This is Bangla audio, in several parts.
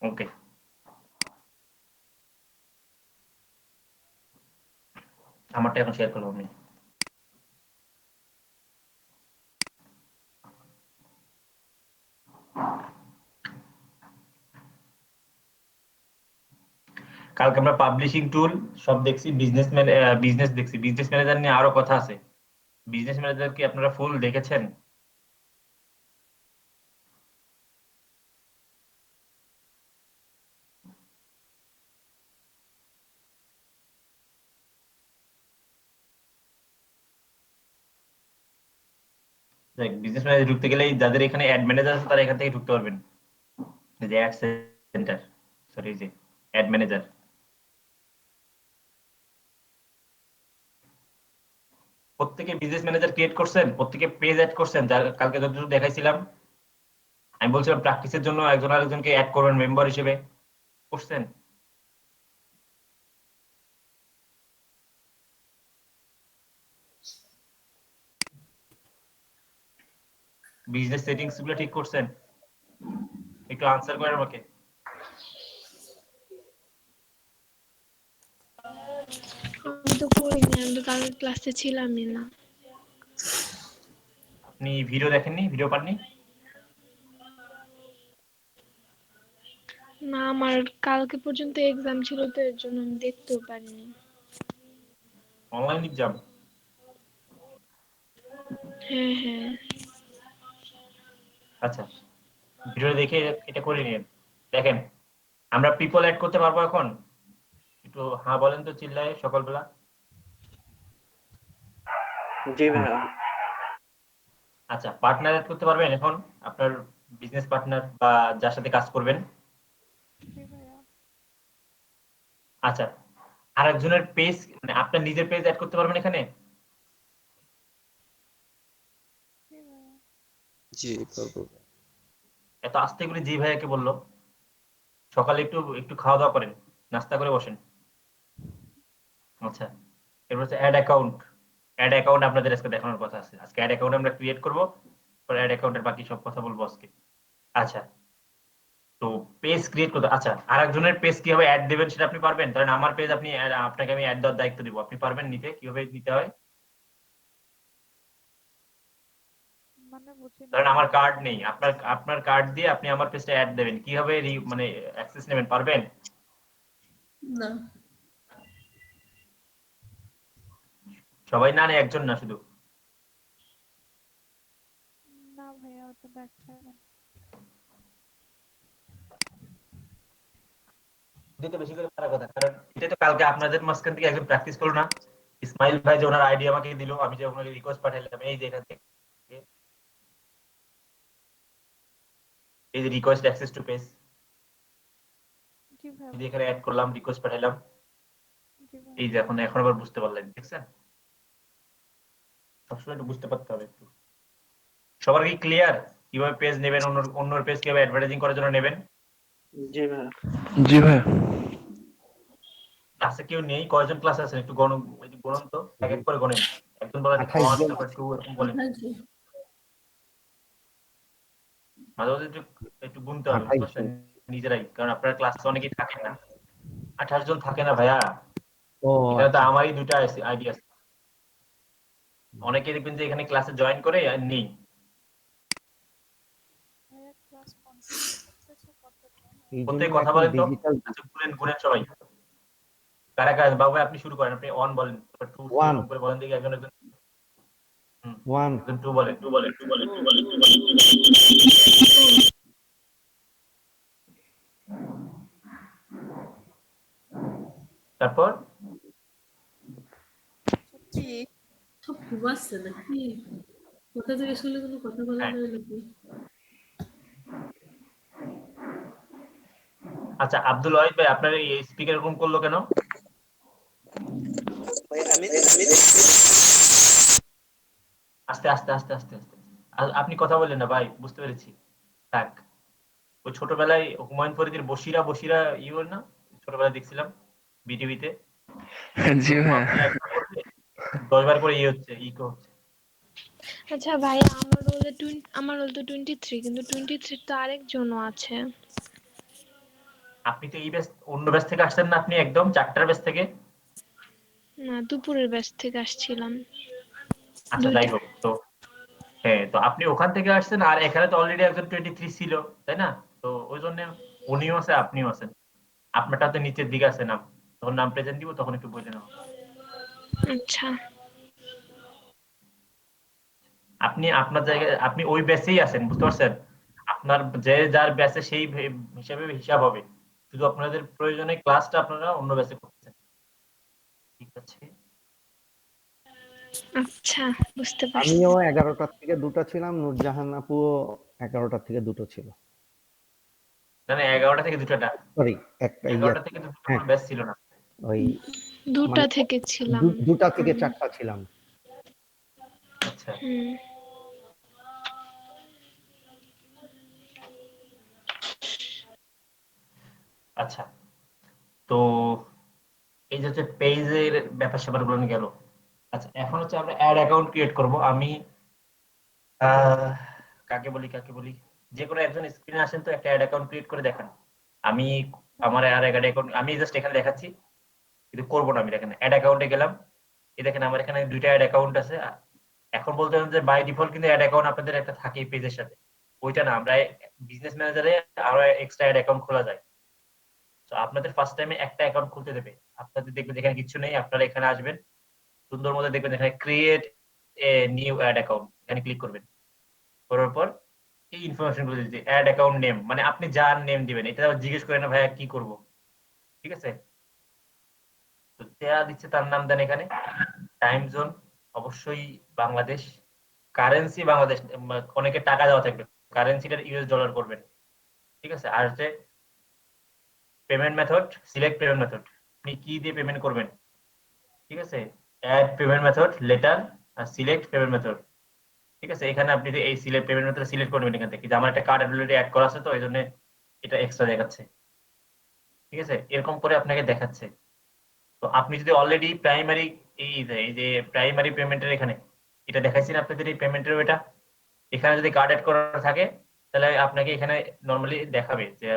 ওকে, আমারটা এখন শেয়ার করবো আমি। কালকে আমরা পাবলিশিং টুল সব দেখছি, বিজনেস দেখছি, বিজনেস ম্যানেজার নিয়ে আরো কথা আছে। বিজনেস ম্যানেজার কি আপনারা ফুল দেখেছেন? বিজনেস ম্যানেজার ঢুকতে গেলেই যাদের এখানে অ্যাড ম্যানেজার আছে তারা এখান থেকে ঢুকতে পারবেন। এই যে অ্যাড সেন্টার, সরি যে অ্যাড ম্যানেজার। প্রত্যেকে বিজনেস ম্যানেজার ক্রিয়েট করছেন, প্রত্যেকে পেজ অ্যাড করছেন, যার কালকে যতটুকু দেখাইছিলাম। আমি বলছিলাম প্র্যাকটিসের জন্য একজন আরেকজনকে অ্যাড করবেন মেম্বার হিসেবে, করছেন? বিজনেস সেটিংস গুলো ঠিক করছেন? একটু আনসার করেন আমাকে। আমি তো করিনি, আমি তো কালকে ক্লাসে ছিলামই না। আপনি ভিডিও দেখেননি, ভিডিও পাননি? না, আমার কালকে পর্যন্ত এক্সাম ছিল, তো এর জন্য আমি দেখতেও পারিনি। Online exam? হ্যাঁ হ্যাঁ। আচ্ছা, ভিডিও দেখে এটা করে নিন। দেখেন, আমরা পিপল অ্যাড করতে পারবো এখন? একটু হ্যাঁ বলেন তো চিল্লায় সকালবেলা। জি ভাইয়া। আচ্ছা, পার্টনার অ্যাড করতে পারবেন এখন? আপনার বিজনেস পার্টনার বা যার সাথে কাজ করবেন। আচ্ছা, আরেকজনের পেজ, মানে আপনার নিজের পেজ অ্যাড করতে পারবেন এখানে? জি পারবো। এত আস্তে করে জি ভাইয়াকে বললো। সকালে একটু একটু খাওয়া দাওয়া করেন, নাস্তা করে বসেন। আচ্ছা, এরপর হচ্ছে অ্যাড অ্যাকাউন্ট। অ্যাড অ্যাকাউন্ট আপনাদের আজকে দেখানোর কথা আছে। আজকে অ্যাড অ্যাকাউন্ট আমরা ক্রিয়েট করব, পরে অ্যাড অ্যাকাউন্টের বাকি সব কথা বলবো আজকে। আচ্ছা, তো পেজ ক্রিয়েট করতে, আচ্ছা আরেকজনের পেজ কিভাবে অ্যাড দিবেন সেটা আপনি পারবেন? ধরেন আমার পেজ আপনি আপনাকে আমি অ্যাড দেওয়ার দায়িত্ব দিব, আপনি পারবেন নিতে? কিভাবে নিতে হয়? ধরেন আমার কার্ড নেই, আপনার আপনার কার্ড দিয়ে আপনি আমার পেজটা অ্যাড দেবেন, কিভাবে মানে অ্যাক্সেস নেবেন, পারবেন? না সবাই না, না একজন না শুধু? দিতে বেশি করে পারার কথা, কারণ এটা তো কালকে আপনাদের মাঝখান থেকে একজন প্র্যাকটিস করলো না, ইসমাইল ভাই যে ওনার আইডি আমাকে দিল, আমি যে ওনাকে রিকোয়েস্ট পাঠাইলাম, এই যে এখান থেকে, এই যে রিকোয়েস্ট অ্যাক্সেস টু পেজ, এই যে এখানে অ্যাড করলাম, রিকোয়েস্ট পাঠাইলাম, এই যে এখন এখন আবার বুঝতে পারলেন, দেখছেন? সবসময় একটু বুঝতে পারতে হবে একটু। সবার কি ক্লিয়ার কিভাবে পেজ নেবেন, অন্যর পেজ কিভাবে অ্যাডভার্টাইজিং করার জন্য নেবেন? জি ভাইয়া। জি ভাইয়া। ক্লাসে কেউ নেই? কয়জন ক্লাসে আছেন একটু গণন তো, এক এক করে গণেন। একজন বলেন 28 1, জন তারপর 2 এরকম বলেন। 28 মাঝে মাঝে একটু একটু গুনতে হবে, বুঝতে 28 পারছেন? জন। নিজেরাই, কারণ আপনার ক্লাসে অনেকেই থাকেন না। 28 জন থাকে না ভাইয়া, ও এখানে তো আচ্ছা। আমারই দুইটা আইডি আছে। অনেকে দেখবেন যে এখানে ক্লাসে জয়েন করে আর নেই। এই জন্য প্রত্যেক কথা এখন বলেন তো। ডিজিটাল আচ্ছা, গুনেন গুনেন সবাই। কারা কারা, বাবু আপনি শুরু করেন, আপনি 1 বলেন, তারপর 2 3 ওয়ান এরকম করে বলেন দেখি, একজন একজন। হুম, ওয়ান একজন 2 বলেন, 2 বলেন, 2 বলেন, 2 বলেন, 2 বলেন। তারপর কি সব ঘুমাচ্ছে নাকি? কোথা থেকে শুনলে কোনো কথা বলা হ্যাঁ, যায় নাকি? আচ্ছা আব্দুল ওয়াহিদ ভাই, আপনার এই স্পিকার এরকম করলো কেন? ভাই আমি আস্তে আস্তে আস্তে আস্তে আস্তে, আপনি কথা বললেন না ভাই, বুঝতে পেরেছি। থাক, ওই ছোটবেলায় হুমায়ুন ফরিদের বসিরা বসিরা ইউর না, ছোটবেলায় দেখছিলাম বিটিভিতে, জি ওরকম ভাইয়া। আপনি একবার করলে 10 বার করে হচ্ছে, ইকো হচ্ছে। আচ্ছা ভাই, আমার রোল তো 23, কিন্তু 23 তো আরেকজনও আছে। আপনি তো এই ব্যাচ অন্য ব্যাচ থেকে আসছেন না, আপনি একদম 4টার ব্যাচ থেকে? না, দুপুরের ব্যাচ থেকে আসছিলাম। আচ্ছা যাই 2টা। হোক, তো হ্যাঁ, তো আপনি ওখান থেকে আসছেন আর এখানে তো অলরেডি একজন 23 ছিল, তাই না? তো ওই জন্য উনিও আছে আপনিও আছেন, আপনারটা তো নিচের দিকে আছে নাম, তখন নাম প্রেজেন্ট দিব তখন একটু বলে নেওয়া। আচ্ছা। আপনি আপনার জায়গায় আপনি ওই ব্যাচেই আছেন, বুঝতে পারছেন? আপনার যে যার ব্যাচে সেই হিসাবে হিসাব হবে, শুধু আপনাদের প্রয়োজনে ক্লাসটা আপনারা অন্য ব্যাচে করতেছেন, ঠিক আছে? আচ্ছা, বুঝতে পারছি। আমিও 11টার থেকে 2টা ছিলাম, নূরজাহান আপুও 11টার থেকে 2টো ছিল। না না, 11টা থেকে 2টা, সরি, একটা 11টা থেকে 2টা হ্যাঁ, কোনো ব্যাচ ছিল না। ওই 2টা মানে থেকে ছিলাম। 2টা থেকে 4টা ছিলাম। আচ্ছা হুম। আচ্ছা, তো এই যে হচ্ছে পেজের ব্যাপার স্যাপার গুলো গেল। আচ্ছা, এখন হচ্ছে আমরা অ্যাড অ্যাকাউন্ট ক্রিয়েট করব। আমি আহ, কাকে বলি, যে কোনো একজন স্ক্রিনে আসেন তো একটা অ্যাড অ্যাকাউন্ট ক্রিয়েট করে দেখান। আমি আমার আর অ্যাড অ্যাকাউন্ট আমি জাস্ট এখানে দেখাচ্ছি, কিন্তু করবো না। আমি দেখেন অ্যাড অ্যাকাউন্টে গেলাম, এই দেখেন আমার এখানে 2টা অ্যাড অ্যাকাউন্ট আছে। এখন বলতে পারেন যে বাই ডিফল্ট কিন্তু অ্যাড অ্যাকাউন্ট আপনাদের একটা থাকে পেজের সাথে, ওইটা না, আমরা বিজনেস ম্যানেজারে আরো এক্সট্রা অ্যাড অ্যাকাউন্ট খোলা যায়। তো আপনাদের ফার্স্ট টাইমে একটা অ্যাকাউন্ট খুলতে দেবে, আপনাদের দেখবেন এখানে কিছু নেই, আপনারা এখানে আসবেন, সুন্দর মতো দেখবেন এখানে create a new ad account, এখানে ক্লিক করবেন। করার পর এই ইনফরমেশন গুলো দিতে, অ্যাড অ্যাকাউন্ট নেম, মানে আপনি যার নেম দিবেন, এটা আবার জিজ্ঞেস করেন না ভাইয়া কি করব, ঠিক আছে? তো দেয়া দিচ্ছে তার নাম দেন এখানে, টাইম জোন অবশ্যই বাংলাদেশ, কারেন্সি বাংলাদেশ, অনেকে টাকা দেওয়া থাকবে, কারেন্সিটা ইউএস ডলার করবেন, ঠিক আছে? আর হচ্ছে payment method, select payment method, আপনি কি দিয়ে পেমেন্ট করবেন, ঠিক আছে? অ্যাড পেমেন্ট মেথড লেটার আর সিলেক্ট পেমেন্ট মেথড, ঠিক আছে? এখানে আপনি যে এই সিলেক্ট পেমেন্ট মেথড সিলেক্ট করবেন এখান থেকে, যে আমার একটা কার্ড অলরেডি অ্যাড করা আছে তো এই জন্য এটা এক্সট্রা দেখাচ্ছে, ঠিক আছে? এরকম করে আপনাকে দেখাচ্ছে। তো আপনি যদি অলরেডি প্রাইমারি এই যে প্রাইমারি পেমেন্টের এখানে এটা দেখাইছি না আপনাদের, এই পেমেন্টের এটা এখানে যদি কার্ড অ্যাড করা থাকে তাহলে আপনাকে এখানে নরমালি দেখাবে যে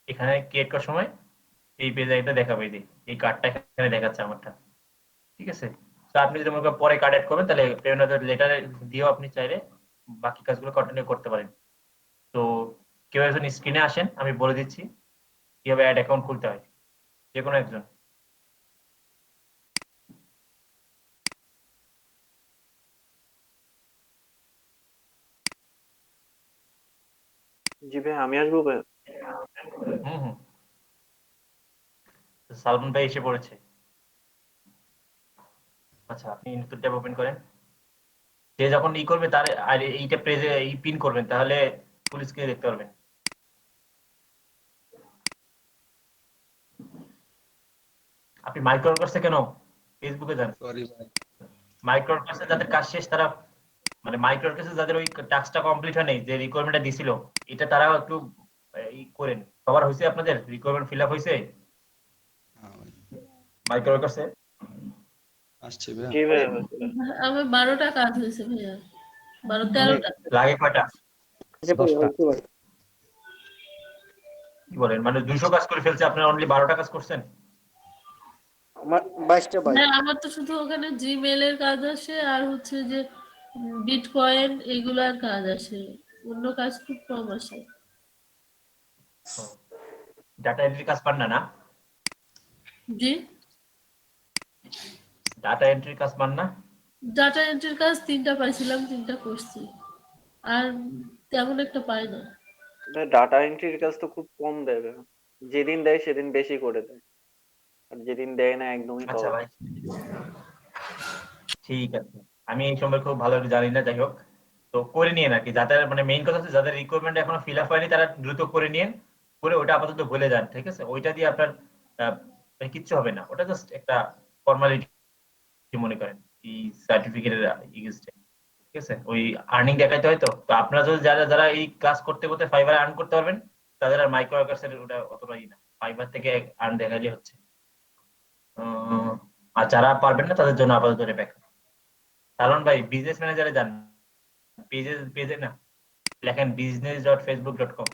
এখানে ক্রিয়েট করার সময় এই পেজে এটা দেখাবে, যে এই কার্ডটা এখানে দেখাচ্ছে আমারটা, ঠিক আছে? তো আপনি যদি মনে করেন পরে কার্ড অ্যাড করবেন তাহলে পেমেন্ট লেটার দিয়েও আপনি চাইলে বাকি কাজগুলো কন্টিনিউ করতে পারেন। তো কেউ একজন স্ক্রিনে আসেন, আমি বলে দিচ্ছি কিভাবে অ্যাড অ্যাকাউন্ট খুলতে হয়, যে কোনো একজন। জি ভাই, আমি আসবো ভাই। হুম হুম, তো সালমান ভাই এসে পড়েছে। আচ্ছা, আপনি নতুন ট্যাব ওপেন করেন, সে যখন ই করবে তার আর এইটা পেজে এই পিন করবেন তাহলে ফুল স্ক্রিনে দেখতে পারবেন। আপনি মাইক্রো করছে কেন, ফেসবুকে যান, সরি ভাই। মাইক্রো করছে যাদের কাজ শেষ তারা, মানে মাইক্রো কেসে যাদের ওই টাস্কটা কমপ্লিট হয় নাই, যে রিকোয়ারমেন্টটা দিছিল, এটা তারা একটু ই করেন। সবার হয়েছে, আপনাদের রিকোয়ারমেন্ট ফিল আপ হয়েছে হ্যাঁ ভাই, মাইক্রো কেসে? আসছি ভাইয়া। জি ভাই, আমার 12টা কাজ হয়েছে ভাইয়া, 12 আমি 13টা। লাগে কয়টা? 10টা। কি বলেন, মানে 200 কাজ করে ফেলছে, আপনারা অনলি 12টা কাজ করছেন? আমার 22টা ভাই। হ্যাঁ, আমার তো শুধু ওখানে জিমেল এর কাজ আসে আর হচ্ছে যে বিটকয়েন এগুলার কাজ আসে, অন্য কাজ খুব কম আসে। ডাটা এন্ট্রি কাজ পান না না? জি, ডাটা এন্ট্রি কাজ পান না? ডাটা এন্ট্রির কাজ 3টা পাইছিলাম, 3টা করছি, আর তেমন একটা পাই না। ভাই ডাটা এন্ট্রির কাজ তো খুব কম দেয় ভাই। যেদিন দেয় সেদিন বেশি করে দেয়, আর যেদিন দেয় না একদমই আচ্ছা কম। ভাই, ঠিক আছে, আমি এই সম্পর্কে খুব ভালো করে জানি না, যাই হোক। তো করে নিয়ে নাকি যাদের মানে মেইন কথা হচ্ছে যাদের রিকোয়ারমেন্ট এখনো ফিল আপ হয়নি তারা দ্রুত করে নিয়ে, করে ওটা আপাতত ভুলে যান, ঠিক আছে? ওইটা দিয়ে আপনার মানে কিচ্ছু হবে না, ওটা জাস্ট একটা ফর্মালিটি মনে করেন, এই সার্টিফিকেটের ইউজটা, ঠিক আছে? ওই আর্নিং দেখাইতে হয়, তো তো আপনারা যদি যারা যারা এই ক্লাস করতে করতে ফাইবার আর্ন করতে পারবেন তাদের আর মাইক্রো ওয়ার্কার্সের ওটা অতটাই না, ফাইবার থেকে আর্ন দেখাইলে হচ্ছে। আর যারা পারবেন না তাদের জন্য আপাতত এটা ব্যাক। কারণ ভাই বিজনেস ম্যানেজারে যান, পেজে পেজে না, লেখেন business.facebook.com,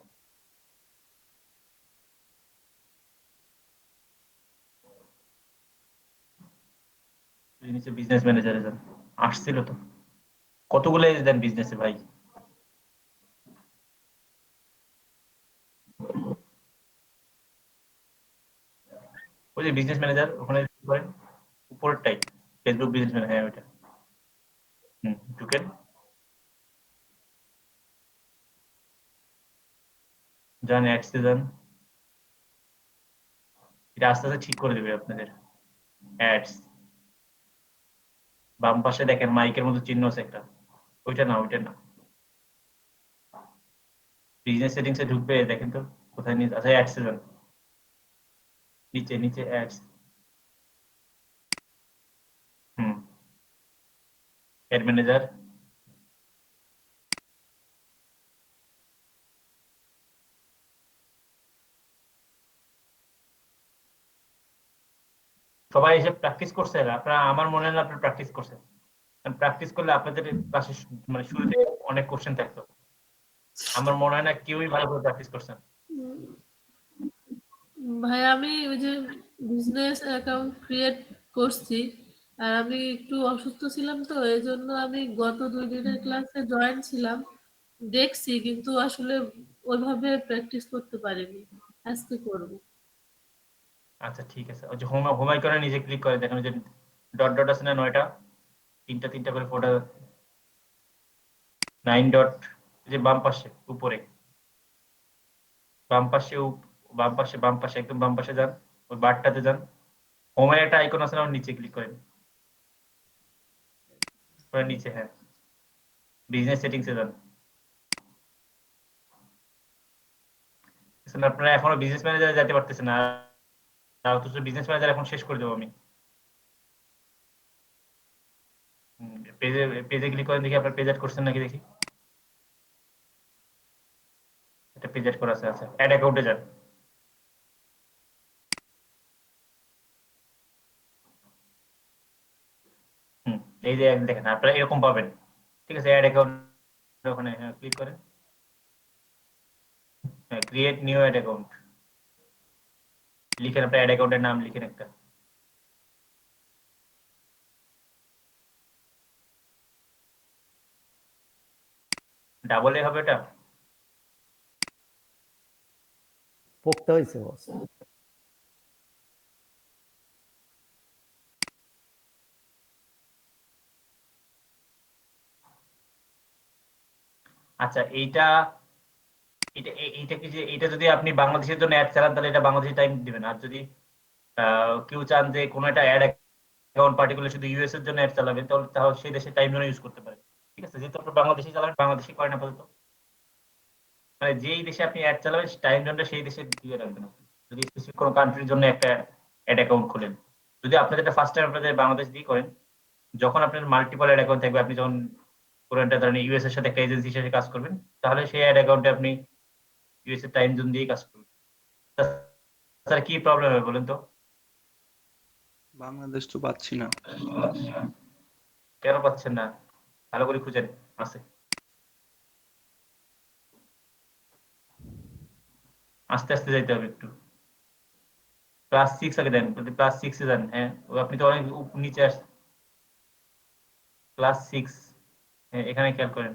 নিচে বিজনেস ম্যানেজারে যান, আসছিল তো। কতগুলো এজ দেন বিজনেসে ভাই? ওই যে বিজনেস ম্যানেজার, ওখানে করেন উপরেরটাই, ফেসবুক বিজনেস ম্যানেজার, হ্যাঁ ওইটা। ঢুকেন, যান অ্যাডসে যান। এটা আস্তে আস্তে ঠিক করে দেবে আপনাদের। অ্যাডস, বাম পাশে দেখেন মাইকের মতো চিহ্ন আছে একটা, ওইটা না, ওইটা না। বিজনেস সেটিংসে ঢুকবে, দেখেন তো কোথায় নিয়ে, আচ্ছা অ্যাডসে যান, নিচে নিচে অ্যাডস। অ্যাড ম্যানেজার, সবাই এসে প্র্যাকটিস করছে, আপনারা আমার মনে হয় না আপনি প্র্যাকটিস করছেন। প্র্যাকটিস করলে আপনাদের ক্লাসে মানে শুরুতে অনেক কোশ্চেন থাকতো। আমার মনে হয় না কেউই ভালো করে প্র্যাকটিস করছেন। ভাই আমি ওই যে বিজনেস অ্যাকাউন্ট ক্রিয়েট করছি, আর আমি একটু অসুস্থ ছিলাম, তো এই জন্য আমি গত 2 দিনের ক্লাসে জয়েন ছিলাম, দেখছি, কিন্তু আসলে ওইভাবে প্র্যাকটিস করতে পারিনি। আজকে করব। আচ্ছা ঠিক আছে, ওই যে হোম হোম আইকনে নিজে ক্লিক করে দেখেন, ওই যে ডট ডট আছে না 9টা, তিনটা তিনটা করে ফোটা, 9 ডট, যে বাম পাশে উপরে, বাম পাশে বাম পাশে, বাম পাশে, একদম বাম পাশে যান, ওই বারটাতে যান, হোমের একটা আইকন আছে না, ওর নিচে ক্লিক করেন, ওর নিচে, হ্যাঁ বিজনেস সেটিংসে যান। আপনারা এখনো বিজনেস ম্যানেজারে যেতে পারতেছেন না, অথচ বিজনেস ম্যানেজার এখন শেষ করে দেবো আমি। পেজে পেজে ক্লিক করেন, দেখি আপনার পেজ অ্যাড করছেন নাকি, দেখি। এটা পেজ অ্যাড করা আছে, আচ্ছা অ্যাড অ্যাকাউন্টে যান। এই যে দেখেন আপনারা এরকম পাবেন, ঠিক আছে। অ্যাড অ্যাকাউন্ট, ওখানে ক্লিক করেন, ক্রিয়েট নিউ অ্যাড অ্যাকাউন্ট লিখেন, আপনার অ্যাড অ্যাকাউন্টের নাম লিখেন একটা। ডাবল এ হবে এটা? পড়তে হয়েছে বস। আচ্ছা এইটা, এইটা কি, যে এটা যদি আপনি বাংলাদেশের জন্য অ্যাড চালান তাহলে এটা বাংলাদেশি টাইম দিবেন, আর যদি কেউ চান যে কোনো একটা অ্যাড অ্যাকাউন্ট পার্টিকুলার শুধু ইউএস এর জন্য অ্যাড চালাবেন, তাহলে সেই দেশের টাইম জোন ইউজ করতে পারেন। ঠিক আছে, যেহেতু আপনি বাংলাদেশি চালাবেন, বাংলাদেশি করেন আপাতত, মানে যেই দেশে আপনি অ্যাড চালাবেন টাইম জোনটা সেই দেশে দিয়ে রাখবেন আপনি। যদি স্পেসিফিক কোনো কান্ট্রির জন্য একটা অ্যাড অ্যাকাউন্ট খোলেন, যদি আপনাদের এটা ফার্স্ট টাইম আপনাদের বাংলাদেশ দিয়ে করেন, যখন আপনার মাল্টিপল অ্যাড অ্যাকাউন্ট থাকবে, আপনি যখন কোনো একটা ধরেন ইউএস এর সাথে একটা এজেন্সি হিসেবে কাজ করবেন, তাহলে সেই অ্যাড অ্যাকাউন্টে আপনি ইউএস এর টাইম জোন দিয়ে কাজ করবেন। তাছাড়া কি প্রবলেম হবে বলেন তো? বাংলাদেশ তো পাচ্ছি না। কেন পাচ্ছেন না? ভালো করে খুঁজেন, আছে। আস্তে আস্তে যাইতে হবে একটু। ক্লাস 6 আগে দেন, যদি ক্লাস 6 এ যান, হ্যাঁ আপনি তো অনেক নিচে আসছেন। ক্লাস 6, হ্যাঁ এখানে খেয়াল করেন,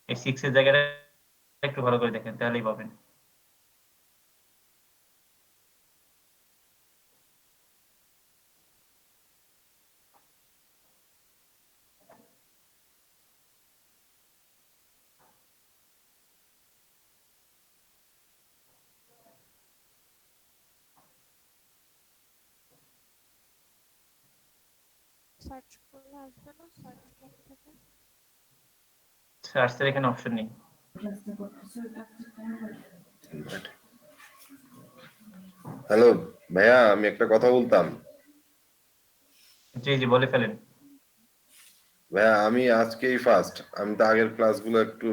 এই 6 এর জায়গাটা একটু ভালো করে দেখেন, তাহলেই পাবেন। সার্চ করলে আসবে না সার্চ বার থেকে? সার্চের এখানে অপশন নেই। হ্যালো ভাইয়া, আমি একটা কথা বলতাম। জি জি, বলে ফেলেন। ভাইয়া আমি আজকেই ফার্স্ট, আমি তো আগের ক্লাসগুলো একটু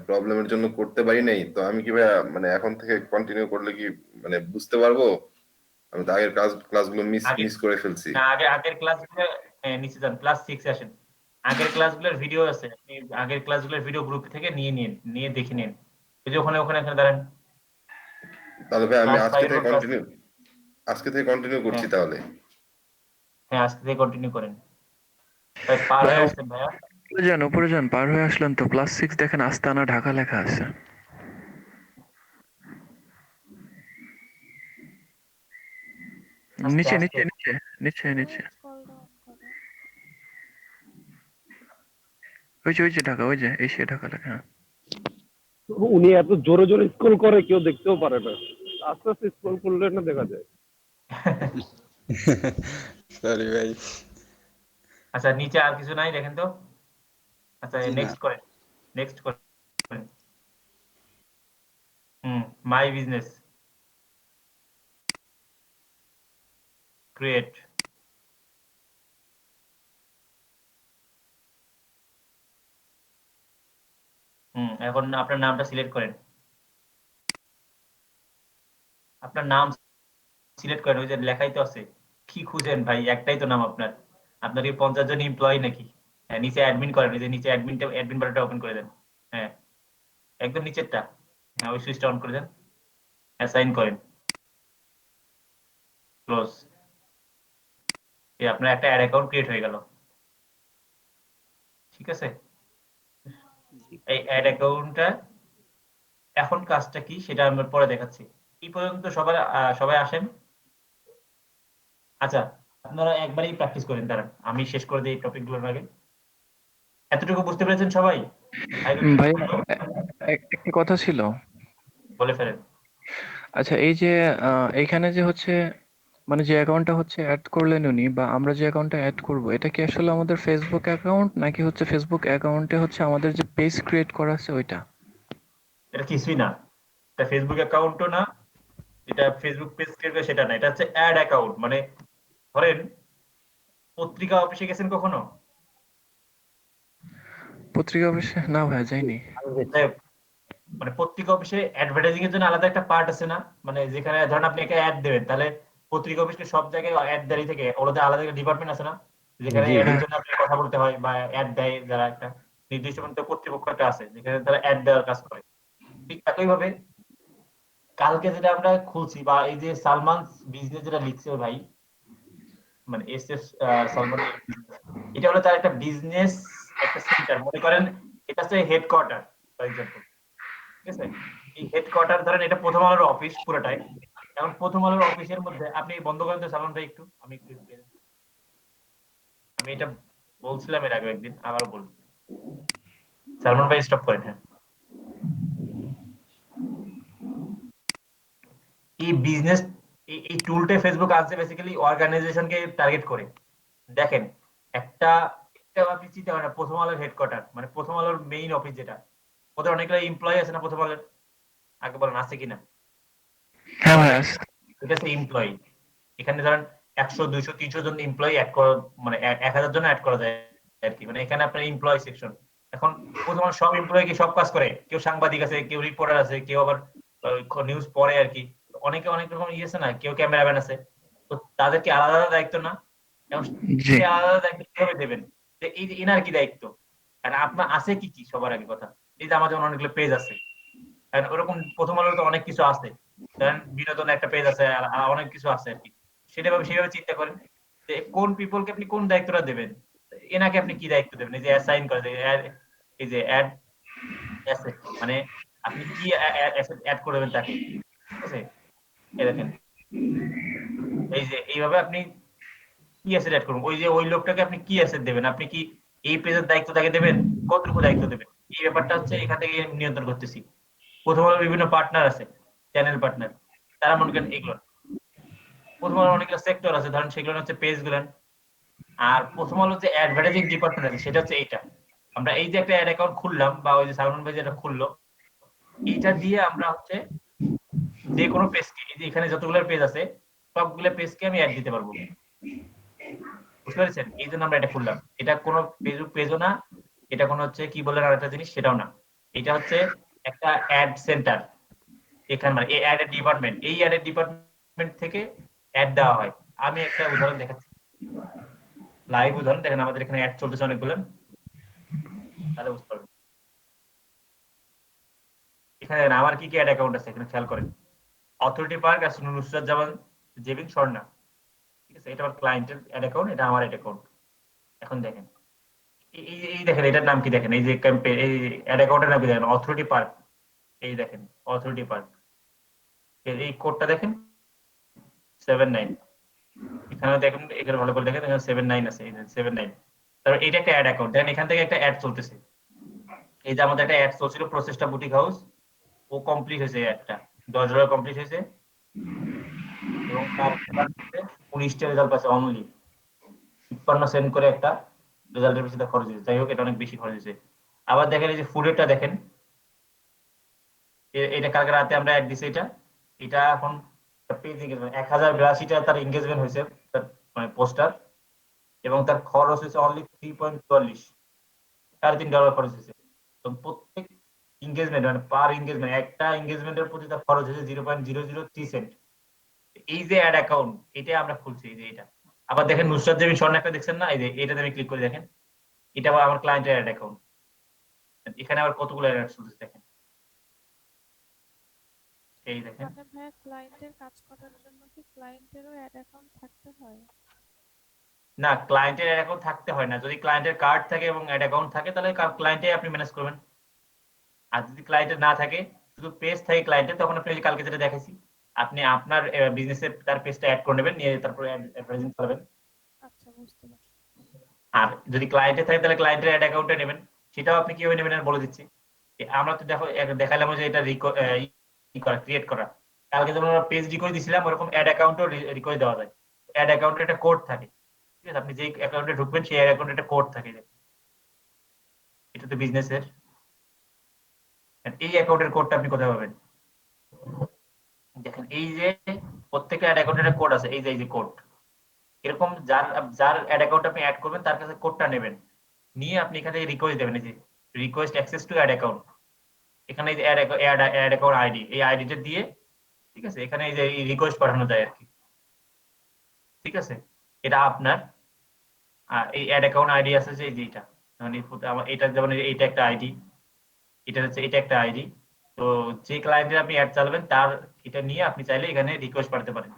প্রবলেমের জন্য করতে পারি নাই, তো আমি কি ভাইয়া মানে এখন থেকে কন্টিনিউ করলে কি মানে বুঝতে পারবো? আমি তো আগের ক্লাসগুলো মিস আগে, মিস করে ফেলছি। না আগের ক্লাসগুলো, নিচে যান, ক্লাস 6 এ আসেন। আগের ক্লাসগুলোর ভিডিও আছে, আপনি আগের ক্লাসগুলোর ভিডিও গ্রুপ থেকে নিয়ে দেখে নিন। ওই যে ওখানে ওখানে এখানে দাঁড়ান, তাহলে ভাই আমি ক্লাস আজকে 5 থেকে বা ক্লাস, কন্টিনিউ আজকে থেকে কন্টিনিউ করছি তাহলে। হ্যাঁ, আজকে থেকে কন্টিনিউ করেন। ভাই পার হয়ে আসছেন ভাইয়া? উপরে যান, পার হয়ে আসলেন তো, +6 দেখেন আস্তানা ঢাকা লেখা আছে। আস্তে নিচে আস্তে। নিচে নিচে নিচে নিচে স্ক্রলটা অন করো। ওই যে ঢাকা, ওই যে এশিয়া ঢাকা লেখা। উনি এত জোরে জোরে স্ক্রল করে কেউ দেখতেও পারে না, আস্তে আস্তে স্ক্রল করলে না দেখা যায়। সরি ভাই। আচ্ছা, নিচে আর কিছু নাই দেখেন তো। আচ্ছা, জি না। নেক্সট করেন, নেক্সট করেন। My business create. এখন আপনার নামটা সিলেক্ট করেন। আপনার নাম সিলেক্ট করেন, ওই যে লেখাই তো আছে। কি খুঁজেন ভাই, একটাই তো নাম আপনার। আপনার কি 50 জন এমপ্লয়ি নাকি? হ্যাঁ, নিচে অ্যাডমিন করেন, ওই যে নিচে অ্যাডমিন বাটনটা ওপেন করে দেন। হ্যাঁ, একদম নিচেরটা। হ্যাঁ, ওই সুইচটা অন করে দেন, অ্যাসাইন করেন, ক্লোজ। আপনার একটা অ্যাড অ্যাকাউন্ট ক্রিয়েট হয়ে গেল। ঠিক আছে, এই অ্যাড অ্যাকাউন্টটা এখন কাজটা কি সেটা আমরা পরে দেখাচ্ছি। এই পর্যন্ত সবাই আসেন। আচ্ছা, আপনারা একবারই প্র্যাকটিস করেন, দাঁড়ান আমি শেষ করে দিই টপিকগুলোর আগে। এতটুকু বুঝতে পেরেছেন সবাই? ভাই একটা কথা ছিল। বলে ফেলেন। আচ্ছা, এই যে এইখানে যে হচ্ছে, মানে যে অ্যাকাউন্টটা হচ্ছে অ্যাড করলেন উনি, বা আমরা যে অ্যাকাউন্টটা অ্যাড করব, এটা কি আসলে আমাদের ফেসবুক অ্যাকাউন্ট, নাকি হচ্ছে ফেসবুক অ্যাকাউন্টে হচ্ছে আমাদের যে পেজ ক্রিয়েট করা আছে ওইটা? এটা কিছুই না, এটা ফেসবুক অ্যাকাউন্টও না, এটা ফেসবুক পেজ ক্রিয়েট করে সেটা না, এটা হচ্ছে অ্যাড অ্যাকাউন্ট। মানে ধরেন পত্রিকা অফিসে গেছেন কখনো? পত্রিকা অফিসে না ভাই, যাইনি। যাই হোক, মানে পত্রিকা অফিসে অ্যাডভার্টাইজিং এর জন্য আলাদা একটা পার্ট আছে না? মানে যেখানে ধরেন আপনি একটা অ্যাড দেবেন, তাহলে পত্রিকা অফিসকে সব জায়গায় অ্যাড দাঁড়িয়ে থেকে ওদের আলাদা একটা ডিপার্টমেন্ট আছে না, যেখানে জি। অ্যাড এর জন্য আপনি কথা বলতে হয় বা অ্যাড দেয় যারা, একটা নির্দিষ্ট মতো কর্তৃপক্ষ একটা আছে যেখানে তারা অ্যাড দেওয়ার কাজ করে। ঠিক একইভাবে কালকে যেটা আমরা খুলছি, বা এই যে সালমান বিজনেস যেটা লিখছে ভাই, মানে এস এস সালমান, এটা হলো তার একটা বিজনেস, একটা সেন্টার মনে করেন। এটা হচ্ছে হেডকোয়ার্টার ফর এক্সাম্পল। ঠিক আছে, এই হেডকোয়ার্টার ধরেন এটা প্রথম আলোর অফিস পুরোটাই। এখন প্রথম আলোর অফিসের মধ্যে আপনি বন্ধ করেন তো সালমান ভাই, একটু আমি এটা বলছিলাম এর আগে একদিন, আবার বলবো। সালমান ভাই স্টপ করেন। হ্যাঁ, এই বিজনেস, এই টুলটা ফেসবুক আসছে বেসিক্যালি অর্গানাইজেশনকে টার্গেট করে। দেখেন, একটা একটা আপনি চিন্তা করেন, প্রথম আলোর হেডকোয়ার্টার মানে প্রথম আলোর মেইন অফিস, যেটা ওদের অনেকগুলো এমপ্লয়ি আছে না প্রথম আলোর? আগে বলেন আছে কিনা? হ্যাঁ ভাই, আমাদের আছে। এটা হচ্ছে এমপ্লয়ি। এখানে ধরেন 100 200 300 জন এমপ্লয়ি অ্যাড করা, মানে 1000 জন অ্যাড করা যায় আর কি। মানে এখানে আপনার এমপ্লয়ি সেকশন। এখন প্রথম সব এমপ্লয়ি কি সব কাজ করে? কেউ সাংবাদিক আছে, কেউ রিপোর্টার আছে, কেউ আবার নিউজ পড়ে আর কি। অনেকে অনেক রকম ইয়ে আছে না, কেউ ক্যামেরাম্যান আছে। তো তাদেরকে আলাদা আলাদা দায়িত্ব না? এবং জি। সেই আলাদা দায়িত্ব কিভাবে দেবেন? যে এই যে এনার কি দায়িত্ব, কারণ আপনার আছে কি কি সবার আগে কথা। এই যে আমার যেমন অনেকগুলো পেজ আছে, কারণ ওরকম প্রথম আলোর তো অনেক কিছু আছে, ধরেন বিনোদন একটা পেজ আছে, আর অনেক কিছু আছে আর কি। সেভাবে চিন্তা করেন যে কোন পিপলকে আপনি কোন দায়িত্বটা দেবেন। এনাকে আপনি কি দায়িত্ব দেবেন? এই যে অ্যাসাইন করে, এই যে অ্যাড অ্যাসেট, মানে আপনি কি অ্যাসেট অ্যাড করবেন তাকে। ঠিক আছে, এই দেখেন, এই যে এইভাবে আপনি কি অ্যাসেট অ্যাড করবেন, ওই যে ওই লোকটাকে আপনি কি অ্যাসেট দেবেন, আপনি কি এই পেজের দায়িত্ব তাকে দেবেন, কতটুকু দায়িত্ব দেবেন, এই ব্যাপারটা হচ্ছে এখান থেকে নিয়ন্ত্রণ করতেছি। প্রথম আলো বিভিন্ন পার্টনার আছে, চ্যানেল পার্টনার, তারা মনে করেন এগুলো। প্রথম আলো অনেকগুলো সেক্টর আছে, ধরেন সেগুলো হচ্ছে পেজ গুলো। আর প্রথম আলো যে অ্যাডভার্টাইজিং ডিপার্টমেন্ট আছে সেটা হচ্ছে এইটা। আমরা এই যে একটা অ্যাড অ্যাকাউন্ট খুললাম, বা ওই যে সালমান ভাই যেটা খুললো, এইটা দিয়ে আমরা হচ্ছে যে কোনো পেজকে, এই যে এখানে যতগুলো পেজ আছে সবগুলো পেজকে আমি অ্যাড দিতে পারবো। বুঝতে পেরেছেন? এই জন্য আমরা এটা খুললাম। এটা কোনো ফেসবুক পেজও না, এটা কোনো হচ্ছে কি বললেন আরেকটা জিনিস, সেটাও না। এটা হচ্ছে একটা অ্যাড সেন্টার। এখানে মানে এই অ্যাড ডিপার্টমেন্ট, এই অ্যাড ডিপার্টমেন্ট থেকে অ্যাড দেওয়া হয়। আমি একটা উদাহরণ দেখাচ্ছি, লাইভ উদাহরণ। দেখেন আমাদের এখানে অ্যাড চলতেছে অনেকগুলো, তাহলে বুঝতে পারবেন। এখানে দেখেন আমার কি কি অ্যাড অ্যাকাউন্ট আছে, এখানে খেয়াল করেন। অথরিটি পার্ক আছে, নুসরাত জামান জেবিন স্বর্ণা, ঠিক আছে, এটা আমার ক্লায়েন্টের অ্যাড অ্যাকাউন্ট, এটা আমার অ্যাড অ্যাকাউন্ট। এখন দেখেন এই দেখেন এটার নাম কি দেখেন, এই যে ক্যাম্পেইন, এই অ্যাড অ্যাকাউন্টের নাম কি দেখেন, অথরিটি পার্ক। এই দেখেন অথরিটি পার্ক, এই কোডটা দেখেন 79, এখানে দেখেন, এখানে ভালো করে দেখেন, এখানে 79 আছে, এই যে 79। তারপর এটা একটা অ্যাড অ্যাকাউন্ট, দেখেন এখান থেকে একটা অ্যাড চলতেছে। এই যে আমাদের একটা অ্যাড চলছিল প্রচেষ্টা বুটিক হাউস, ও কমপ্লিট হয়েছে, অ্যাডটা $10 কমপ্লিট হয়েছে, এবং তার 19টা রেজাল্ট আছে অনলি, 53 সেন্ট করে একটা রেজাল্টের পিছনে খরচ হয়েছে। যাই হোক, এটা অনেক বেশি খরচ হয়েছে। আবার দেখেন এই যে ফুডেরটা দেখেন, এটা কালকে রাতে আমরা অ্যাড দিছি, এটা এখন পেজ এঙ্গেজমেন্ট 1082টা তার এঙ্গেজমেন্ট হয়েছে, তার মানে পোস্টার, এবং তার খরচ হয়েছে অনলি 3.44, $3.5 খরচ হয়েছে। তো প্রত্যেক এঙ্গেজমেন্ট মানে পার এঙ্গেজমেন্ট, একটা এঙ্গেজমেন্টের প্রতি তার খরচ হয়েছে 0.003 সেন্ট। এই যে অ্যাড অ্যাকাউন্ট, এটা আমরা খুলছি, এই যে এটা। আবার দেখেন নুসরাত জামিন স্বর্ণ একটা দেখছেন না, এই যে এটাতে আমি ক্লিক করে দেখেন, এটা আবার আমার ক্লায়েন্টের অ্যাড অ্যাকাউন্ট। এখানে আবার কতগুলো অ্যাড চলছে দেখেন, এই দেখেন। মানে ভাইয়া ক্লায়েন্টের কাজ করার জন্য কি ক্লায়েন্টেরও অ্যাড অ্যাকাউন্ট থাকতে হয়? না, ক্লায়েন্টের অ্যাড অ্যাকাউন্ট থাকতে হয় না। যদি ক্লায়েন্টের কার্ড থাকে এবং অ্যাড অ্যাকাউন্ট থাকে, তাহলে ক্লায়েন্টে আপনি ম্যানেজ করবেন। আর যদি ক্লায়েন্টের না থাকে, শুধু পেজ থাকে ক্লায়েন্টের, তখন আপনি কালকে যেটা দেখাইছি, আপনি আপনার বিজনেসের তার পেজটা অ্যাড করে নেবেন, নিয়ে তারপরে অ্যাডভার্টাইজিং চালাবেন। আচ্ছা, বুঝতে পারছি। আর যদি ক্লায়েন্টে থাকে, তাহলে ক্লায়েন্টের অ্যাড অ্যাকাউন্টে নেবেন। সেটাও আপনি কিভাবে নেবেন আর বলে দিচ্ছি। আমরা তো দেখো দেখালাম যে এটা ক্রিয়েট করা। কালকে যেমন আমরা পেজ রিকোয়েস্ট দিছিলাম, ওরকম অ্যাড অ্যাকাউন্টও রিকোয়েস্ট দেওয়া যায়। অ্যাড অ্যাকাউন্টে একটা কোড থাকে, ঠিক আছে, আপনি যে অ্যাকাউন্টে ঢুকবেন সেই অ্যাকাউন্টে একটা কোড থাকে, এটা তো বিজনেসের। এই অ্যাকাউন্টের কোডটা আপনি কোথায় পাবেন? দেখেন এই যে প্রত্যেকটা অ্যাড অ্যাকাউন্টের একটা কোড আছে, এই যে কোড, এরকম যার যার অ্যাড অ্যাকাউন্ট আপনি অ্যাড করবেন তার কাছে কোডটা নেবেন, নিয়ে আপনি এখানে রিকোয়েস্ট দেবেন, এই যে request access to ad account. এখানে এই যে অ্যাড অ্যাকাউন্ট আইডি, এই আইডিটা দিয়ে, ঠিক আছে, এখানে এই যে রিকোয়েস্ট পাঠানো যায় আর কি, ঠিক আছে। এটা আপনার এই অ্যাড অ্যাকাউন্ট আইডি আছে যে এইটা, মানে এটা যেমন এইটা একটা আইডি, এটা হচ্ছে এটা একটা আইডি। তো যে ক্লায়েন্টের আপনি অ্যাড চালাবেন তার এটা নিয়ে আপনি চাইলে এখানে রিকোয়েস্ট পাঠাতে পারেন।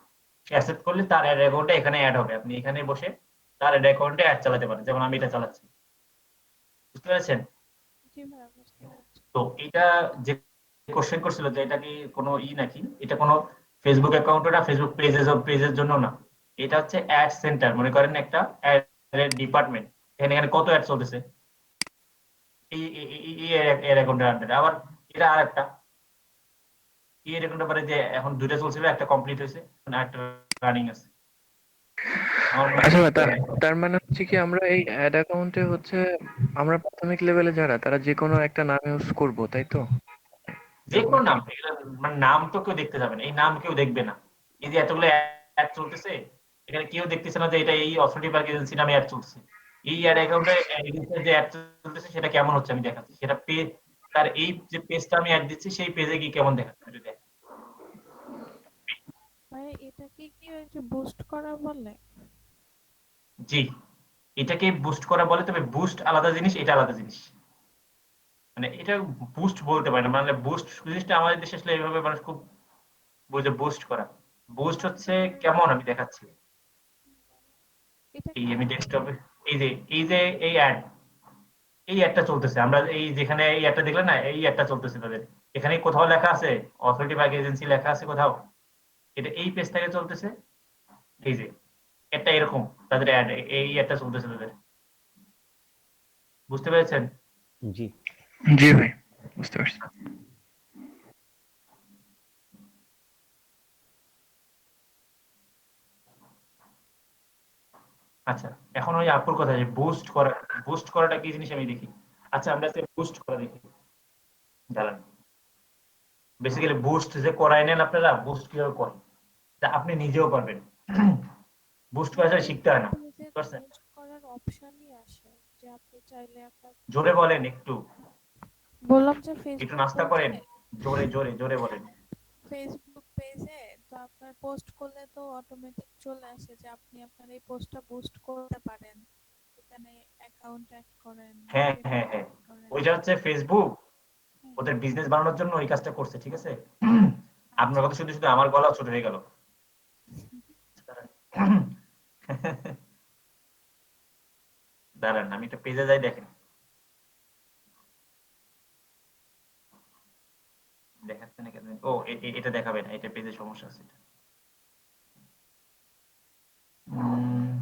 সে অ্যাকসেপ্ট করলে তার অ্যাড অ্যাকাউন্টটা এখানে অ্যাড হবে, আপনি এখানে বসে তার অ্যাড অ্যাকাউন্টে অ্যাড চালাতে পারেন, যেমন আমি এটা চালাচ্ছি। বুঝতে পেরেছেন? জি ভাইয়া, বুঝতে পারছি। তো এটা যে কোশ্চেন করছিল যে এটা কি কোনো নাকি, এটা কোনো ফেসবুক অ্যাকাউন্টও না, ফেসবুক পেজের জন্য না। এটা হচ্ছে অ্যাড সেন্টার, মনে করেন একটা অ্যাড ডিপার্টমেন্ট, এখানে কত অ্যাড চলতেছে এই অ্যাড অ্যাকাউন্টের আন্ডারে। আবার এটা আর একটা এই অ্যাকাউন্টের পরে যে এখন দুইটা চলছিল, একটা কমপ্লিট হয়েছে, একটা রানিং আছে। আমার মনে আচ্ছা হয় ভাই, তার মানে হচ্ছে কি আমরা এই অ্যাড অ্যাকাউন্টে হচ্ছে আমরা প্রাথমিক লেভেলে যারা তারা যে কোনো একটা নাম ইউজ করব, তাই তো? যে কোনো নাম, মানে নাম তো কেউ দেখতে যাবে না, এই নাম কেউ দেখবে না। এই যে এতগুলো অ্যাড চলতেছে, এখানে কেউ দেখতেছে না যে এটা এই অথরিটি পার্ক এজেন্সি নামে অ্যাড চলছে। এই অ্যাড অ্যাকাউন্টে যে অ্যাড চলতেছে সেটা কেমন হচ্ছে আমি দেখাচ্ছি, সেটা পেজ, তার এই যে পেজটা আমি অ্যাড দিচ্ছি সেই পেজে কি কেমন দেখাচ্ছে এটা দেখ। ভাইয়া এটাকে কি ওই যে বুস্ট করা বলে? জি, এটাকে বুস্ট করা বলে, তবে বুস্ট আলাদা জিনিস, এটা আলাদা জিনিস। মানে এটা বুস্ট বলতে পারে না, মানে বুস্ট জিনিসটা আমাদের দেশে আসলে এইভাবে মানুষ খুব বুঝে বুস্ট করা। বুস্ট হচ্ছে কেমন আমি দেখাচ্ছি। এটা এই কি আমি ডেস্কটপে এই যে এই অ্যাডটা চলতেছে, আমরা এই যেখানে এই অ্যাডটা দেখলেন না, এই অ্যাডটা চলতেছে তাদের এখানে কোথাও লেখা আছে অথরিটি পার্ক এজেন্সি লেখা আছে কোথাও? এটা এই পেজ থেকে চলতেছে, এই যে এটা এরকম তাদের অ্যাড, এই অ্যাডটা চলতেছে তাদের। বুঝতে পেরেছেন? জি। জি ভাই, বুঝতে পারছি। আচ্ছা, এখন ওই আপুর কথা, যে বুস্ট করাটা কি জিনিস আমি দেখি। আচ্ছা, আমরা বুস্ট করা দেখি, দাঁড়ান। বেসিক্যালি বুস্ট যে করাই নেন আপনারা, বুস্ট কিভাবে করেন তা আপনি নিজেও পারবেন। বুস্ট করা মানে শিখতে হয় না, পেজে বুঝতে পারছেন? বুস্ট করার অপশনই আসে যে আপনি চাইলে আপনার, জোরে বলেন একটু, বললাম যে একটু ফেসবুক নাস্তা করেন, পেজে, জোরে জোরে জোরে বলেন। ফেসবুক পেজে তো আপনার পোস্ট করলে তো অটোমেটিক চলে আসে যে আপনি আপনার এই পোস্টটা বুস্ট করতে পারেন, এখানে অ্যাকাউন্ট অ্যাড করেন, হ্যাঁ পেমেন্ট হ্যাঁ হ্যাঁ, অ্যাড করেন। ওইটা হচ্ছে ফেসবুক হ্যাঁ। ওদের বিজনেস বানানোর জন্য ওই কাজটা করছে, ঠিক আছে। আপনার আচ্ছা। কথা শুধু শুধু আমার গলা ছোট হয়ে গেল। দাঁড়ান আমি একটা পেজে যাই, দেখেন দেখাচ্ছে না কেন। ও এটা দেখাবে না, এটা পেজে সমস্যা আছে এটা। উম,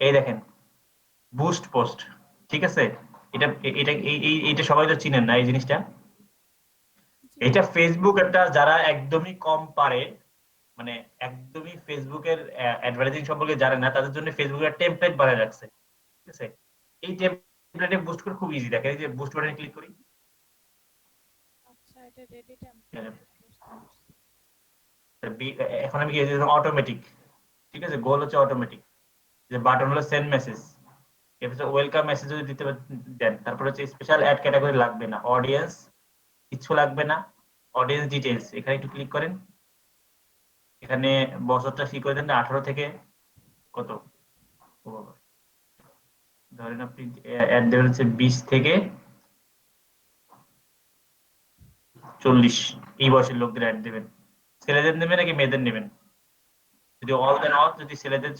এই দেখেন বুস্ট পোস্ট, ঠিক আছে। এটা এইটা সবাই তো চিনেন না এই জিনিসটা। জি এটা ফেসবুক একটা যারা একদমই কম পারে, মানে একদমই ফেসবুকের অ্যাডভার্টাইজিং সম্পর্কে জানে না, তাদের জন্য ফেসবুকের টেমপ্লেট বানিয়ে রাখছে, ঠিক আছে। এই টেমপ্লেটে বুস্ট করে খুব ইজি, দেখেন এই যে বুস্ট বাটনে ক্লিক করি, আচ্ছা, এটা রেডি টেমপ্লেট, হ্যাঁ, বুঝতে পারছি। এখন আমি কি অটোমেটিক, ঠিক আছে, গোল হচ্ছে অটোমেটিক, যে বাটন হলো সেন্ড মেসেজ, এরপর ওয়েলকাম মেসেজ যদি দিতে দেন, তারপর হচ্ছে স্পেশাল অ্যাড ক্যাটাগরি লাগবে না, অডিয়েন্স কিছু লাগবে না, অডিয়েন্স ডিটেইলস এখানে একটু ক্লিক করেন, এখানে বছরটা ঠিক করে দেন 18 থেকে কত, ও বাবা, ধরেন আপনি অ্যাড দেবেন হচ্ছে 20 থেকে 40, এই বয়সের লোকদের অ্যাড দেবেন। ছেলেদের নেবেন নাকি মেয়েদের নেবেন? যদি অল দেন অল, যদি ছেলেদের,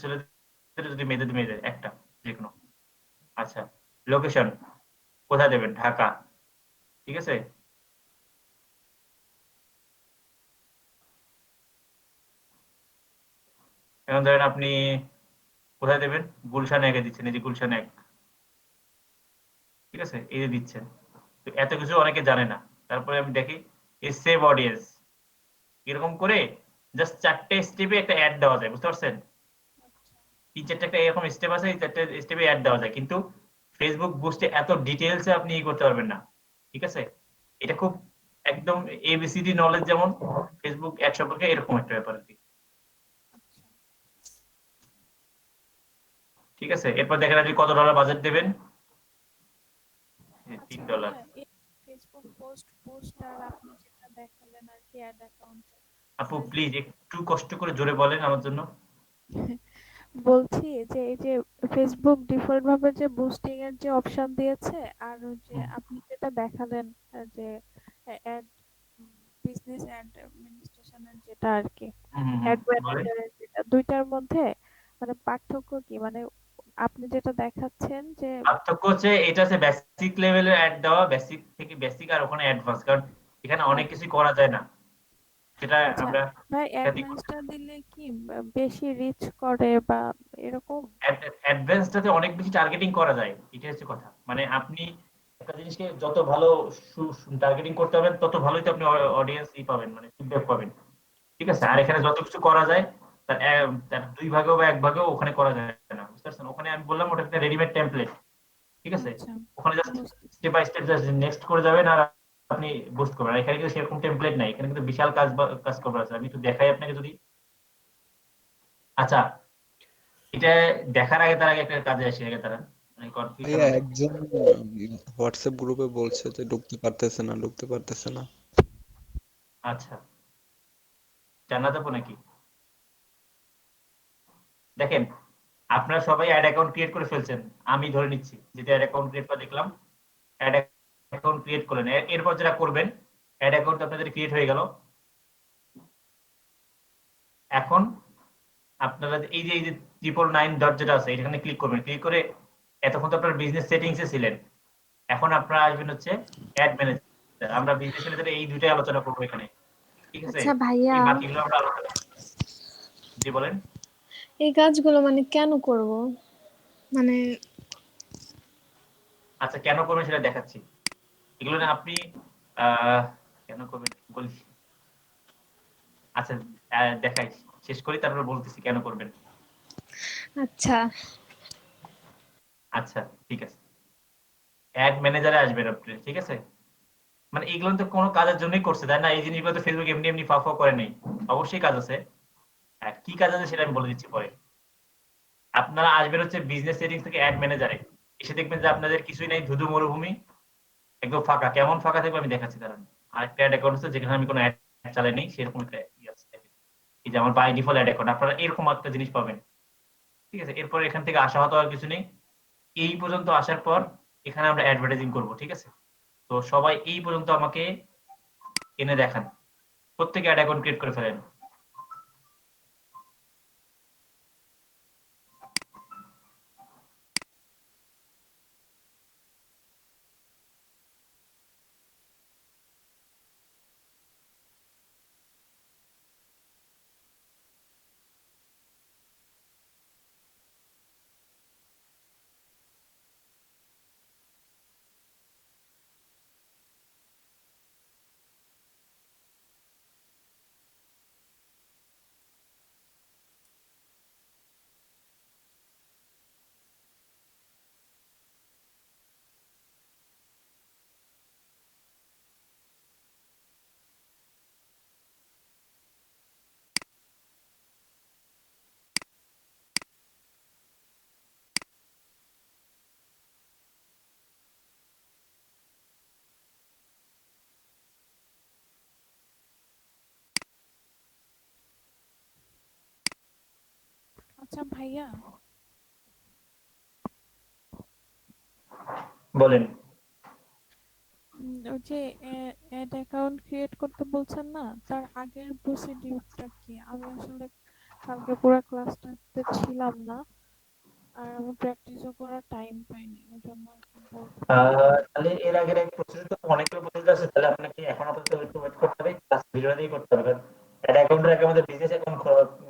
যদি মেয়েদের মেয়েদের, একটা যে কোনো। আচ্ছা, লোকেশন কোথায় দেবেন? ঢাকা, ঠিক আছে। এখন ধরেন আপনি কোথায় দেবেন, গুলশান একে দিচ্ছেন, এই যে গুলশান এক, ঠিক আছে, এই যে দিচ্ছেন। তো এত কিছু অনেকে জানে না। তারপরে আমি দেখি সেভ অডিয়েন্স, এরকম করে জাস্ট 4টে স্টেপে একটা অ্যাড দেওয়া যায়, বুঝতে পারছেন? আচ্ছা 3-4টা একটা এরকম স্টেপ আছে, এই 4টে স্টেপে অ্যাড দেওয়া যায়, কিন্তু ফেসবুক বুস্টে এত ডিটেইলসে আপনি ই করতে পারবেন না, ঠিক আছে। এটা খুব একদম এবিসিডি নলেজ, যেমন ফেসবুক অ্যাড সম্পর্কে এরকম একটা ব্যাপার আর কি, আচ্ছা ঠিক আছে। এরপর দেখেন আপনি কত ডলার বাজেট দেবেন, আচ্ছা $3। ভাইয়া, এই ফেসবুক পোস্ট বুস্ট আর আপনি যেটা দেখালেন আর কি অ্যাড অ্যাকাউন্টে, আপু প্লিজ একটু কষ্ট করে জোরে বলেন আমার জন্য। বলছি যে এই যে ফেসবুক ডিফল্ট ভাবে যে বুস্টিং এর যে অপশন দিয়েছে, আর ওই যে আপনি যেটা দেখালেন যে অ্যাড বিজনেস অ্যাড অ্যাডমিনিস্ট্রেশনের যেটা আর কি, অ্যাড বলেন। ম্যানেজারের যেটা, দুইটার মধ্যে মানে পার্থক্য কি? মানে আপনি যেটা দেখাচ্ছেন যে পার্থক্য হচ্ছে এটা হচ্ছে বেসিক লেভেলের অ্যাড দেওয়া, বেসিক থেকে বেসিক, আর ওখানে অ্যাডভান্স, কারণ এখানে অনেক কিছু করা যায় না, সেটা আচ্ছা আমরা ভাই, একাধিক অ্যাডভান্সটা দিলে কি বেশি রিচ করে বা এরকম? অ্যাডভান্সটাতে অনেক বেশি টার্গেটিং করা যায়, এটা হচ্ছে কথা। মানে আপনি একটা জিনিসকে যত ভালো টার্গেটিং করতে পারবেন, তত ভালোই তো আপনি অডিয়েন্স ই পাবেন, মানে ফিডব্যাক পাবেন, ঠিক আছে। আচ্ছা আর এখানে যত কিছু করা যায় তার তার 2 ভাগেও বা 1 ভাগেও ওখানে করা যায় না, বুঝতে পারছেন। ওখানে আমি বললাম ওটা একটা রেডিমেড টেমপ্লেট, ঠিক আছে। আচ্ছা ওখানে জাস্ট বুঝতে step by step just next করে যাবেন আর আপনি বুস্ট করবেন। আর এখানে কিন্তু সেরকম টেমপ্লেট নাই, এখানে কিন্তু বিশাল কাজ করার আছে। আমি একটু দেখাই আপনাকে যদি। আচ্ছা, এটা দেখার আগে তার আগে একটা কাজে আসি আগে, তারা মানে কনফিউশন ভাইয়া অনেক। একজন হোয়াটসঅ্যাপ গ্রুপে বলছে যে ঢুকতে পারতেছে না। আচ্ছা, জান্নাত আপু নাকি? দেখেন, আপনারা সবাই অ্যাড অ্যাকাউন্ট ক্রিয়েট করে ফেলছেন, আমি ধরে নিচ্ছি, যেটা অ্যাড অ্যাকাউন্ট ক্রিয়েট করে দেখলাম, অ্যাড অ্যাকাউন্ট ক্রিয়েট করলেন। এরপর যেটা করবেন, অ্যাড অ্যাকাউন্ট আপনাদের ক্রিয়েট হয়ে গেল। এখন আপনারা এই যে 999 ডট যেটা আছে, এখানে ক্লিক করবেন। ক্লিক করে এতক্ষণ তো আপনার বিজনেস সেটিংসে ছিলেন, এখন আপনারা আসবেন হচ্ছে অ্যাড ম্যানেজার। আমরা বিজনেস ম্যানেজারে এই দুইটাই আলোচনা করবো এখানে, ঠিক আছে। আচ্ছা ভাইয়া, এই বাকিগুলো আমরা আলোচনা, জি বলেন। এই কাজগুলো মানে কেন করব? মানে আচ্ছা, কেন করবেন সেটা দেখাচ্ছি। এগুলো না আপনি আহ কেন করবেন বলি। আচ্ছা, দেখাই, শেষ করি তারপর বলতেছি কেন করবেন। আচ্ছা আচ্ছা, ঠিক আছে, অ্যাড ম্যানেজারে আসবেন আপনি, ঠিক আছে। মানে এগুলো তো কোনো কাজের জন্যই করছে, তাই না? এই জিনিসগুলো তো ফেসবুক এমনি এমনি ফাফা করে নেই, অবশ্যই কাজ আছে। হ্যাঁ, কি কাজ আছে সেটা আমি বলে দিচ্ছি পরে। আপনারা আসবেন হচ্ছে বিজনেস সেটিংস থেকে অ্যাড ম্যানেজারে, এসে দেখবেন যে আপনাদের কিছুই নাই, ধুধু মরুভূমি, একদম ফাঁকা। কেমন ফাঁকা থাকবে আমি দেখাচ্ছি, কারণ আরেকটা অ্যাড অ্যাকাউন্ট আছে যেখানে আমি কোনো অ্যাড চালাই নেই, সেরকম একটা আছে। এই যে আমার বাই ডিফল্ট অ্যাড অ্যাকাউন্ট, আপনারা এরকম একটা জিনিস পাবেন, ঠিক আছে। এরপর এখান থেকে আশা হতো আর কিছু নেই। এই পর্যন্ত আসার পর এখানে আমরা অ্যাডভার্টাইজিং করব, ঠিক আছে? তো সবাই এই পর্যন্ত আমাকে এনে দেখান, প্রত্যেকে অ্যাড অ্যাকাউন্ট ক্রিয়েট করে ফেলেন। আচ্ছা ভাইয়া, বলেন। ওই যে অ্যাড অ্যাকাউন্ট ক্রিয়েট করতে বলছেন না, তার আগের প্রসিডিউরটা কি? আমি আসলে কালকে পুরো ক্লাসটাতে ছিলাম না, আর আমি প্র্যাকটিসও করার টাইম পাইনি, ওই জন্য আর কি বলতে তাহলে এর আগের এক প্রসেস তো অনেকগুলো প্রসেস আছে, তাহলে আপনাকে এখন আপাতত একটু ওয়েট করতে হবে, ক্লাস ভিডিও দিয়ে করতে হবে। কারণ অ্যাড অ্যাকাউন্টের আগে আমাদের বিজনেস অ্যাকাউন্ট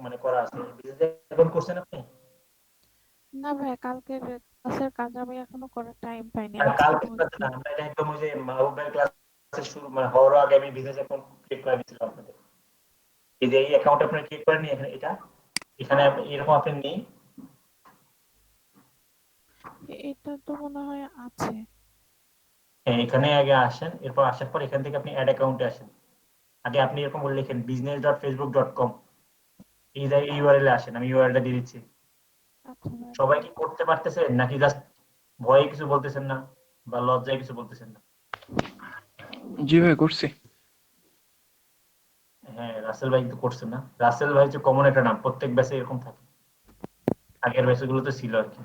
মানে করা আছে। বিজনেস অ্যাকাউন্ট করছেন আপনি? না ভাই, কালকের ক্লাসের কাজ আমি এখনো করার টাইম পাইনি, আর আজকে কালকে ক্লাসে করছি। না, আমরা এটা একদম ওই যে মাহবুব ভাইয়ের ক্লাসের শুরু মানে হওয়ার আগে আমি বিজনেস অ্যাকাউন্ট ক্রিয়েট করে দিয়েছিলাম আপনাদের। এই যে এই অ্যাকাউন্ট আপনি ক্রিয়েট করেন এখানে, এটা এখানে এরকম আপনি নেই। এটা তো মনে হয় আছে। এখানে আগে আসেন, এরপর আসার পর এখান থেকে আপনি অ্যাড অ্যাকাউন্টে আসেন। আগে আপনি এরকম বলে লিখেন business.facebook.com, এই যে ইউআরএল এ আসেন, আমি ইউআরএলটা দিয়ে দিচ্ছি। আচ্ছা ভাই, সবাই কি করতে পারতেছেন নাকি জাস্ট ভয়ে কিছু বলতেছেন না বা লজ্জায় কিছু বলতেছেন না? জি ভাই, করছি। হ্যাঁ, রাসেল ভাই কিন্তু করছেন না। রাসেল ভাই হচ্ছে কমন একটা নাম, প্রত্যেক ব্যাচে এরকম থাকে, আগের ব্যাচে গুলোতে ছিল আর কি।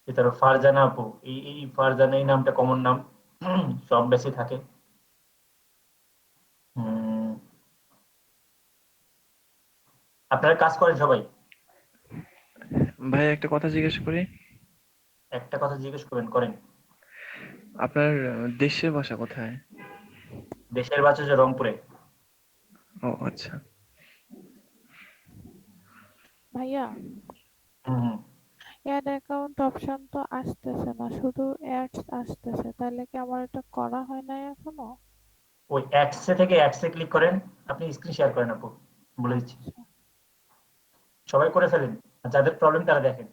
এছাড়া ফারজানা আপু, এই ফারজানা এই নামটা কমন নাম, সব ব্যাচে থাকে। আপনারা কাজ করেন সবাই? ভাই একটা কথা জিজ্ঞেস করি। একটা কথা জিজ্ঞেস করবেন, করেন। আপনার দেশের বাসা কোথায়? দেশের বাচ্চা হচ্ছে রংপুরে। ও আচ্ছা। ভাইয়া, হুম। অ্যাড অ্যাকাউন্ট অপশন তো আসতেছে না, শুধু অ্যাডস আসতেছে, তাহলে কি আমার এটা করা হয় নাই এখনো? ওই অ্যাডস থেকে অ্যাডস এ ক্লিক করেন, আপনি স্ক্রিন শেয়ার করেন আপু, বলে দিচ্ছি। আচ্ছা, সবাই করে ফেলেন, আর যাদের প্রবলেম তারা দেখেন।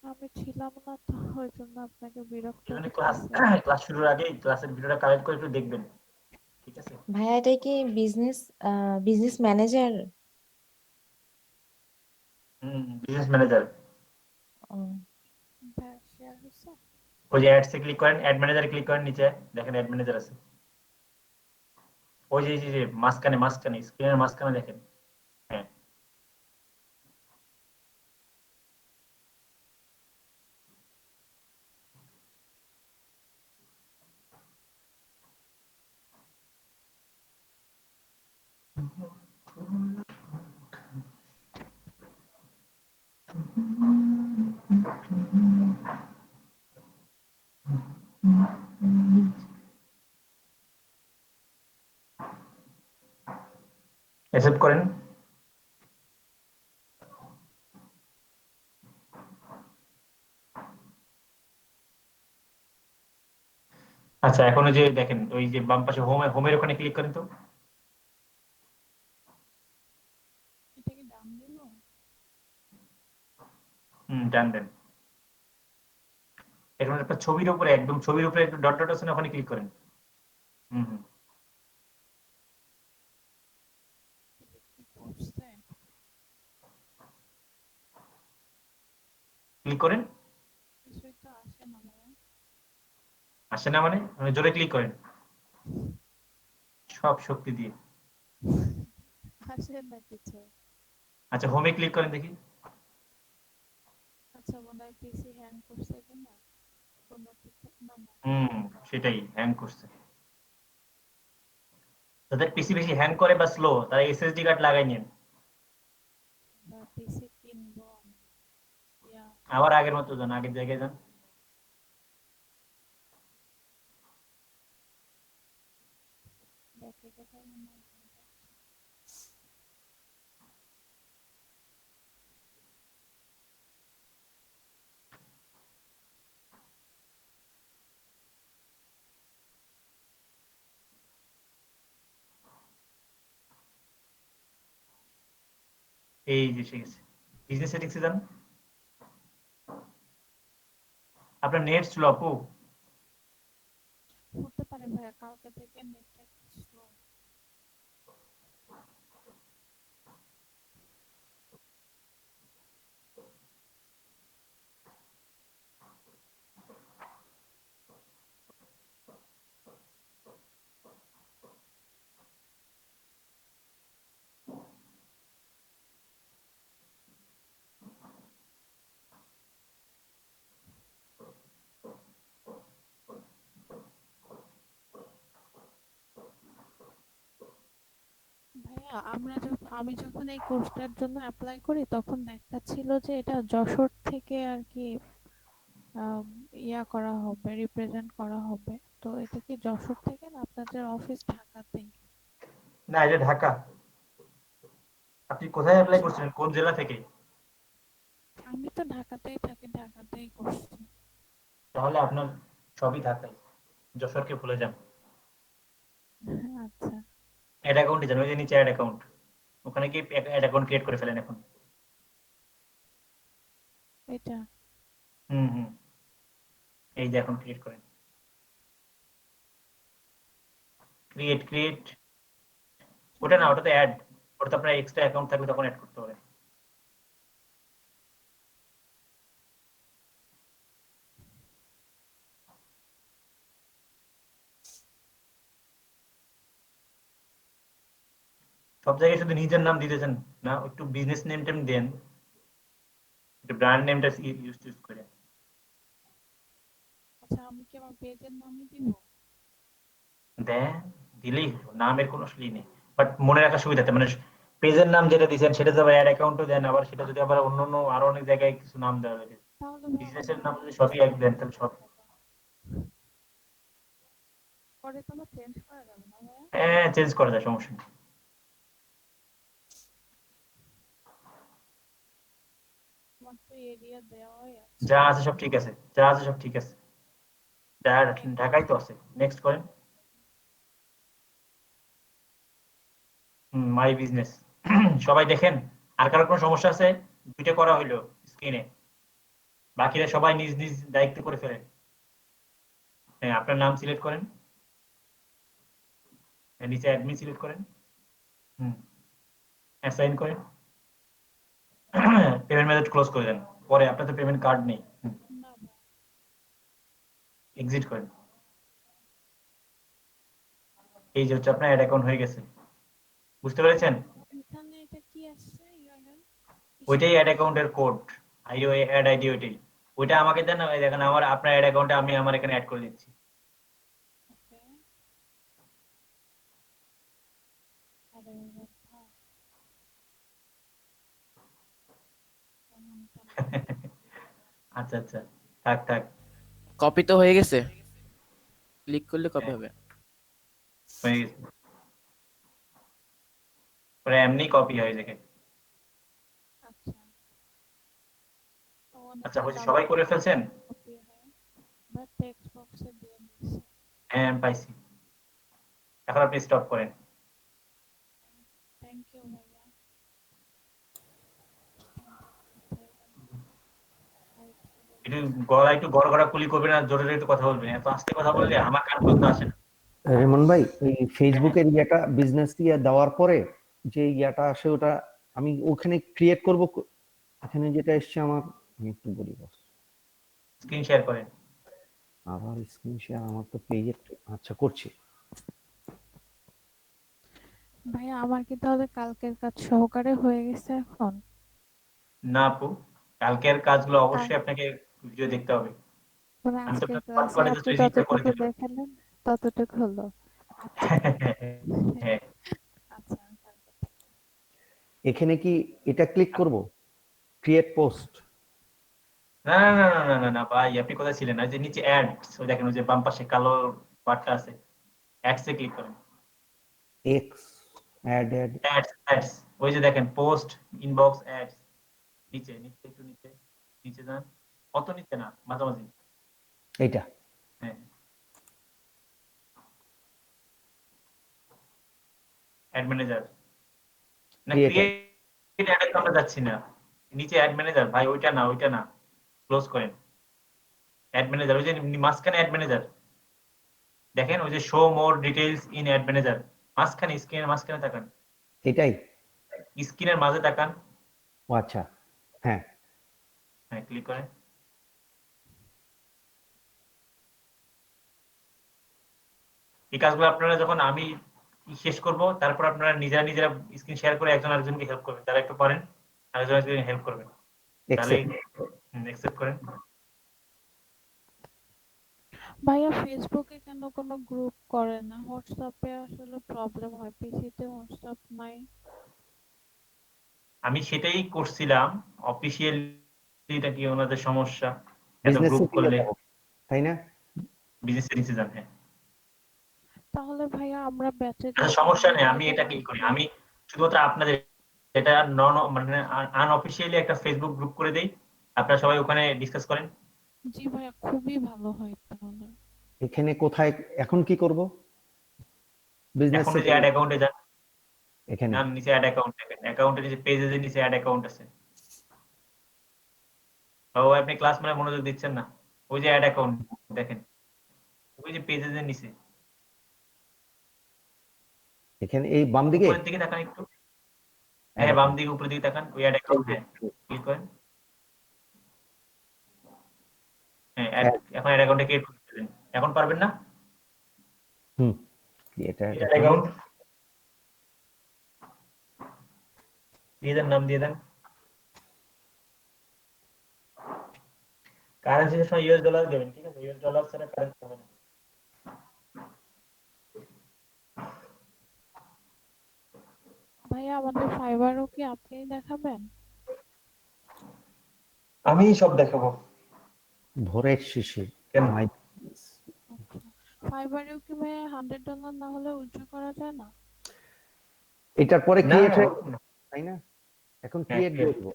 আমি ছিলাম না তো, ওই জন্য আপনাকে বিরক্ত এই জন্য ক্লাস করতেছি। ক্লাস শুরুর আগে ক্লাসের ভিডিওটা কালেক্ট করে একটু দেখবেন, ঠিক আছে? ভাইয়া এটা কি বিজনেস ম্যানেজার? Business manager. ভাইয়া শেয়ার হচ্ছে? ওই যে অ্যাডস এ ক্লিক করেন, অ্যাড ম্যানেজারে ক্লিক করেন, নিচে দেখেন অ্যাড ম্যানেজার আছে। ওই যে যে মাঝখানে মাঝখানে স্ক্রিনের মাঝখানে দেখেন। হ্যাঁ, অ্যাকসেপ্ট করেন। আচ্ছা, এখন ওই যে দেখেন ওই যে বাম পাশে হোমের ওখানে ক্লিক করেন তো। এটা কি ডান দিল? ডান দেন। এখন একটা ছবির উপরে, একদম ছবির উপরে একটু ডট ডট আছে না, ওখানে ক্লিক করেন। হুম। কি করছে? ক্লিক করেন। কিছুই তো আসে না ভাইয়া। আসে না মানে জোরে ক্লিক করেন সব শক্তি দিয়ে। আসে না কিছু। আচ্ছা, হোমে ক্লিক করেন দেখি। আচ্ছা মনে হয় পিসি হ্যাং করছে কিনা কোনো ঠিক না না সেটাই হ্যাং করছে। যাদের পিসি বেশি হ্যাং করে বা স্লো তারা এসএসডি কার্ড লাগাই নেন। বা পিসি কিনবো ইয়া আবার আগের মতো যান, আগের জায়গায় যান। দেখে কোথায় মনে হয় এই যে এসে গেছে, বিজনেস সেটিংসে যান। আপনার নেট স্লো আপু। হতে পারে ভাইয়া কালকে থেকে নেটটা একটু স্লো। ভাইয়া আমি যখন এই কোর্সটার জন্য অ্যাপ্লাই করি তখন দেখাচ্ছিল যে এটা যশোর থেকে আর কি আম, ইয়া করা হবে, রিপ্রেজেন্ট করা হবে। তো এটা কি যশোর থেকে না আপনাদের অফিস ঢাকাতেই? না, এটা ঢাকা। আপনি কোথায় অ্যাপ্লাই করছিলেন, কোন জেলা থেকে? আমি তো ঢাকাতেই থাকি, ঢাকাতেই করছি। তাহলে আপনার সবই ঢাকায়, যশোরকে ভুলে যান। আচ্ছা অ্যাড অ্যাকাউন্টে যান, ওই যে নিচে অ্যাড অ্যাকাউন্ট, ওখানে গিয়ে অ্যাড অ্যাকাউন্ট ক্রিয়েট করে ফেলেন এখন। এটা হুম, এই যে এখন ক্রিয়েট করেন, ক্রিয়েট ক্রিয়েট। ওটা না, ওটাতে অ্যাড, ওটাতে আপনার এক্সট্রা অ্যাকাউন্ট থাকলে তখন অ্যাড করতে পারেন। সব জায়গায় শুধু নিজের নাম দিতেছেন না, একটু বিজনেস নেম টেম দেন, একটু ব্র্যান্ড নেমটা ইউজ করে আচ্ছা আমি কি আমার পেজের নামই দিব? দেন, দিলেই হলো, নামের কোনো আসলেই নেই। বাট মনে রাখার সুবিধাতে মানে পেজের নাম যেটা দিচ্ছেন সেটা যদি অ্যাড অ্যাকাউন্টও দেন, আবার সেটা যদি আবার অন্য অন্য আরো অনেক জায়গায় কিছু নাম দেওয়া লাগে, তাহলে ভাই আমার বিজনেসের নাম নামটা যদি চেঞ্জ সবই এক করে দেন দেন তাহলে সব। পরে তো আবার চেঞ্জ করা যাবে না ভাইয়া? হ্যাঁ, চেঞ্জ করা যায়, সমস্যা নেই। আমার তো এরিয়া দেওয়াই আছে। যা আছে সব ঠিক আছে, যা আছে সব ঠিক আছে, ঢাকায় তো আছে। নেক্সট করেন। My business. সবাই দেখেন, আর কারো কোনো সমস্যা আছে? দুইটা করা হইলো স্ক্রিনে, বাকিরা সবাই নিজ নিজ দায়িত্ব করে ফেলেন। হ্যাঁ, আপনার নাম সিলেক্ট করেন, নিচে অ্যাডমিন সিলেক্ট করেন, অ্যাসাইন করেন, পেমেন্ট মেথড ক্লোজ করে দেন। পরে আপনার তো পেমেন্ট কার্ড নেই, না ভাই এক্সিট করেন। এই যে হচ্ছে আপনার অ্যাড অ্যাকাউন্ট হয়ে গেছে, বুঝতে পেরেছেন? এখানে এটা কি আসছে ইউআরএল? ওইটাই অ্যাড অ্যাকাউন্টের কোড, আইডি, অ্যাড আইডি ওইটাই। ওইটা আমাকে দেন, ওই দেখেন আমার আপনার অ্যাড অ্যাকাউন্টে আমি আমার এখানে অ্যাড করে দিচ্ছি। ওকে আরে বাবা কেমনটা আচ্ছা আচ্ছা, থাক থাক, কপি তো হয়ে গেছে, ক্লিক করলে কপি হবে। হয়ে গেছে। পরে এমনি কপি হয়ে যায়। আচ্ছা তো আচ্ছা, অনেকটা হয়েছে, সবাই ডাউনলোড করে ফেলছেন? কপি হয় বা টেক্সট বক্সে দিয়ে দিয়েছে। হ্যাঁ, আমি পাইছি। এখন আপনি স্টপ করেন। থ্যাংক ইউ ভাইয়া। একটু গলা একটু গড়গড়া কুলি করবেন, আর জোরে জোরে একটু কথা বলবেন, এত আস্তে কথা বললে আমার কান পর্যন্ত আসে না। রেমন ভাই এই ফেসবুকের ইয়াটা বিজনেস ইয়া দেওয়ার পরে যে ইয়াটা আসে ওটা আমি ওখানে ক্রিয়েট করব। এখানে যেটা এসছে আমার, আমি একটু বলি বস। স্ক্রিন শেয়ার করেন। আবার স্ক্রিন শেয়ার, আমার তো পেজে, আচ্ছা করছি। ভাইয়া আমার কি তাহলে কালকের কাজ সহকারে হয়ে গেছে এখন? না আপু, কালকের কাজগুলো তা অবশ্যই আপনাকে ভিডিও দেখতে হবে। মানে আমি তো আজকের ফট ক্লাসে করে জাস্ট আপনি রিসিভটা করে যতটুকু দিলাম। দেখালেন ততটুকু হলো। আচ্ছা হ্যাঁ আচ্ছা এখানে কি এটা ক্লিক করব, ক্রিয়েট পোস্ট? না না না না না না না ভাই, আপনি কোথায় ছিলেন? ওই যে নিচে অ্যাডস, ওই দেখেন ওই যে বাম পাশে কালো বাটটা আছে, অ্যাডস এ ক্লিক করেন। X ad ad ads ads, ওই যে দেখেন পোস্ট, ইনবক্স, অ্যাডস, নিচে নিচে একটু নিচে, নিচে যান, অত নিচে না, মাঝামাঝি। এইটা হ্যাঁ, অ্যাড ম্যানেজার না, ক্রিয়েট। ক্রিয়েট অ্যাড অ্যাকাউন্টে যাচ্ছি না, নিচে অ্যাড ম্যানেজার ভাই, ওইটা না ওইটা না, ক্লোজ করেন। অ্যাড ম্যানেজার, ওই যে মাঝখানে অ্যাড ম্যানেজার দেখেন, ওই যে show more details in add manager, মাঝখানে স্ক্রিনের মাঝখানে তাকান, এটাই? স্ক্রিনের মাঝে তাকান। ও আচ্ছা, হ্যাঁ। হ্যাঁ, ক্লিক করেন। এই কাজগুলো আপনারা যখন আমি শেষ করব, তারপর আপনারা নিজেরা নিজেরা স্ক্রিন শেয়ার করে একজন আরেকজনকে হেল্প করবেন, যারা একটু পারেন আরেকজন আরেকজনকে হেল্প করবেন, তাহলে অ্যাকসেপ্ট করেন। ভাইয়া ফেসবুকে কেন কোনো গ্রুপ করে না? হোয়াটসঅ্যাপে আসলে প্রবলেম হয়, পিসিতে হোয়াটসঅ্যাপ নাই। আমি সেটাই করছিলাম, অফিসিয়াল এটা কি ওনাদের সমস্যা, এত বিজনেস গ্রুপ সেটিংয়ে করলে যাব, তাই না? বিজনেস সেটিংসে যান। হ্যাঁ, তাহলে ভাইয়া আমরা ব্যাচে আচ্ছা সমস্যা নেই, আমি এটা কি করি, আমি শুধুমাত্র আপনাদের এটা নন মানে আনঅফিসিয়ালি একটা ফেসবুক গ্রুপ করে দেই, আপনারা সবাই ওখানে ডিসকাস করেন। জি ভাইয়া, খুবই ভালো হয় তাহলে। এখানে কোথায় এখন কি করব? বিজনেস এখন যে সেটিং অ্যাড অ্যাকাউন্টে যান, এখানে নিচে অ্যাড অ্যাকাউন্ট দেখেন, অ্যাকাউন্টের নিচে পেজের নিচে অ্যাড অ্যাকাউন্ট আছে। ও আপনি ক্লাস মানে মনোযোগ দিচ্ছেন না, ওই যে অ্যাড অ্যাকাউন্ট দেখেন, ওই যে পেজের নিচে এখানে এই বাম দিকে উপরের দিকে তাকান একটু। অ্যাড হ্যাঁ, বাম অ্যাকাউন্ট। দিকে উপরের দিকে তাকান, ওই অ্যাড অ্যাকাউন্ট, হ্যাঁ ক্লিক করেন। হ্যাঁ, এখন অ্যাড অ্যাকাউন্টে ক্রিয়েট করতে দেন, এখন পারবেন না? হুম, ক্রিয়েট অ্যাড অ্যাড অ্যাকাউন্ট দিয়ে দেন, নাম দিয়ে দেন। কারেন্সির সময় ইউএস ডলার দেবেন, ঠিক আছে? ইউএস ডলার ছাড়া কারেন্সি হবে না। ভাইয়া আমাদের ফাইবারও কি আপনিই দেখাবেন? আমি সব দেখাবো। ভোরের শিশির কেন? মাই ফাইবারেও কি ভাইয়া $100 না হলে উইথড্র করা যায় না? এটার পরে না ক্রিয়েট না, হয়ে ওরকম না। তাই না? এখন হ্যাঁ, ক্রিয়েট দিয়ে দেব।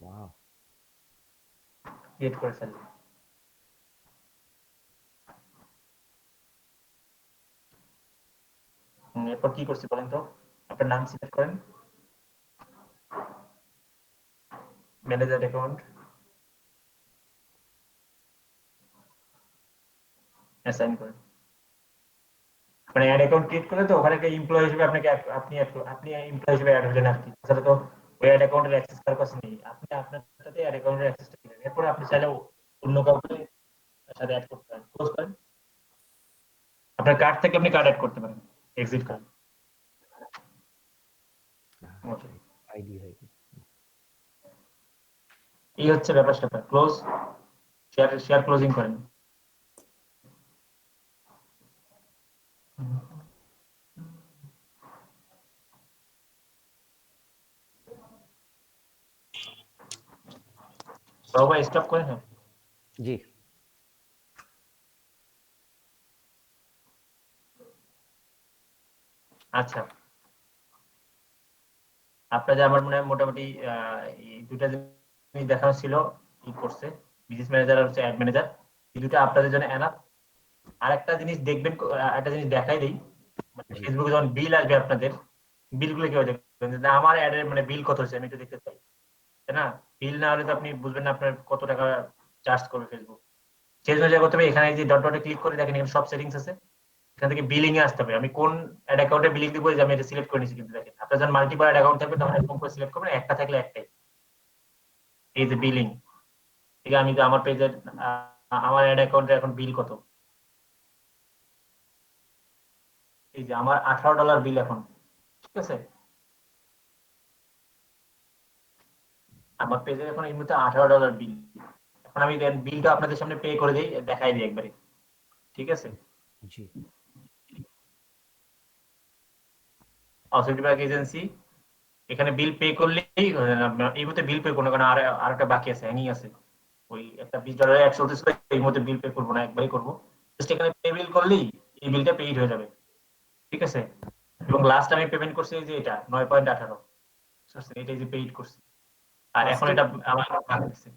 ওয়াও, ক্রিয়েট করে ফেলবেন। এরপর কি করছি বলেন তো? আপনার নাম সিলেক্ট করেন, ম্যানেজার অ্যাকাউন্ট, অ্যাসাইন করেন। মানে অ্যাড অ্যাকাউন্ট ক্রিয়েট করলে তো ওখানে একটা এমপ্লয়ি হিসেবে আপনাকে আপনি আপনি এমপ্লয়ি হিসেবে অ্যাড হলেন আর কি, তাহলে তো ওই অ্যাড অ্যাকাউন্টের অ্যাক্সেস কার কাছে নেই, আপনি আপনার সাথে অ্যাড অ্যাকাউন্টের অ্যাক্সেসটা দিলেন, এরপর আপনি চাইলে অন্য কাউকে সাথে অ্যাড করতে পারেন। ক্লোজ করেন। আপনার কার্ড থেকে আপনি কার্ড অ্যাড করতে পারেন, এক্সিট করেন। ওকে, আইডি হয়ে গেছে। এই হচ্ছে ব্যাপারটা। ক্লোজ, শেয়ার ক্লোজিং করেন। সবাই স্টপ করেন। হ্যাঁ, জি আচ্ছা, আপনাদের আমার মনে হয় মোটামুটি এই দুটা জিনিস দেখানো ছিল, ই করছে বিজনেস ম্যানেজার আর হচ্ছে অ্যাড ম্যানেজার, এই দুটো আপনাদের জন্য এনাফ। আর একটা জিনিস দেখবেন, একটা জিনিস দেখাই দিই, মানে ফেসবুকে যখন বিল আসবে আপনাদের, বিলগুলো কিভাবে দেখবেন যে আমার অ্যাডের মানে বিল কত হচ্ছে আমি একটু দেখতে চাই, তাই না? বিল না হলে তো আপনি বুঝবেন না আপনার কত টাকা চার্জ করবে ফেসবুক। সেই জন্য যা করতে হবে, এখানে যে ডট ডটে ক্লিক করে দেখেন এখানে সব সেটিংস আছে, এখান থেকে বিলিং এ আসতে হবে। আমি কোন অ্যাড অ্যাকাউন্টে বিলিং দিব যে আমি এটা সিলেক্ট করে নিয়েছি, কিন্তু দেখেন আপনার যখন মাল্টিপল অ্যাড অ্যাকাউন্ট থাকবে তখন এরকম করে সিলেক্ট করবেন, একটা থাকলে একটাই। এই যে বিলিং, ঠিক আছে? আমি তো আমার পেজের আমার অ্যাড অ্যাকাউন্টে এখন বিল কত, এই যে আমার $18 বিল এখন, ঠিক আছে? আমার পেজে এখন এই মুহূর্তে $18 বিল। এখন আমি বিলটা আপনাদের সামনে পে করে দিই, দেখাই দিই একবারে, ঠিক আছে? জি অথরিটি ব্যাংক এজেন্সি, এখানে বিল পে করলেই এই মুহূর্তে বিল পে করবো, কারণ আর একটা বাকি আছে, হ্যাঙ্গিং আছে। ওই একটা $20 অ্যাড চলতেছিল, এই মুহূর্তে বিল পে করবো না, একবারই করবো। জাস্ট এখানে পে বিল করলেই এই বিলটা পেইড হয়ে যাবে, ঠিক আছে? এবং লাস্ট আমি পেমেন্ট করছি এই যে এটা 9.18, এটাই যে পেইড করছি, আর এখন এটা আমার বাকি আছে।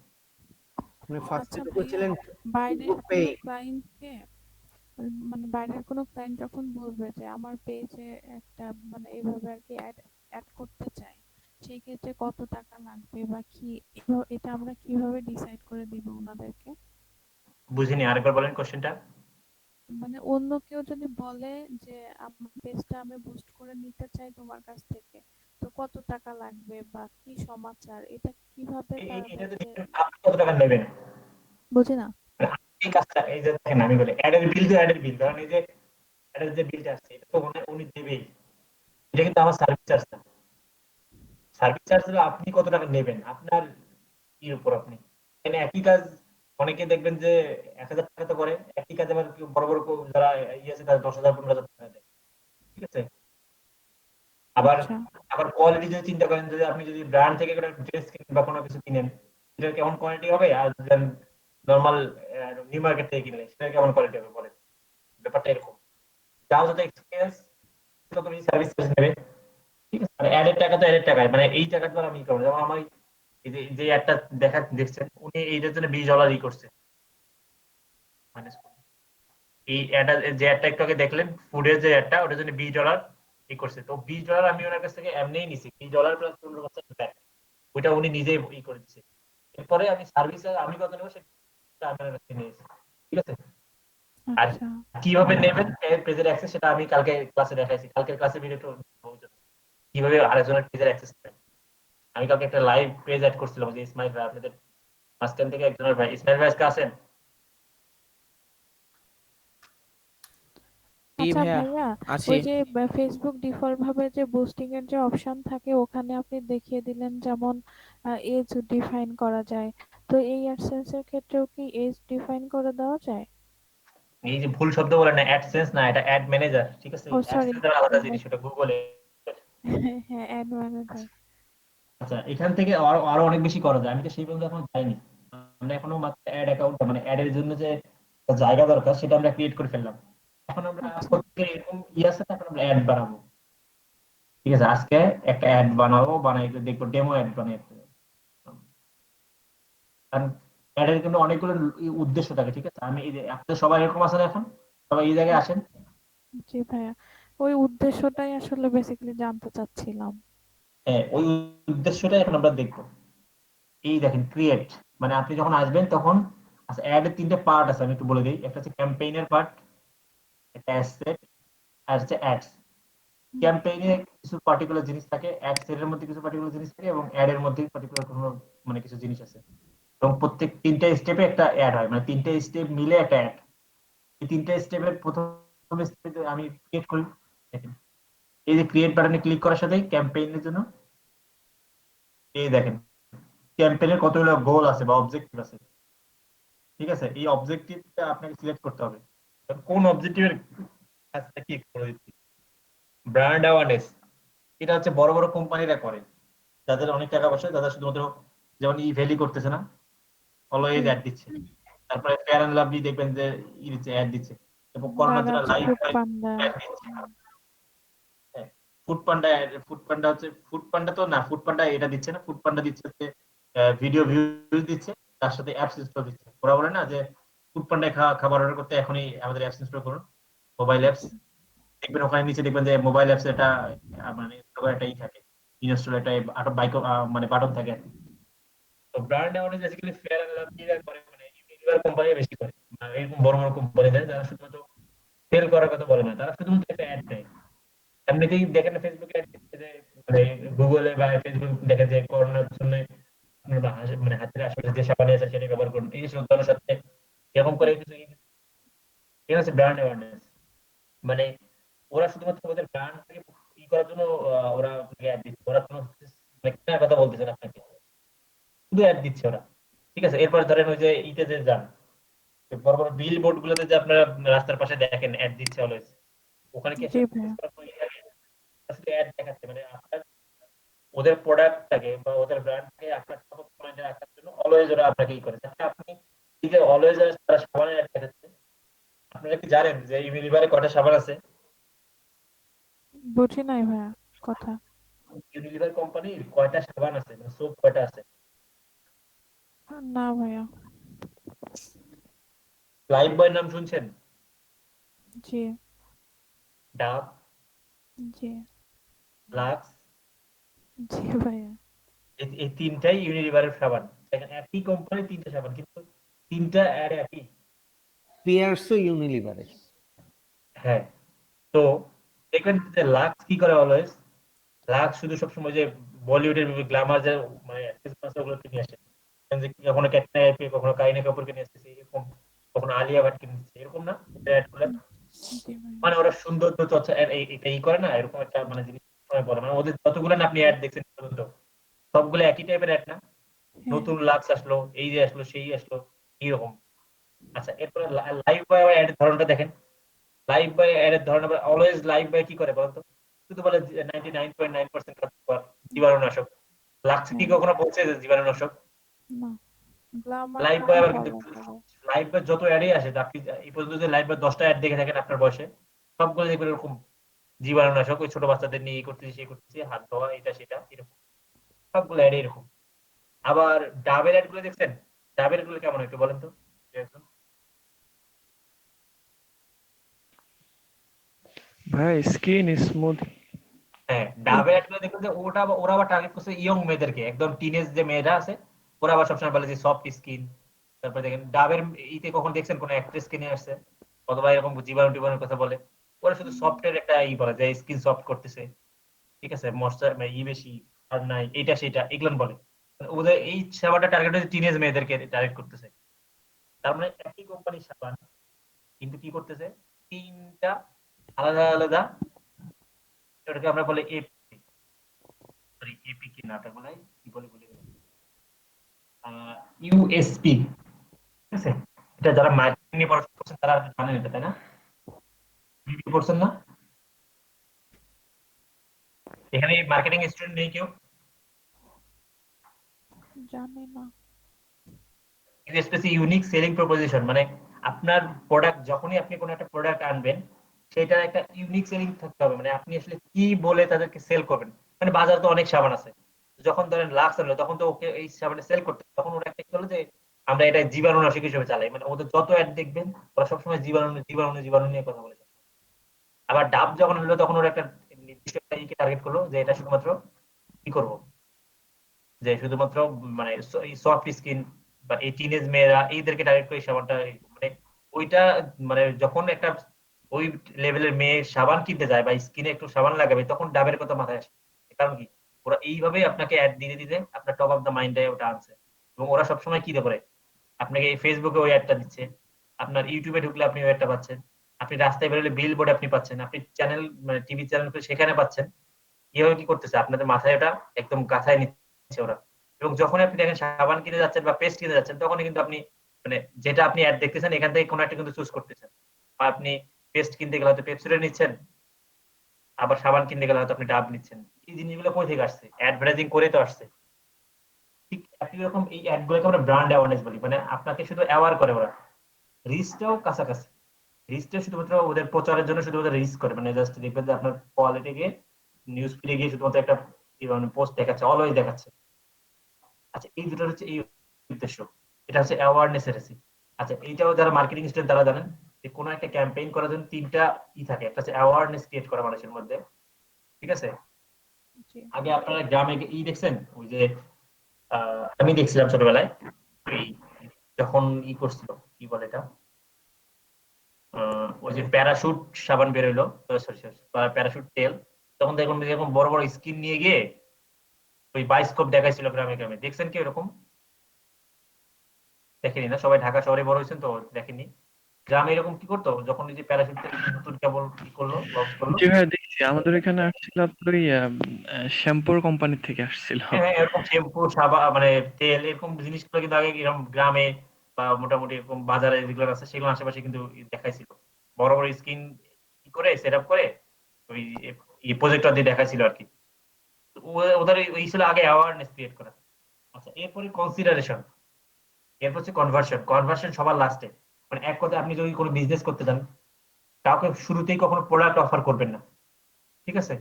আপনি ফার্স্টে আচ্ছা তো ভাইয়া, বলছিলেন বাইরের পে। কোনো ক্লায়েন্টকে, মানে বাইরের কোনো ক্লায়েন্ট যখন বলবে যে আমার পেজে একটা মানে এইভাবে আর কি অ্যাড করতে চাই, সেই ক্ষেত্রে কত টাকা লাগবে বা কি, এটা আমরা কিভাবে ডিসাইড করে দিব ওনাদেরকে? বুঝিনি, আরেকবার বলেন কোশ্চেনটা। মানে অন্য কেউ যদি বলে যে আমার পেজটা আমি বুস্ট করে নিতে চাই তোমার কাছ থেকে, তো কত টাকা লাগবে বা কি সমাচার, এটা কিভাবে এটাতে তাদেরকে? আপনি কত টাকা নেবেন? বুঝি না। এই কাজটা, এই যে দেখেন আমি বলি অ্যাডের বিল তো অ্যাডের বিল, কারণ এই যে অ্যাডের যে বিলটা আসছে এটা তো উনি দেবেই, এটা কিন্তু আমার সার্ভিস চার্জ না। সার্ভিস চার্জ হলো আপনি কত টাকা নেবেন আপনার ইর উপর। আপনি এখানে একই কাজ অনেকে দেখবেন যে 1,000 টাকা তো করে, একই কাজ আবার কেউ বড় বড় যারা ইয়ে আছে তারা 10,000 15,000 টাকা দেয়, ঠিক আছে? আবার আচ্ছা আবার কোয়ালিটি যদি চিন্তা করেন, যদি আপনি যদি ব্র্যান্ড থেকে কোনো ড্রেস কিনেন বা কোনো কিছু কিনেন, সেটার কেমন কোয়ালিটি হবে, আর যদি নর্মাল নিউ মার্কেট থেকে কিনলে সেটার কেমন কোয়ালিটি হবে বলেন। ব্যাপারটা এরকম, যাও যত এক্সপিরিয়েন্স তত বেশি সার্ভিস চার্জ নেবে, ঠিক আছে? আর অ্যাডের টাকা তো অ্যাডের টাকা, মানে এই টাকাটা তো আমি করবো। যেমন আমার এই যে একটা দেখছেন, উনি এইটার জন্য $20 ই করছে, মানে এই অ্যাডটা, যে অ্যাডটা একটু আগে দেখলেন ফুডের যে অ্যাডটা, ওটার জন্য $20 ই করছে। তো $20 আমি ওনার কাছ থেকে এমনিই নিছি, $20 প্লাস 15% ব্যাক, ওইটা উনি নিজেই ই করে দিচ্ছে। এরপরে আমি সার্ভিস আমি কত নেবো সেটা আমি ওনার কাছ থেকে নিয়েছি, ঠিক আছে? আর আচ্ছা কিভাবে নেবেন পেজের অ্যাক্সেস, সেটা আমি কালকে ক্লাসে দেখাইছি, কালকের ক্লাসে ভিডিও কিভাবে আরেকজনের পেজের অ্যাক্সেস নেবেন। আমি কালকে একটা লাইভ পেজ অ্যাড করছিলাম, যে ইসমাইল ভাই, আপনাদের মাঝখান থেকে একজনের ভাই ইসমাইল ভাই আজকে আছেন? জি আচ্ছা ভাইয়া, ভাইয়া, আছি। ওই যে ফেসবুক ডিফল্ট ভাবে যে বুস্টিং এর যে অপশন থাকে, ওখানে আপনি দেখিয়ে দিলেন যেমন এজ ডিফাইন করা যায়, তো এই অ্যাডসেন্স এর ক্ষেত্রেও কি এজ ডিফাইন করে দেওয়া যায়? এই যে ভুল শব্দ বলেন না, অ্যাডসেন্স না, এটা অ্যাড ম্যানেজার, ঠিক আছে? ও সরি, অ্যাডসেন্স আলাদা জিনিস, ওটা গুগলে। হ্যাঁ অ্যাড ম্যানেজার। আচ্ছা, এখান থেকে আরো আরো অনেক বেশি করা যায়, আমি তো সেই পর্যন্ত এখন যাইনি। আমরা এখনো মাত্র অ্যাড অ্যাকাউন্ট, মানে অ্যাড এর জন্য যে একটা জায়গা দরকার সেটা আমরা ক্রিয়েট করে ফেললাম। এখন আমরা আচ্ছা প্রত্যেকে এরকম আছে, এখন আমরা অ্যাড বানাবো, ঠিক আছে? আজকে একটা অ্যাড বানাবো, বানাই দেখবো ডেমো অ্যাড বানাই। কারণ অ্যাডের কিন্তু অনেকগুলো উদ্দেশ্য থাকে, ঠিক আছে? আমি এই যে আপনাদের সবাই এরকম আছেন, এখন সবাই এই জায়গায় আসেন। জি ভাইয়া, ওই উদ্দেশ্যটাই আসলে বেসিক্যালি জানতে চাচ্ছিলাম। হ্যাঁ, ওই উদ্দেশ্যটা এখন আমরা দেখবো। এই দেখেন ক্রিয়েট, মানে আপনি যখন আসবেন তখন, আচ্ছা অ্যাড এর 3টে পার্ট আছে, আমি একটু বলে দিই। একটা হচ্ছে ক্যাম্পেইনের পার্ট, একটা অ্যাসেট, আর হচ্ছে অ্যাডস। হুম, ক্যাম্পেইনে কিছু পার্টিকুলার জিনিস থাকে, অ্যাডস এর মধ্যে কিছু পার্টিকুলার জিনিস থাকে, এবং অ্যাড এর মধ্যে পার্টিকুলার কোনো মানে কিছু জিনিস আছে। এবং প্রত্যেক 3টে স্টেপে একটা অ্যাড হয়, মানে 3টে স্টেপ মিলে একটা অ্যাড। এই 3টে স্টেপের প্রথম স্টেপে আমি ক্রিয়েট করি। দেখেন এই যে ক্রিয়েট বাটনে ক্লিক করার সাথেই ক্যাম্পেইনের জন্য এই দেখেন ক্যাম্পেইনের কতগুলো গোল আছে বা অবজেক্টিভ আছে, ঠিক আছে? এই অবজেক্টিভটা আপনাকে সিলেক্ট করতে হবে, কোন অবজেক্টিভের কাজটা কি করে দিচ্ছি। ব্র্যান্ড অ্যাওয়ারনেস, এটা হচ্ছে বড় বড় কোম্পানিরা করে, যাদের অনেক টাকা পয়সা, যারা শুধুমাত্র যেমন ই ভ্যালি করতেছে না, অলওয়েজ জি, অ্যাড দিচ্ছে। তারপরে ফেয়ার অ্যান্ড লাভলি দেখবেন যে ই দিচ্ছে, অ্যাড দিচ্ছে। এবং করোনার জন্য দারাজ, লাইভ ফুড পান্ডা। অ্যাড দিচ্ছে। হ্যাঁ, ফুড পান্ডা, ফুড পান্ডা হচ্ছে, ফুড পান্ডা তো না, ফুড পান্ডা এটা দিচ্ছে না, ফুড পান্ডা দিচ্ছে হচ্ছে ভিডিও ভিউজ দিচ্ছে, তার সাথে অ্যাপস ইনস্টল দিচ্ছে। ওরা বলে না যে ফুড পান্ডায় খাবার অর্ডার করতে এখনই আমাদের অ্যাপস ইনস্টল করুন, মোবাইল অ্যাপস। আচ্ছা দেখবেন ওখানে নিচে দেখবেন যে মোবাইল অ্যাপস এটা মানে একটা ই থাকে, ইনস্টল একটা বাইক মানে বাটন থাকে আর কি। তো brand awareness basically fair and lovely করে, মানে ইউনিলিভার কোম্পানি বেশি করে, মানে এরকম বড় বড় কোম্পানি দেয় যারা শুধুমাত্র সেল করার কথা বলে না, তারা শুধুমাত্র একটা অ্যাড দেয়। এমনিতেই দেখেন না ফেসবুকে অ্যাড দিচ্ছে যে, মানে গুগলে বা ফেসবুক দেখেন যে করোনার জন্য আপনার মানে হাতের আশেপাশে যে সাবান আছে সেটা ব্যবহার করুন, এই শ্রদ্ধার সাথে এরকম করে কিছু ঠিক আছে। ব্র্যান্ড অ্যাওয়ারনেস মানে ওরা শুধুমাত্র ওদের ব্র্যান্ড থেকে ই করার জন্য ওরা আপনাকে অ্যাড দিচ্ছে, ওরা কোনো মানে কেনার কথা বলতেছে না আপনাকে, শুধু অ্যাড দিচ্ছে ওরা, ঠিক আছে। এরপর ধরেন ওই যে ইতে যে যান, বড় বড় বিল বোর্ড গুলোতে যে আপনারা রাস্তার পাশে দেখেন অ্যাড দিচ্ছে অলওয়েজ, ওখানে কি জি ভাইয়া। আসলে অ্যাড দেখাচ্ছে, মানে আপনার ওদের প্রোডাক্টটাকে বা ওদের ব্র্যান্ডকে আপনার টপ অফ মাইন্ডে রাখার জন্য অলওয়েজ ওরা আপনাকে ই করে, যাতে আপনি এই যে অলওয়েজ তারা সাবানের অ্যাড দেখাচ্ছে। আপনারা কি জানেন যে ইউনিলিভারে কয়টা সাবান আছে? বুঝি নাই ভাইয়া কথা। ইউনিলিভার কোম্পানির কয়টা সাবান আছে, মানে সোপ কয়টা আছে? না ভাইয়া। লাইফ বয়ের নাম শুনছেন? জি ডাভ, জি লাক্স, জি ভাইয়া। এই তিনটাই ইউনিলিভারের সাবান। দেখেন একই কোম্পানির তিনটা সাবান, কিন্তু তিনটা অ্যাড একই। পিয়ার্সও ইউনিলিভারের। হ্যাঁ, তো দেখবেন যে লাক্স কি করে অলওয়েজ, লাক্স শুধু সবসময় যে বলিউডের গ্ল্যামার যে মানে অ্যাক্ট্রেস ওগুলোকে নিয়ে আসে, যে কখনো ক্যাটরিনা কাইফকে, কখনো কারিনা কাপুরকে নিয়ে আসতেছে এরকম, কখনো আলিয়া ভাটকে নিয়ে আসছে, এরকম না অ্যাড গুলো। জি ভাইয়া। মানে ওরা সৌন্দর্য চর্চা এটা ই করে না, এরকম একটা মানে জিনিস সময় বলে, মানে ওদের যতগুলো না আপনি অ্যাড দেখছেন পর্যন্ত সবগুলো একই টাইপের অ্যাড না, হ্যাঁ নতুন লাক্স আসলো, এই যে আসলো সেই আসলো, এইরকম। আচ্ছা, এরপরে লাইভ বয় অ্যাড এর ধরনটা দেখেন। লাইভ বয় অ্যাড এর ধরন আবার অলওয়েজ লাইভ বয় কি করে বলতো, শুধু বলে 99.9% জীবাণুনাশক। লাক্স কি হ্যাঁ। কখনো বলছে যে জীবাণুনাশক? না, লাইভ বয় গ্ল্যামারটাকে আবার কিন্তু ফলো করে। লাইভ বয় যত অ্যাডই আসে, আপনি এই পর্যন্ত যে লাইভ বয় 10টা অ্যাড দেখে থাকেন আপনার বয়সে, সবগুলো দেখবেন এরকম জীবাণুনাশক, ওই ছোট বাচ্চাদের নিয়ে এই করতেছি সেই করতেছি, হাত ধোয়া এটা সেটা এরকম, সবগুলো অ্যাড এরকম। আবার ডাবের অ্যাড গুলো দেখছেন? ডাবের গুলো কেমন একটু বলেন তো একজন। ভাই স্কিন স্মুথ। হ্যাঁ, ডাবের অ্যাড গুলো দেখবেন যে ওরা আবার টার্গেট করছে ইয়ং মেয়েদেরকে, একদম টিনেজ যে মেয়েরা আছে, ওরা আবার সবসময় বলে যে সফট স্কিন। তারপরে দেখেন ডাবের ইতে কখন দেখছেন কোন অ্যাক্ট্রেসকে নিয়ে আসছে, অথবা এরকম জীবাণু টিবাণুর কথা বলে, ওরা শুধু সফটের একটা ই বলে যে স্কিন সফট করতেছে, ঠিক আছে, ময়শ্চার ই বেশি আর নাই এইটা সেটা এগুলো বলে। ওদের এই সেবাটা টার্গেট হচ্ছে টিনেজ মেয়েদেরকে টার্গেট করতেছে। তার মানে একই কোম্পানির সাবান, কিন্তু কি করতেছে, তিনটা আলাদা আলাদা, এটাকে আমরা বলে এপি, সরি এপি কি নাটা বলে, কি বলে ভুলে গেলাম, ইউএসপি, ঠিক আছে। এটা যারা মার্কেটিং নিয়ে পড়াশোনা করছেন তারা জানেন এটা, তাই না? ভিডিও করছেন না? এখানে মার্কেটিং স্টুডেন্ট নেই কেউ? জানি না। ইউএসপি ইউনিক সেলিং প্রপোজিশন, মানে আপনার প্রোডাক্ট যখনই আপনি কোনো একটা প্রোডাক্ট আনবেন, সেটার একটা ইউনিক সেলিং থাকতে হবে, মানে আপনি আসলে কি বলে তাদেরকে সেল করবেন। মানে বাজারে তো অনেক সাবান আছে, যখন ধরেন লাক্স আনলো তখন তো ওকে এই সাবানে সেল করতে, তখন ওরা একটা কি হলো যে আমরা এটা জীবাণুনাশক হিসেবে চালাই, মানে ওদের যত অ্যাড দেখবেন ওরা সবসময় জীবাণু জীবাণু জীবাণু নিয়ে কথা বলে। আবার ডাব যখন হলো তখন ওরা একটা নির্দিষ্ট একটা ইকে টার্গেট করলো যে এটা শুধুমাত্র কি করবো, যে শুধুমাত্র মানে সফট স্কিন বা এই টিনেজ মেয়েরা এইদেরকে টার্গেট করে এই সাবানটা, মানে ওইটা মানে যখন একটা ওই লেভেলের মেয়ে সাবান কিনতে যায় বা স্কিনে একটু সাবান লাগাবে, তখন ডাবের কথা মাথায় আসে। কারণ কি, ওরা এইভাবেই আপনাকে অ্যাড দিতে দিতে আপনার টপ অফ দ্য মাইন্ডে ওটা আনছে। এবং ওরা সবসময় কি করে, আপনাকে এই ফেসবুকে ওই অ্যাডটা দিচ্ছে, আপনার ইউটিউবে ঢুকলে আপনি ওই অ্যাডটা পাচ্ছেন, আপনি রাস্তায় বেরোলে বিল বোর্ডে আপনি পাচ্ছেন, আপনি চ্যানেল মানে টিভি চ্যানেল সেখানে পাচ্ছেন। কিভাবে কি করতেছে, আপনাদের মাথায় ওটা একদম গাথায় নিচ্ছে ওরা। এবং যখন আপনি দেখেন সাবান কিনে যাচ্ছেন বা পেস্ট কিনে যাচ্ছেন, তখনই কিন্তু আপনি মানে যেটা আপনি অ্যাড দেখতেছেন এখান থেকে কোনো একটা কিন্তু চুজ করতেছেন। বা আপনি পেস্ট কিনতে গেলে হয়তো পেপসুডে নিচ্ছেন, আবার সাবান কিনতে গেলে হয়তো আপনি ডাব নিচ্ছেন। এই জিনিসগুলো কোথা থেকে আসছে? অ্যাডভার্টাইজিং করে তো আসছে। ঠিক একই রকম এই অ্যাড গুলোকে আমরা ব্র্যান্ড অ্যাওয়ারনেস বলি, মানে আপনাকে শুধু অ্যাওয়ার করে ওরা, রিচটাও কাছাকাছি। রিচটা শুধুমাত্র ওদের প্রচারের জন্য শুধুমাত্র রিচ করে, মানে জাস্ট দেখবেন যে আপনার কোয়ালিটি গিয়ে নিউজ ফিডে গিয়ে শুধুমাত্র একটা পোস্ট দেখাচ্ছে, অলওয়েজ দেখাচ্ছে। আচ্ছা, এই দুটো হচ্ছে এই উদ্দেশ্য, এটা হচ্ছে অ্যাওয়ারনেস এর রেসিপি। আচ্ছা, এইটাও যারা মার্কেটিং স্টুডেন্ট তারা জানেন যে কোনো একটা ক্যাম্পেইন করার জন্য তিনটা ই থাকে, একটা হচ্ছে অ্যাওয়ারনেস ক্রিয়েট করা মানুষের মধ্যে, ঠিক আছে। জি আগে আপনারা গ্রামে ই দেখছেন, ওই যে আমি দেখছিলাম ছোটবেলায়, ওই যখন ই করছিল কি বলে এটা, ওই যে প্যারাশুট সাবান বেরোইলো, সরি সরি প্যারাশুট তেল, তখন দেখুন এরকম বড় বড় স্কিন নিয়ে গিয়ে ওই বায়োস্কোপ দেখাইছিল গ্রামে গ্রামে, দেখছেন কি এরকম? দেখেনি না, সবাই ঢাকা শহরে বড় হয়েছেন তো দেখেনি। গ্রামে এরকম কি করতো যখন এই যে প্যারাশুট থেকে নতুন কেবল কি করলো লঞ্চ করলো, জি ভাইয়া দেখছি আমাদের এখানে আসছিল আপনার ওই শ্যাম্পুর কোম্পানি থেকে আসছিল। হ্যাঁ হ্যাঁ, এরকম শ্যাম্পু সাবান মানে তেল এরকম জিনিসগুলো কিন্তু আগে এরকম গ্রামে বা মোটামুটি এরকম বাজারে যেগুলো আছে সেগুলো আশেপাশে কিন্তু দেখাইছিল, বড় বড় স্ক্রিন কি করে সেট আপ করে ওই প্রজেক্টর দিয়ে দেখাইছিল আর কি। তো ওদের ওই ছিল আগে অ্যাওয়ারনেস ক্রিয়েট করা। আচ্ছা, এরপরে কনসিডারেশন, এরপর হচ্ছে কনভার্সন। কনভার্সন সবার লাস্টে, মানে এক কথায় আপনি যদি কোনো বিজনেস করতে চান কাউকে শুরুতেই কখনো প্রোডাক্ট অফার করবেন না, ঠিক আছে?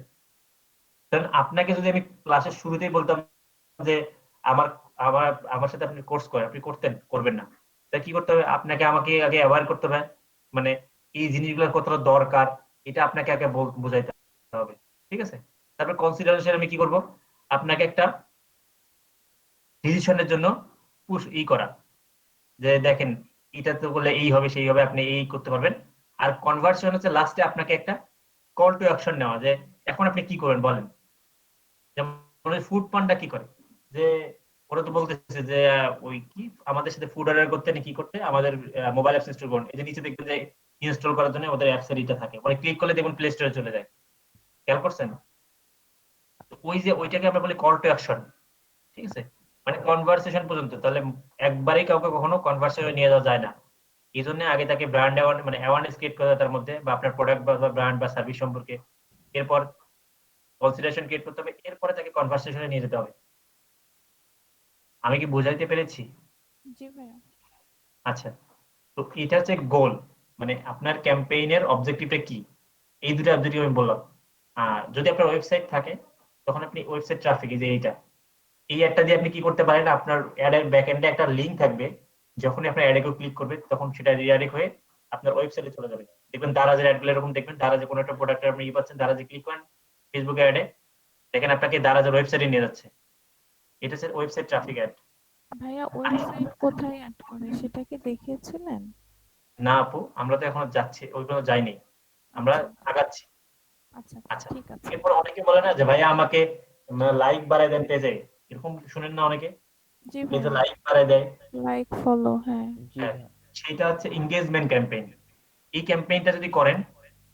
কারণ আপনাকে যদি আমি ক্লাসের শুরুতেই বলতাম যে আমার আমার আমার সাথে আপনি কোর্স করেন, আপনি করবেন না, তাই কি করতে হবে, আপনাকে আমাকে আগে অ্যাওয়্যার করতে হবে, মানে এই জিনিসগুলো কতটা দরকার এটা আপনাকে আগে বোঝাইতে হবে, ঠিক আছে? তারপর কনসিডারেশন আমি কি করব, আপনাকে একটা ডিসিশনের জন্য পুশ করা, যে দেখেন এটা তো করলে এই হবে সেই হবে, আপনি এই করতে পারবেন। আর কনভার্সন হচ্ছে লাস্টে আপনাকে একটা কল টু অ্যাকশন নেওয়া, যে এখন আপনি কি করবেন বলেন। যেমন ফুড পান্ডা কি করে, যে ওরা তো বলতেছে যে ওই কি আমাদের সাথে ফুড অর্ডার করতে কি করতে আমাদের মোবাইল অ্যাপস ইনস্টল করুন, এই যে নিচে দেখবেন যে ইনস্টল করার জন্য ওদের অ্যাপস এর এটা থাকে, মানে ক্লিক করলে দেখুন প্লে স্টোরে চলে যায়, খেয়াল করছেন? তো ওই যে ওইটাকে আমরা বলি কল টু অ্যাকশন, ঠিক আছে? মানে কনভারসেশন পর্যন্ত, তাহলে একবারেই কাউকে কখনো কনভারসেশনে নিয়ে যাওয়া যায় না। এই জন্য আগে তাকে ব্র্যান্ড মানে অ্যাওয়ারনেস ক্রিয়েট করা যায় তার মধ্যে, বা আপনার প্রোডাক্ট বা ব্র্যান্ড বা সার্ভিস সম্পর্কে, এরপর কনসিডারেশন ক্রিয়েট করতে হবে, এরপরে তাকে কনভারসেশনে নিয়ে যেতে হবে। আমি কি বোঝাইতে পেরেছি? জি ভাইয়া। আচ্ছা, তো এটা হচ্ছে গোল, মানে আপনার ক্যাম্পেইনের অবজেক্টিভটা কি, এই দুটো অবজেক্টিভ আমি বললাম। আর যদি আপনার ওয়েবসাইট থাকে তখন আপনি ওয়েবসাইট ট্রাফিক, এই যে এইটা, এই অ্যাডটা দিয়ে আপনি কি করতে পারেন, আপনার অ্যাডের ব্যাকএন্ডে একটা লিংক থাকবে, যখনই আপনার অ্যাডে ক্লিক করবে তখন সেটা রিডাইরেক্ট হয়ে আপনার ওয়েবসাইটে চলে যাবে। দেখবেন দারাজের অ্যাডগুলো এরকম দেখবেন, দারাজে কোনো একটা প্রোডাক্টের আপনি পাচ্ছেন, দারাজে ক্লিক করেন ফেসবুক অ্যাডে, দেখেন আপনাকে দারাজের ওয়েবসাইটে নিয়ে যাচ্ছে, এটা হচ্ছে ওয়েবসাইট ট্রাফিক অ্যাড। ভাইয়া ওয়েবসাইট কোথায় অ্যাড করে সেটা কি দেখিয়েছিলেন? না আপু, আমরা তো এখনো যাচ্ছি, ওই পর্যন্ত যাইনি, আমরা আচ্ছা আগাচ্ছি। আচ্ছা আচ্ছা, ঠিক আছে। এরপর অনেকে বলে না যে ভাইয়া আমাকে লাইক বাড়ায় দেন পেজে, এরকম শুনেন না অনেকে, জি পেজে ভাইয়া। লাইক বাড়ায় দেয়। লাইক ফলো, হ্যাঁ। জি হ্যাঁ, ভাইয়া। সেটা হচ্ছে এনগেজমেন্ট ক্যাম্পেইন। এই ক্যাম্পেইনটা যদি করেন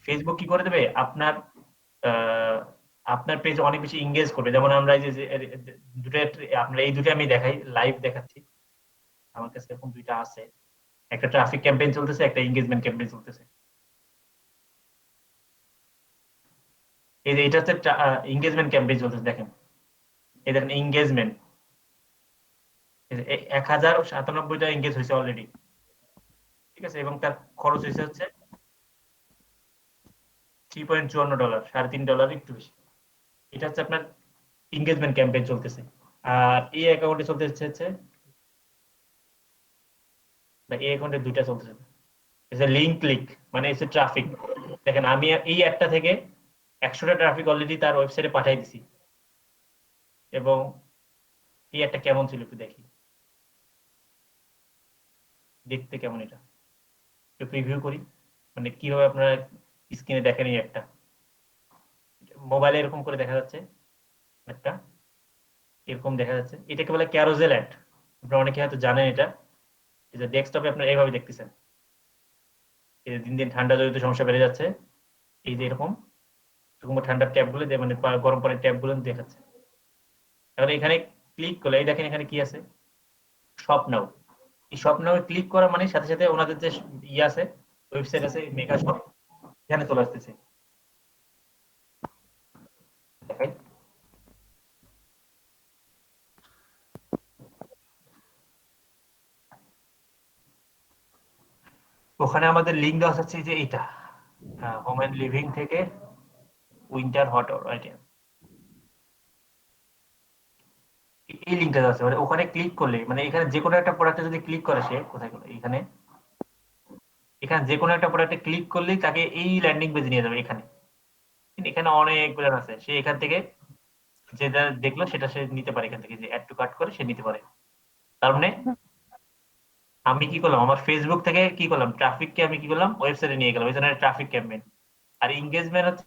ফেসবুক কি করে দেবে, আপনার আহ, আপনার পেজ অনেক বেশি এনগেজ করবে। যেমন আমরা এই যে দুটো, আপনার এই দুটো আমি দেখাই, লাইভ দেখাচ্ছি, আমার কাছে এরকম দুইটা আছে, একটা ট্রাফিক ক্যাম্পেইন চলতেছে, একটা এনগেজমেন্ট ক্যাম্পেইন চলতেছে। এই যে এটা হচ্ছে এনগেজমেন্ট ক্যাম্পেইন চলতেছে, দেখেন এই দেখেন এনগেজমেন্ট 1097টা এনগেজ হয়েছে অলরেডি, ঠিক আছে? এবং তার খরচ হয়েছে হচ্ছে $3.54, $3.5 একটু বেশি। এটা হচ্ছে আপনার এনগেজমেন্ট ক্যাম্পেইন চলতেছে। আর এই অ্যাকাউন্টে চলতেছে হচ্ছে, বা এই অ্যাকাউন্টে দুইটা চলতেছে, লিঙ্ক ক্লিক, মানে হচ্ছে ট্রাফিক। দেখেন আমি এই অ্যাডটা থেকে 100টা ট্রাফিক অলরেডি তার ওয়েবসাইটে পাঠিয়ে দিছি, এবং এই অ্যাডটা কেমন ছিল একটু দেখি, দেখতে কেমন এটা একটু প্রিভিউ করি, মানে কিভাবে আপনারা স্ক্রিনে দেখেন এই একটা মোবাইলে এরকম করে দেখা যাচ্ছে, একটা এরকম দেখা যাচ্ছে, এটাকে বলে ক্যারোজেল অ্যাড। আপনারা অনেকে হয়তো জানেন এটা, এই যে ডেস্কটপে আপনারা এইভাবে দেখতেছেন, এই যে দিন দিন ঠান্ডা জনিত সমস্যা বেড়ে যাচ্ছে, এই যে এরকম এরকম ঠান্ডার ট্যাব গুলো মানে গরম পানির ট্যাব গুলো দেখাচ্ছে। এখন এখানে ক্লিক করলে এই দেখেন এখানে কি আছে, শপ নাও। এই শপ নাও ক্লিক করা মানে সাথে সাথে ওনাদের যে আছে ওয়েবসাইট আছে মেগা শপ, এখানে চলে আসতেছে, দেখাই। ওখানে আমাদের লিঙ্ক দেওয়া হচ্ছে যে এটা হোম এন্ড লিভিং থেকে উইন্টার হট আইটেম, এই লিঙ্কটা দেওয়া আছে, মানে ওখানে ক্লিক করলে, মানে এখানে যে কোনো একটা প্রোডাক্টে যদি ক্লিক করে, সে কোথায় গেল, এখানে এখানে যে কোনো একটা প্রোডাক্টে ক্লিক করলেই তাকে এই ল্যান্ডিং পেজে নিয়ে যাবে। এখানে এখানে অনেকগুলো আছে, সে এখান থেকে যেটা দেখলো সেটা সে নিতে পারে, এখান থেকে যে অ্যাড টু কার্ট করে সে নিতে পারে। তার মানে আমি কি করলাম, আমার ফেসবুক থেকে কি করলাম, ট্রাফিককে আমি কি করলাম ওয়েবসাইটে নিয়ে গেলাম, এই জন্য ট্রাফিক ক্যাম্পেইন। আর এনগেজমেন্ট হচ্ছে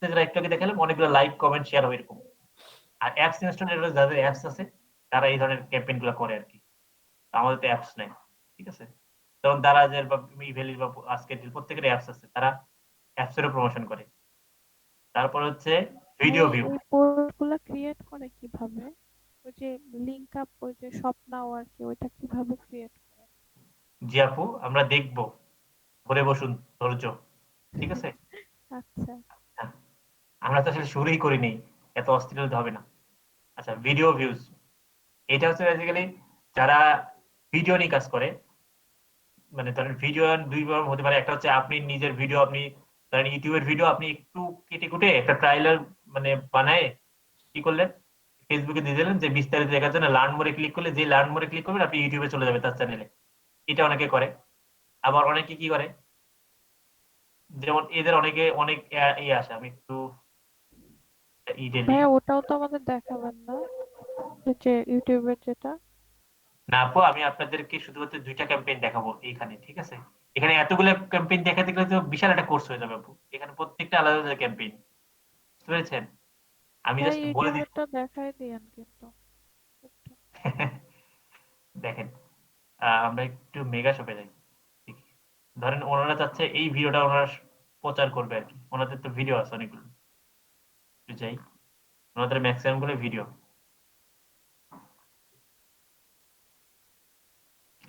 যেটা একটু আগে দেখালাম, অনেকগুলো লাইক কমেন্ট শেয়ার হবে এরকম। আর অ্যাপস ইনস্টল, যাদের অ্যাপস আছে তারা এই ধরনের ক্যাম্পেইন গুলো করে আর কি, আমাদের তো অ্যাপস নাই, ঠিক আছে? যেমন দারাজের বা ইভেলির বা আজকের ডিল প্রত্যেকের অ্যাপস আছে, তারা অ্যাপসেরও প্রমোশন করে। তারপর হচ্ছে ভিডিও ভিউ। এই পোস্টগুলা ক্রিয়েট করে কিভাবে? ওই যে লিংক আপ, ওই যে স্বপ্নাও আর কি, ওইটা কিভাবে ক্রিয়েট করে? জি আপু, আমরা দেখবো, ধরে বসুন, ধৈর্য, ঠিক আছে? আচ্ছা, হ্যাঁ, আমরা তো আসলে শুরুই করিনি, এত অস্থির হতে হবে না। আচ্ছা, ভিডিও ভিউজ, এটা হচ্ছে বেসিক্যালি যারা ভিডিও নিয়ে কাজ করে, মানে ধরেন ভিডিও দুই রকম হতে পারে। একটা হচ্ছে আপনি নিজের ভিডিও, আপনি ধরেন ইউটিউবের ভিডিও আপনি একটু কেটে কুটে একটা ট্রাইলার মানে বানায় কি করলেন, ফেসবুকে দিয়ে দিলেন যে বিস্তারিত দেখার জন্য লার্ন মোরে ক্লিক করলে, যে লার্ন মোরে ক্লিক করবেন আপনি ইউটিউবে চলে যাবে তার চ্যানেলে। এটা অনেকে করে। আবার অনেকে কি করে, যেমন এদের অনেকে অনেক ইয়ে আসে, আমি একটু ভাইয়া ওটাও তো আমাদের দেখাবেন না, ওই যে ইউটিউবের যেটা? না আপু, আমি আপনাদেরকে শুধুমাত্র 2টা ক্যাম্পেইন দেখাবো এইখানে, ঠিক আছে? এখানে এতগুলো ক্যাম্পেইন দেখাতে গেলে তো বিশাল একটা কোর্স হয়ে যাবে আপু। এখানে প্রত্যেকটা আলাদা আলাদা ক্যাম্পেইন, বুঝতে পেরেছেন? আমি ভাই জাস্ট বলে দিচ্ছি। ইউটিউবেরটা দেখাই দিয়েন কিন্তু। দেখেন, আমরা একটু মেগা শপে যাই, ঠিক। ধরেন ওনারা চাচ্ছে এই ভিডিওটা ওনারা প্রচার করবে আর কি, ওনাদের তো ভিডিও আছে অনেকগুলো। একটু যাই, ওনাদের ম্যাক্সিমাম গুলো ভিডিও।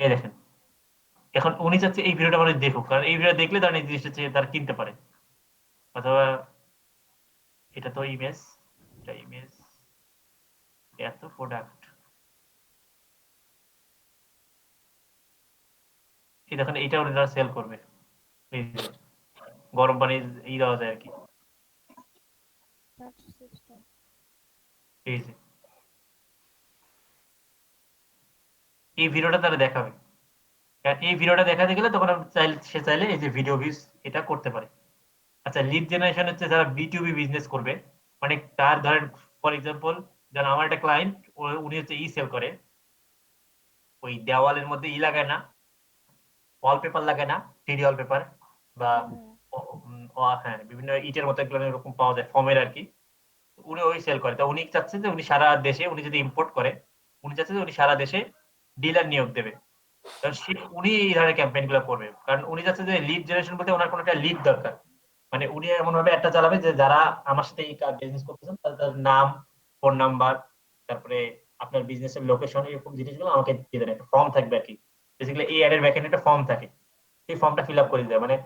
এই দেখেন, এখন উনি চাচ্ছে এই ভিডিওটা মানুষ দেখুক, কারণ এই ভিডিও দেখলে তারা এই জিনিসটা তারা কিনতে পারে। অথবা এটা তো ইমেজ, এটা ইমেজ, এত প্রোডাক্ট, এই দেখেন এইটা ওনারা সেল করবে। এই যে গরম পানি ই দেওয়া যায় আর কি, এই যে এই ভিডিওটা তারা দেখাবে। কারণ এই ভিডিওটা দেখাতে গেলে তখন সে চাইলে এই যে ভিডিও ভিউজ এটা করতে পারে। আচ্ছা, লিড জেনারেশন হচ্ছে যারা বিটুবি বিজনেস করবে, মানে তার ধরেন ফর এক্সাম্পল, যেমন আমার একটা ক্লায়েন্ট, উনি হচ্ছে ই সেল করে, ওই দেওয়ালের মধ্যে ই লাগায় না, ওয়ালপেপার লাগায় না, 3D ওয়ালপেপার বা হ্যাঁ বিভিন্ন ইটের মতো এগুলো এরকম পাওয়া যায় ফর্মের আর কি। উনি ওই সেল করে, তো উনি চাচ্ছে যে উনি সারা দেশে, উনি যদি ইম্পোর্ট করে, উনি চাচ্ছে যে উনি সারা দেশে ডিলার নিয়োগ দেবে। কারণ উনি এই ধরনের ক্যাম্পেইন গুলো করবে, কারণ উনি চাচ্ছে যে লিড জেনারেশন বলতে ওনার কোনো একটা লিড দরকার। মানে উনি এমন ভাবে একটা চালাবে যে যারা আমার সাথে এই বিজনেস করতেছেন তাদের নাম, ফোন নাম্বার, তারপরে আপনার বিজনেসের লোকেশন, এরকম জিনিসগুলো আমাকে দিয়ে দেন। একটা ফর্ম থাকবে আর কি, বেসিক্যালি এই অ্যাডের ব্যাকএন্ডে একটা ফর্ম থাকে, সেই ফর্মটা ফিল আপ করে দিতে হবে। মানে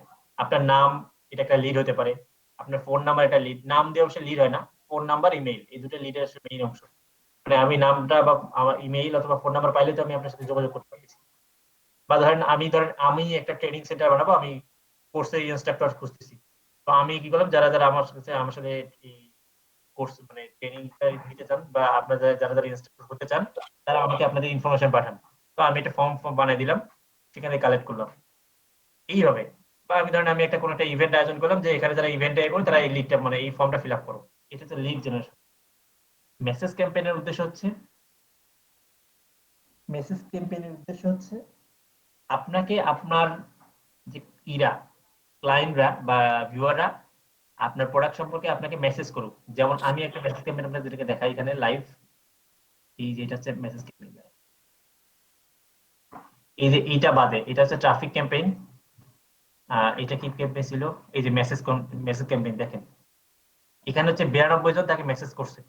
আপনার নাম, এটা একটা লিড হতে পারে, আপনার ফোন নাম্বার, একটা লিড, নাম দিয়ে অবশ্যই লিড হয় না, ফোন নাম্বার ইমেইল, এই দুটো লিডের মেইন অংশ। মানে আমি নামটা বা আমার ইমেইল অথবা ফোন নাম্বার পাইলে তো আমি আপনার সাথে যোগাযোগ করতে পারছি। বা ধরেন আমি একটা ট্রেনিং সেন্টার বানাবো, আমি কোর্সের ইনস্ট্রাক্টর খুঁজতেছি, তো আমি কি করলাম, যারা যারা আমার সাথে এই কোর্স মানে ট্রেনিং নিতে চান বা আপনারা যারা যারা ইনস্ট্রাক্টর হতে চান, তারা আমাকে আপনাদের ইনফরমেশন পাঠান। তো আমি একটা ফর্ম বানিয়ে দিলাম, সেখানে কালেক্ট করলাম এইভাবে। বা আমি একটা কোনো একটা ইভেন্ট আয়োজন করলাম, যে এখানে যারা ইভেন্টে করো তারা এই লিডটা মানে এই ফর্মটা ফিল আপ করো। এটা হচ্ছে লিড জেনারেশন। মেসেজ ক্যাম্পেইনের উদ্দেশ্য হচ্ছে, আপনাকে আপনার যে ক্লায়েন্টরা বা ভিউয়াররা আপনার প্রোডাক্ট সম্পর্কে আপনাকে মেসেজ করুক। যেমন আমি একটা মেসেজ ক্যাম্পেইন আপনাদেরকে দেখাই এখানে লাইভ, এই যে এটা হচ্ছে মেসেজ ক্যাম্পেইন। এই যে এইটা বাদে এটা হচ্ছে ট্রাফিক ক্যাম্পেইন। এটা কি ক্যাম্পেইন ছিল, এই যে মেসেজ ক্যাম্পেইন দেখেন, এখানে হচ্ছে 92 জন তাকে মেসেজ করছে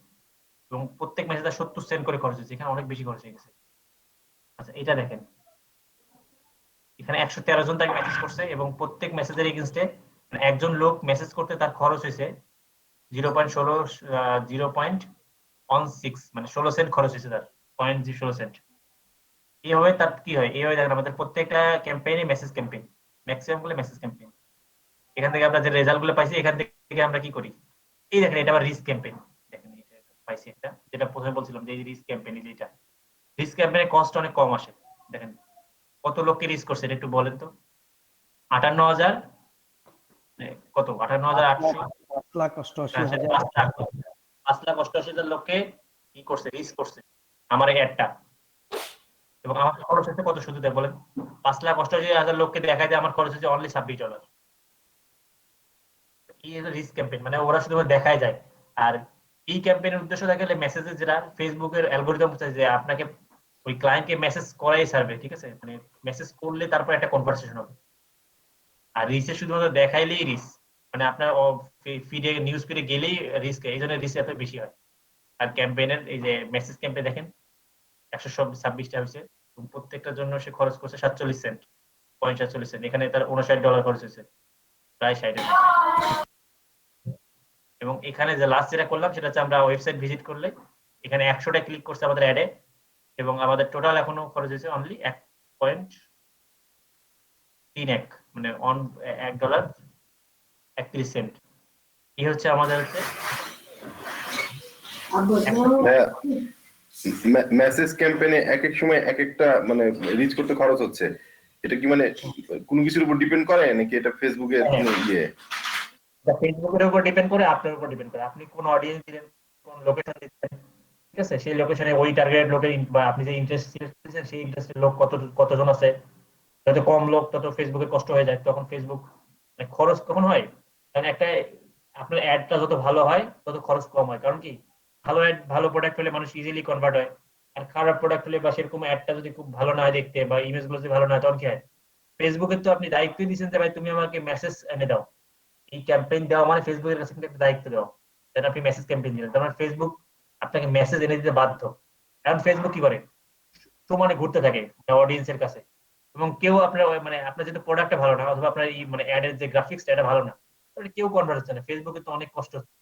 এবং প্রত্যেক মেসেজে 70 সেন্ট করে খরচ হয়েছে, এখানে অনেক বেশি খরচ হয়ে গেছে। আচ্ছা, এটা দেখেন, এখানে 113 জন তাকে মেসেজ করছে এবং প্রত্যেক মেসেজের এগেইনস্টে একজন লোক মেসেজ করতে তার খরচ হয়েছে 0.16 মানে 16 সেন্ট খরচ হয়েছে তার, 0.16 সেন্ট। এইভাবে তার কি হয়, এইভাবে দেখেন আমাদের প্রত্যেকটা ক্যাম্পেইনে মেসেজ ক্যাম্পেইন, ম্যাক্সিমাম গুলো মেসেজ ক্যাম্পেইন। এখান থেকে আমরা যে রেজাল্ট গুলো পাইছি, এখান থেকে আমরা কি করি, এই দেখেন এটা আবার রিস্ক ক্যাম্পেইন। দেখেন এটা পাইছি একটা, যেটা প্রথমে বলছিলাম যে এই রিস্ক ক্যাম্পেইন, যেটা রিস্ক ক্যাম্পেইনের কস্ট অনেক কম আসে। দেখেন কত লোককে রিস্ক করছে, এটা একটু বলেন তো। 58,000 কত, 58,800, 5,88,000। 5,88,000 লোককে কি করছে, রিস্ক করছে আমার এই অ্যাডটা। এবং আমার খরচ হচ্ছে কত, শুধু দেখ বলেন, 5,88,000 লোককে দেখা যায় আমার খরচ হচ্ছে অনলি $26। এই রিস্ক ক্যাম্পেইন, মানে ওরা শুধু দেখায় যায়। আর এই ক্যাম্পেইনের উদ্দেশ্য দেখালে মেসেজে যেটা ফেসবুকের অ্যালগরিদম চাই যে আপনাকে ওই ক্লায়েন্টকে মেসেজ করাই সার্ভে, ঠিক আছে, মানে মেসেজ করলে তারপর একটা কনভারসেশন হবে। আর রিচে শুধুমাত্র দেখাইলেই রিচ, মানে আপনার ফিডে নিউজ ফিডে গেলেই রিস্ক, এই জন্য রিস্ক এত বেশি হয়। আর ক্যাম্পেইনের এই যে মেসেজ ক্যাম্পে দেখেন 126টা হয়েছে, প্রত্যেকটার জন্য সে খরচ করছে 47 সেন্ট, 47 সেন্ট, এখানে তার $59 খরচ হয়েছে, প্রায় 60 এর মতো। এবং এখানে যে লাস্ট যেটা করলাম সেটা হচ্ছে আমরা ওয়েবসাইট ভিজিট করলে এখানে 100টা ক্লিক করছে আমাদের অ্যাডে, এবং আমাদের টোটাল এখনো খরচ হয়েছে অনলি 1.31, মানে $1.31। এই হচ্ছে আমাদের হচ্ছে মেসেজ ক্যাম্পেইনে এক এক সময় এক একটা মানে রিচ করতে খরচ হচ্ছে, এটা কি মানে কোনো কিছুর উপর ডিপেন্ড করে নাকি এটা ফেসবুকে ইয়ে? ফেসবুকের উপর ডিপেন্ড করে, আপনার উপর ডিপেন্ড করে, আপনি কোন অডিয়েন্স দিলেন, কোন লোকেশন দিচ্ছেন, ঠিক আছে, সেই লোকেশনে ওই টার্গেট লোকের বা আপনি যে ইন্টারেস্ট সিলেক্ট করেছেন সেই ইন্টারেস্টের লোক কতজন আছে, যত কম লোক তত ফেসবুকে কষ্ট হয়ে যায়, তখন ফেসবুক মানে খরচ কখন হয়, কারণ একটা আপনার অ্যাডটা যত ভালো হয় তত খরচ কম হয়, কারণ কি ভালো অ্যাড ভালো প্রোডাক্ট হলে মানুষ ইজিলি কনভার্ট হয়, আর খারাপ প্রোডাক্ট হলে বা সেরকম অ্যাডটা যদি খুব ভালো না হয় দেখতে বা ইমেজ গুলো যদি ভালো না হয় তখন কি হয়, ফেসবুকে তো আপনি দায়িত্ব দিচ্ছেন যে ভাই তুমি আমাকে মেসেজ এনে দাও, এই ক্যাম্পেইন দেওয়া মানে ফেসবুকের কাছে কিন্তু একটা দায়িত্ব দেওয়া, যেটা আপনি মেসেজ ক্যাম্পেইন দিলেন, তার মানে ফেসবুক আপনাকে মেসেজ এনে দিতে বাধ্য। এখন ফেসবুক কি করে, সমানে ঘুরতে থাকে অডিয়েন্সের কাছে, এবং কেউ আপনার মানে আপনার যদি প্রোডাক্টটা ভালো না অথবা আপনার এই মানে অ্যাড এর যে গ্রাফিক্সটা এটা ভালো না, তাহলে কেউ কনভার্ট হচ্ছে না, ফেসবুকে তো অনেক কষ্ট হচ্ছে।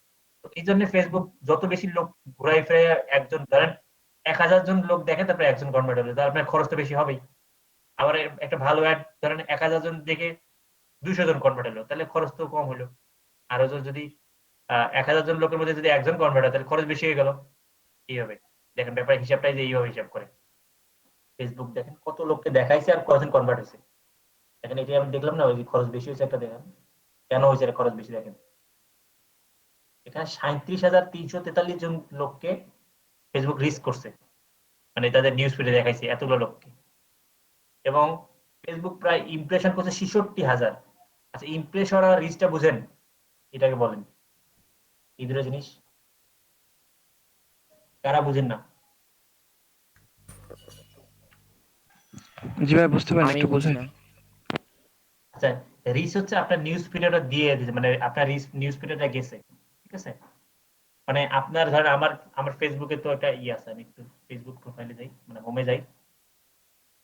তো এই জন্য ফেসবুক যত বেশি লোক ঘুরাই ফিরে, একজন ধরেন 1000 জন লোক দেখে তারপরে একজন কনভার্ট হবে, তার আপনার খরচ তো বেশি হবেই। আবার একটা ভালো অ্যাড ধরেন 1000 জন দেখে 200 জন কনভার্ট হলো, তাহলে খরচ তো কম হলো। আরো যদি 1000 জন লোকের মধ্যে যদি একজন কনভার্ট হয় তাহলে খরচ বেশি হয়ে গেল। কি হবে দেখেন, ব্যাপার হিসাবটাই যে এইভাবে হিসাব করে ফেসবুক, দেখেন কত লোককে দেখাইছে আর কতজন কনভার্ট হয়েছে, দেখেন এটা আমি দেখলাম না, ওই যে খরচ বেশি হয়েছে একটা, দেখেন কেন হয়েছে এটা খরচ বেশি, দেখেন এখানে 37,343 জন লোককে ফেসবুক রিচ করছে, মানে তাদের নিউজ ফিডে দেখাইছে এতগুলো লোককে, এবং ফেসবুক প্রায় ইমপ্রেশন করছে 66,000। আচ্ছা ইমপ্রেশন আর রিচটা বুঝেন, এটাকে বলেন এই দুটো জিনিস, কারা বুঝেন না? জি ভাই বুঝতে পারেন, আমি একটু বুঝি বোঝাই। না। আচ্ছা রিচ হচ্ছে আপনার নিউজ ফিডটা দিয়ে দিয়েছে, মানে আপনার নিউজ ফিডটা গেছে, ঠিক আছে, মানে আপনার ধরেন আমার ফেসবুকে তো একটা আছে, আমি একটু ফেসবুক প্রোফাইলে যাই, মানে হোমে যাই,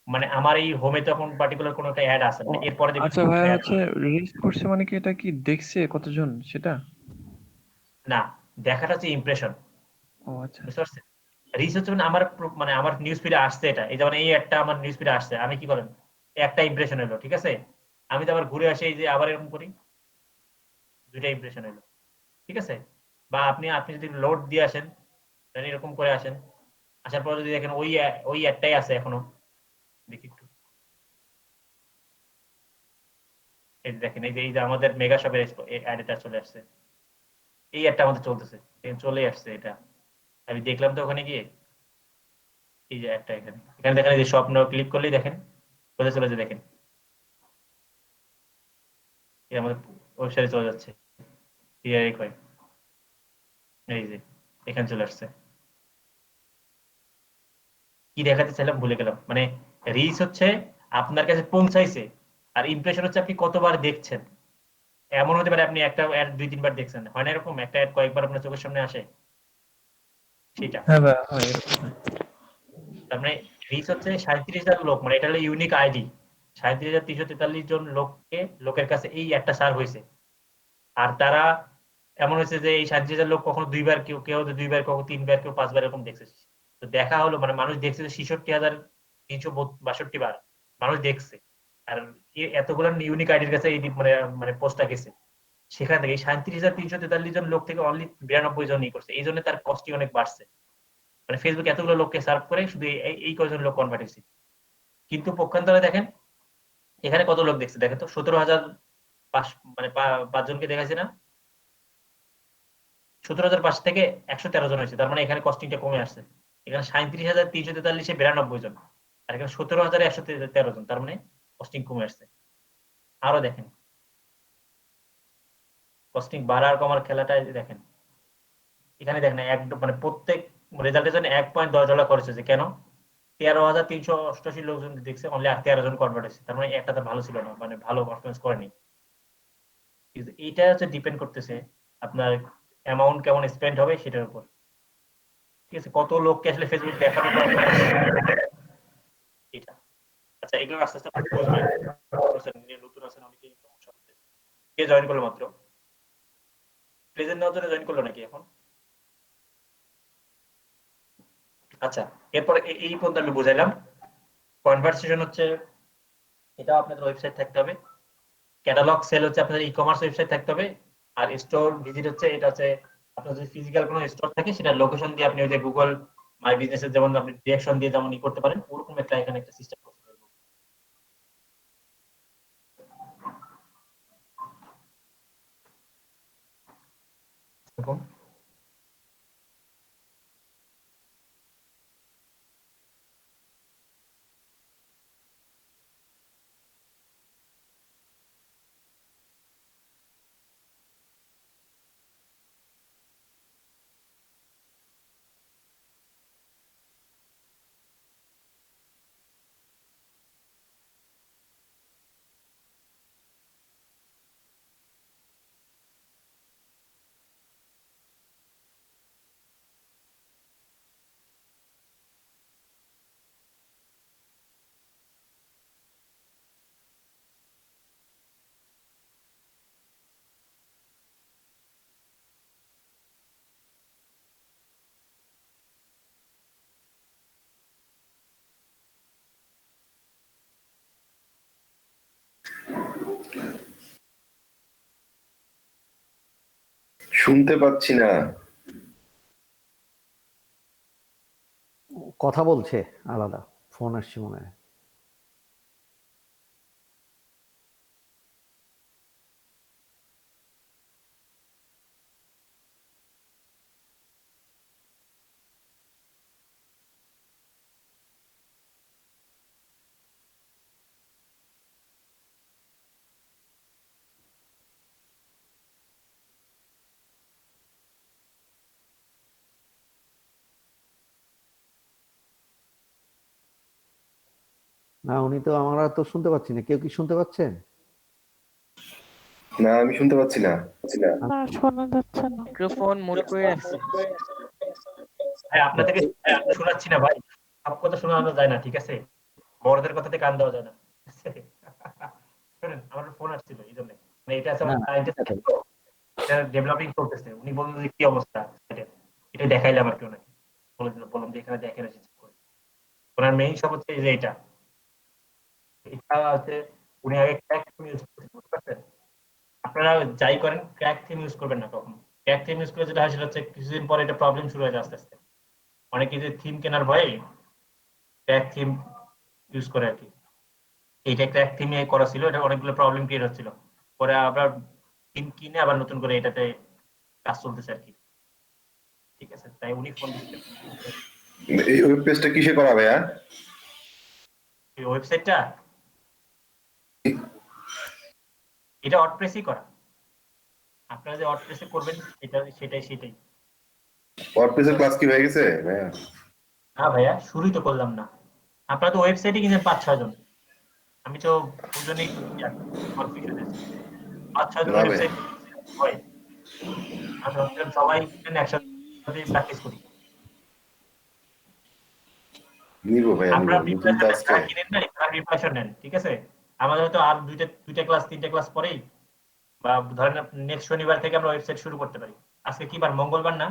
মানে আমার এই হোমে তখন পার্টিকুলার কোনো একটা অ্যাড আছে, ও মানে এরপরে দেখবেন আচ্ছা বিভিন্ন ভাইয়া, অ্যাড হচ্ছে রিচ করছে মানে কি, এটা কি দেখছে কতজন সেটা? না, দেখাটা হচ্ছে ইমপ্রেশন, ও আচ্ছা। বুঝতে পারছেন? রিচ হচ্ছে মানে মানে আমার নিউজ ফিডে আসছে, এটা এই যেমন এই একটা আমার নিউজ ফিডে আসছে, আমি কি করেন একটা ইমপ্রেশন এলো, ঠিক আছে, আমি তো আবার ঘুরে আসি এই যে আবার এরকম করি, দুইটা ইমপ্রেশন এলো, ঠিক আছে, বা আপনি যদি লোড দিয়ে আসেন, এরকম করে আসেন, আসার পর যদি দেখেন ওই অ্যাডটাই আছে এখনো, দেখি একটু, এই যে দেখেন এই যে আমাদের মেগা শপের অ্যাড এটা চলে আসছে, এই অ্যাডটা আমাদের চলতেছে, চলে আসছে এটা, আমি দেখলাম তো ওখানে গিয়ে, এই যে অ্যাডটা এখানে এখানে দেখেন, এই যে শপ নাও ক্লিক করলেই দেখেন কোথায় চলে যাচ্ছে, দেখেন এই আমাদের ওয়েবসাইটে চলে যাচ্ছে, এই যে এখানে চলে আসছে। কি দেখাতে চাইলাম ভুলে গেলাম, মানে রিচ হচ্ছে আপনার কাছে পৌঁছাইছে, আর ইমপ্রেশন হচ্ছে আপনি কতবার দেখছেন। এমন হতে পারে আপনি একটা অ্যাড 2-3 বার দেখছেন, হয় না এরকম, একটা অ্যাড কয়েকবার আপনার চোখের সামনে আসে, সেটা হ্যাঁ ভাই, হয় এরকম হয়। তার মানে রিচ হচ্ছে 37,000 লোক, মানে এটা হলো ইউনিক আইডি, 37,343 জন লোকের কাছে এই একটা সার্ভ হয়েছে, আর তারা এমন হয়েছে যে এই 37,000 লোক কখনো 2 বার, কেউ কেউ 2 বার, কখনো 3 বার, কেউ 5 বার এরকম দেখছে। তো দেখা হলো মানে মানুষ দেখছে যে 66,362 বার মানুষ দেখছে, আর এতগুলো ইউনিক আইডির কাছে এই মানে মানে পোস্টটা গেছে, সেখান থেকে 37,343 জন লোক থেকে অনলি 92 জন ই করছে, এই জন্য তার কস্টই অনেক বাড়ছে, মানে ফেসবুক এতগুলো লোককে সার্ভ করে শুধু এই কয়জন লোক কনভার্ট হয়েছে। কিন্তু পক্ষান্তরে দেখেন এখানে কত লোক দেখছে, দেখেন তো 17,000 মানে 5 জনকে দেখাইছে না, 17,005 থেকে 113 জন হয়েছে, তার মানে এখানে কস্টিংটা কমে আসছে, এখানে 37,343 92 জন, আর এখানে 17,113 জন, তার মানে কস্টিং কমে আসছে। আরো দেখেন কস্টিং বাড়ার কমার খেলাটা দেখেন, এখানে দেখেন এক মানে প্রত্যেক রেজাল্টের জন্য $1.10 খরচ হয়েছে, কেন? 13,388 লোকজন দেখছে, অনলি 13 জন কনভার্ট হয়েছে। তার মানে একটা তো ভালো ছিল না, মানে ভালো পারফরমেন্স করেনি। এইটা হচ্ছে ডিপেন্ড করতেছে আপনার অ্যামাউন্ট কেমন স্পেন্ড হবে সেটার উপর। ঠিক আছে, কত লোককে আসলে ফেসবুক দেখানো এটা। আচ্ছা, এগুলো আস্তে আস্তে আপনি বুঝবেন। নতুন আছেন, অনেকেই সমস্যা হচ্ছে। কে জয়েন করলো মাত্র? প্রেজেন্ট নেওয়ার জন্য জয়েন করলো নাকি এখন? আচ্ছা, এরপরে এই পর্যন্ত আমি বুঝাইলাম। কনভারসেশন হচ্ছে এটা আপনাদের ওয়েবসাইট থাকতে হবে। ক্যাটালগ সেল হচ্ছে আপনাদের ই-কমার্স ওয়েবসাইট থাকতে হবে। আর স্টোর ভিজিট হচ্ছে এটা হচ্ছে আপনার যদি ফিজিক্যাল কোনো স্টোর থাকে সেটা লোকেশন দিয়ে আপনি ওই যে গুগল মাই বিজনেসের যেমন আপনি ডিরেকশন দিয়ে যেমন ই করতে পারেন, ওরকম একটা এখানে একটা সিস্টেম করতে পারবেন। এরকম শুনতে পাচ্ছি না। কথা বলছে আলাদা, ফোন আসছে মনে হয়। না, উনি তো, আমরা তো শুনতে পাচ্ছি না। কেউ কি শুনতে পাচ্ছেন? না, আমি শুনতে পাচ্ছি না। না, শোনা যাচ্ছে না। মাইক্রোফোন মুট করে রাখছি। ভাই আপনাদেরকে শোনাচ্ছি না ভাই, সব কথা শোনানো যায় না, ঠিক আছে? বড়দের কথাতে কান দেওয়া যায় না। শুনেন, আমার ফোন আসছিল এই জন্য, মানে এটা আছে আমার সাইন্টিস্ট তো, এটা ডেভেলপিং করতেছে। উনি বললেন যে কি অবস্থা এটা দেখাইলাম আর কি ওনাকে, বললাম যে এখানে দেখেন এসে চেক করে। ওনার মেইন সব হচ্ছে এই যে এটা হচ্ছে উনি আগে ক্র্যাক থিম ইউজ করতেন, বুঝতে পারছেন? আপনারা যাই করেন ক্র্যাক থিম ইউজ করবেন না কখনো। ক্র্যাক থিম ইউজ করে যেটা হয় সেটা হচ্ছে কিছুদিন পরে এটা প্রবলেম শুরু হয়ে যায় আস্তে আস্তে। অনেকে যে থিম কেনার ভয়ে ক্র্যাক থিম ইউজ করে আর কি। এইটা ক্র্যাক থিমে করা ছিল, এটা অনেকগুলো প্রবলেম ক্রিয়েট হচ্ছিল। পরে আবার থিম কিনে আবার নতুন করে এটাতে কাজ চলতেছে আর কি। ঠিক আছে, তাই উনি ফোন দিচ্ছেন। এই ওয়েব পেজটা কিসে করা ভাইয়া? এই ওয়েবসাইটটা এটা ওয়ার্ডপ্রেসই করা। আপনারা যে ওয়ার্ডপ্রেসে করবেন সেটাই। ওয়ার্ডপ্রেসের ক্লাস কি হয়ে গেছে ভাইয়া? না ভাইয়া, শুরুই তো করলাম না। আপনারা তো ওয়েবসাইটে কিনছেন 5-6 জন, আমি তো দুজনেই কনফিউশন আছে। 5-6 জন না ভাই, ওয়েবসাইট হয়, আমি ভাবছিলাম সবাই একসাথে প্র্যাকটিস করি। নিবো ভাইয়া, নিবো। আপনারা নতুন তো আজকে। কিনেন না, তারা প্রিপারেশন নেন, ঠিক আছে? আমাদের হয়তো আর দুইটা ক্লাস 3টে ক্লাস পরেই, বা ধরেন নেক্সট শনিবার থেকে আমরা ওয়েবসাইট শুরু করতে পারি। আজকে কি বার? মঙ্গলবার না?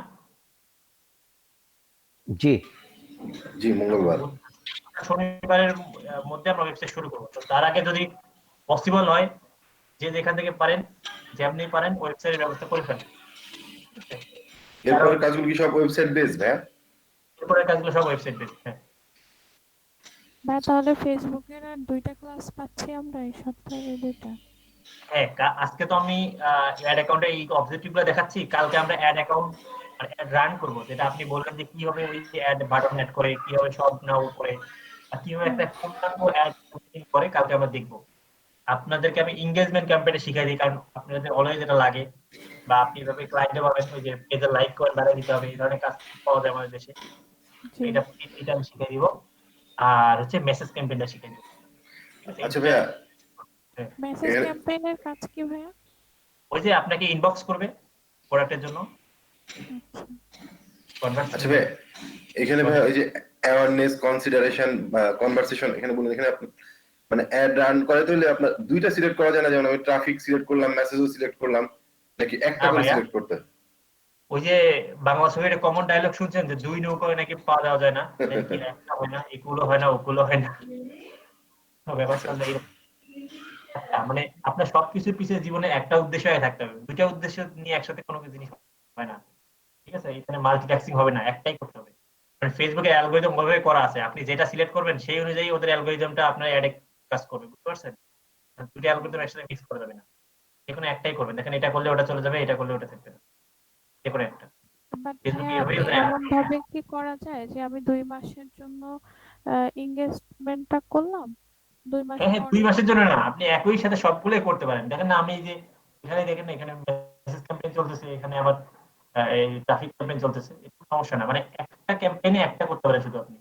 জি জি, মঙ্গলবার। শনিবারের মধ্যে আমরা ওয়েবসাইট শুরু করবো। তো তার আগে যদি পসিবল হয়, যে যেখান থেকে পারেন, যেমনি পারেন ওয়েবসাইটের ব্যবস্থা করে ফেলেন। এরপরের কাজগুলো কি সব ওয়েবসাইট বেস ভাইয়া? এরপরের কাজগুলো সব ওয়েবসাইট বেস। হ্যাঁ ভাই, তাহলে ফেসবুকের আর 2টা ক্লাস পাচ্ছি আমরা এই সপ্তাহে, 2টা? হ্যাঁ, আজকে তো আমি অ্যাড অ্যাকাউন্টে এই অবজেক্টিভ গুলো দেখাচ্ছি। কালকে আমরা অ্যাড অ্যাকাউন্ট আর অ্যাড রান করব, যেটা আপনি বললেন যে কিভাবে ওই অ্যাড বাটন অ্যাড করে, কিভাবে সব নাও করে, আর কিভাবে একটা পূর্ণাঙ্গ অ্যাড করে, কালকে আমরা দেখব। আপনাদেরকে আমি এনগেজমেন্ট ক্যাম্পেইনে শিখাই দিই, কারণ আপনাদের অলওয়েজ এটা লাগে, বা আপনি এভাবে ক্লায়েন্টে পাবেন ওই যে পেজে লাইক করে বাড়াই দিতে হবে, এই ধরনের কাজ পাওয়া যায় আমাদের দেশে। জি। এটা আমি শিখাই দিব। আর হচ্ছে মেসেজ ক্যাম্পেইনটা শিখিয়ে দেবো। ঠিক আছে? এই আচ্ছা দুইটা ভাইয়া, হ্যাঁ, মেসেজ এখানে ক্যাম্পেইনের কাজ কি ভাইয়া? ওই যে আপনাকে ইনবক্স করবে প্রোডাক্টের জন্য আচ্ছা আচ্ছা কনভার্সেশন ভাইয়া, এখানে ভাইয়া ওই যে অ্যাওয়ারনেস, কনসিডারেশন বা কনভারসেশন, এখানে বলুন, এখানে আপনি মানে অ্যাড রান করাতে হলে আপনার দুইটা সিলেক্ট করা যায় না? যেমন আমি ট্রাফিক সিলেক্ট করলাম, মেসেজও সিলেক্ট করলাম, নাকি একটা না করে ভাইয়া, সিলেক্ট করতে হয়? ওই যে বাংলা ছবির কমন ডায়লগ শুনছেন যে দুই নৌকায় নাকি পা দেওয়া যায় না, তাই কি একটা হয় না, এগুলো হয় না, ওগুলো হয় না। তো ব্যাপারটা হলো এরকম। মানে আপনার সবকিছুর পিছনে জীবনে একটা উদ্দেশ্য থাকতে হবে, দুইটা উদ্দেশ্য নিয়ে একসাথে কোনো জিনিস হয় না। ঠিক আছে, এখানে মাল্টিটাস্কিং হবে না, একটাই করতে হবে। কারণ ফেসবুকে অ্যালগরিদম ভাবে করা আছে, আপনি যেটা সিলেক্ট করবেন সেই অনুযায়ী ওদের অ্যালগরিদমটা আপনার অ্যাডে কাজ করবে, বুঝতে পারছেন? দুটো অ্যালগরিদম একসাথে মিক্স করা যাবে না, যে কোনো একটাই করবেন। দেখেন এটা করলে ওটা চলে যাবে, এটা করলে ওটা থাকবে না, যে কোনো একটা। বাট ফেসবুক ভাইয়া এইভাবেই ওদের ad এমন ভাবে কি করা যায় যে আমি 2 মাসের জন্য এঙ্গেজমেন্টটা করলাম, 2 মাস হ্যাঁ হ্যাঁ, পরে 2 মাসের জন্য না, আপনি একই সাথে সবগুলোই করতে পারেন। দেখেন না, আমি এই যে এখানে দেখেন না, এখানে মেসেজ ক্যাম্পেইন চলতেছে, এখানে আবার এই ট্রাফিক ক্যাম্পেইন চলতেছে, এটা সমস্যা না। মানে একটা ক্যাম্পেইনে একটা করতে পারেন শুধু আপনি।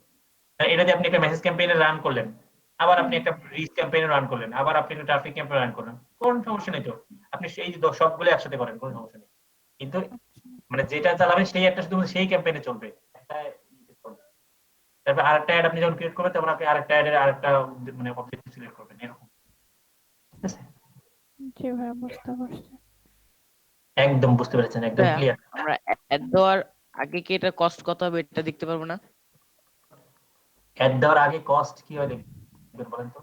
এটা দিয়ে আপনি একটা মেসেজ ক্যাম্পেইনে রান করলেন, আবার আপনি একটা রিচ ক্যাম্পেইনে রান করলেন, আবার আপনি একটা ট্রাফিক ক্যাম্পেইনে রান করলেন, কোনো সমস্যা নেই তো। আপনি সেই যে সবগুলো একসাথে করেন, কোনো সমস্যা নেই। কিন্তু মানে যেটা চালাবেন সেই একটা শুধু সেই ক্যাম্পেইনে চলবে, একটা ইতে চলবে। তারপর আরেকটা অ্যাড আপনি যখন ক্রিয়েট করবেন, তখন আপনি আরেকটা অ্যাডের আরেকটা মানে অবজেক্টিভ সিলেক্ট করবেন, এরকম। ঠিক আছে? জি ভাইয়া, বুঝতে পারছি। একদম বুঝতে পেরেছেন, একদম ভাইয়া, ক্লিয়ার। আমরা অ্যাড দেওয়ার আগে কি এটা কস্ট কত হবে এটা দেখতে পারবো না? অ্যাড দেওয়ার আগে কস্ট কি হয় দেখবেন বলেন তো?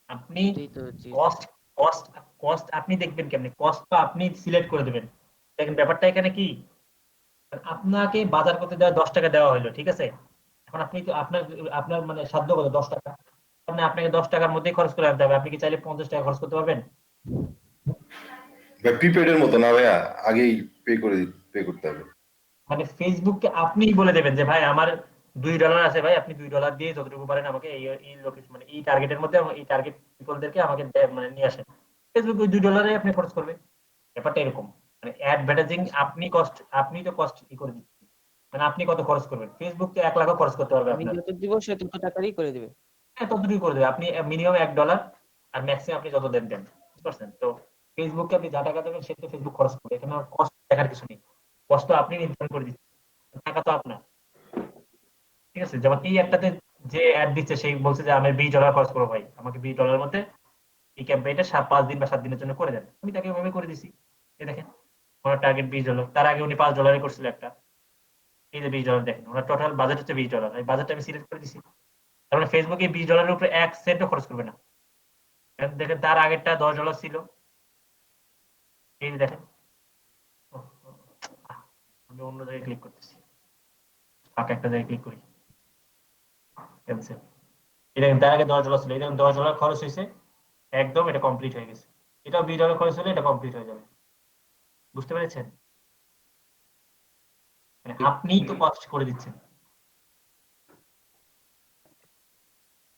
আপনি এটাই তো জি। কস্ট কস্ট কস্ট আপনি দেখবেন কেমনে? কস্ট তো আপনি সিলেক্ট করে দেবেন। দেখেন ব্যাপারটা এখানে কি, আপনাকে বাজার করতে দেওয়া 10 টাকা দেওয়া হলো, ঠিক আছে? এখন আপনি তো আপনার আপনার মানে সাধ্য কত? 10 টাকা। মানে আপনাকে 10 টাকার মধ্যেই খরচ করে আনতে হবে। আপনি কি চাইলে 50 টাকা খরচ করতে পারবেন? প্রিপেড এর মতো না ভাইয়া, আগেই পে করতে হবে? মানে ফেসবুককে আপনিই বলে দেবেন যে ভাই আমার $2 আছে, ভাই আপনি $2 দিয়ে যতটুকু পারেন আমাকে এই এই লোকেশন মানে এই টার্গেটের মধ্যে এই টার্গেট পিপলদেরকে আমাকে মানে নিয়ে আসেন। ফেসবুক ওই $2 আপনি খরচ করবে। ব্যাপারটা এরকম। মানে অ্যাডভার্টাইজিং আপনি তো কস্ট ই করে দিচ্ছেন। মানে আপনি কত খরচ করবেন? ফেসবুক তো 1 লাখও খরচ করতে পারবে আমি আপনার। যত দিব সে তত টাকারই করে দিবে। হ্যাঁ, ততটুকু করে দেবে। আপনি মিনিমাম $1 আর ম্যাক্সিমাম আপনি যত দেন। বুঝতে পারছেন? তো ফেসবুককে আপনি যা টাকা দেবেন সে তো ফেসবুক খরচ করবে। এখানে কস্ট দেখার কিছু নেই। কস্ট তো আপনি নির্ধারণ করে দিচ্ছেন। টাকা তো আপনার। ঠিক আছে? যেমন এই একটাতে যে অ্যাড দিচ্ছে সেই বলছে যে আমি $20 খরচ করবো ভাই। আমাকে $20 মধ্যে এই ক্যাম্পেইনটা 5 দিন বা 7 দিনের জন্য করে দেন। আমি তাকে ওইভাবে করে দিছি। এই দেখেন, ওনার টার্গেট $20। তার আগে উনি $5 করছিল একটা। এই যে $20 দেখেন, ওনার টোটাল বাজেট হচ্ছে $20। এই বাজেটটা আমি সিলেক্ট করে দিছি। তার মানে ফেসবুক এই $20 এর উপরে 1 সেন্টও খরচ করবে না। দেখেন তার আগেরটা $10 ছিল। এই যে দেখেন, আমি অন্য জায়গায় ক্লিক করতেছি, ফাঁকা একটা জায়গায় ক্লিক করি, ক্যান্সেল। এই দেখেন তার আগে $10 ছিল, এই দেখেন $10 খরচ হয়েছে, একদম এটা কমপ্লিট হয়ে গেছে। এটাও $20 খরচ হলে এটা কমপ্লিট হয়ে যাবে। বুঝতে পেরেছেন? মানে আপনিই তো কষ্ট করে দিচ্ছেন।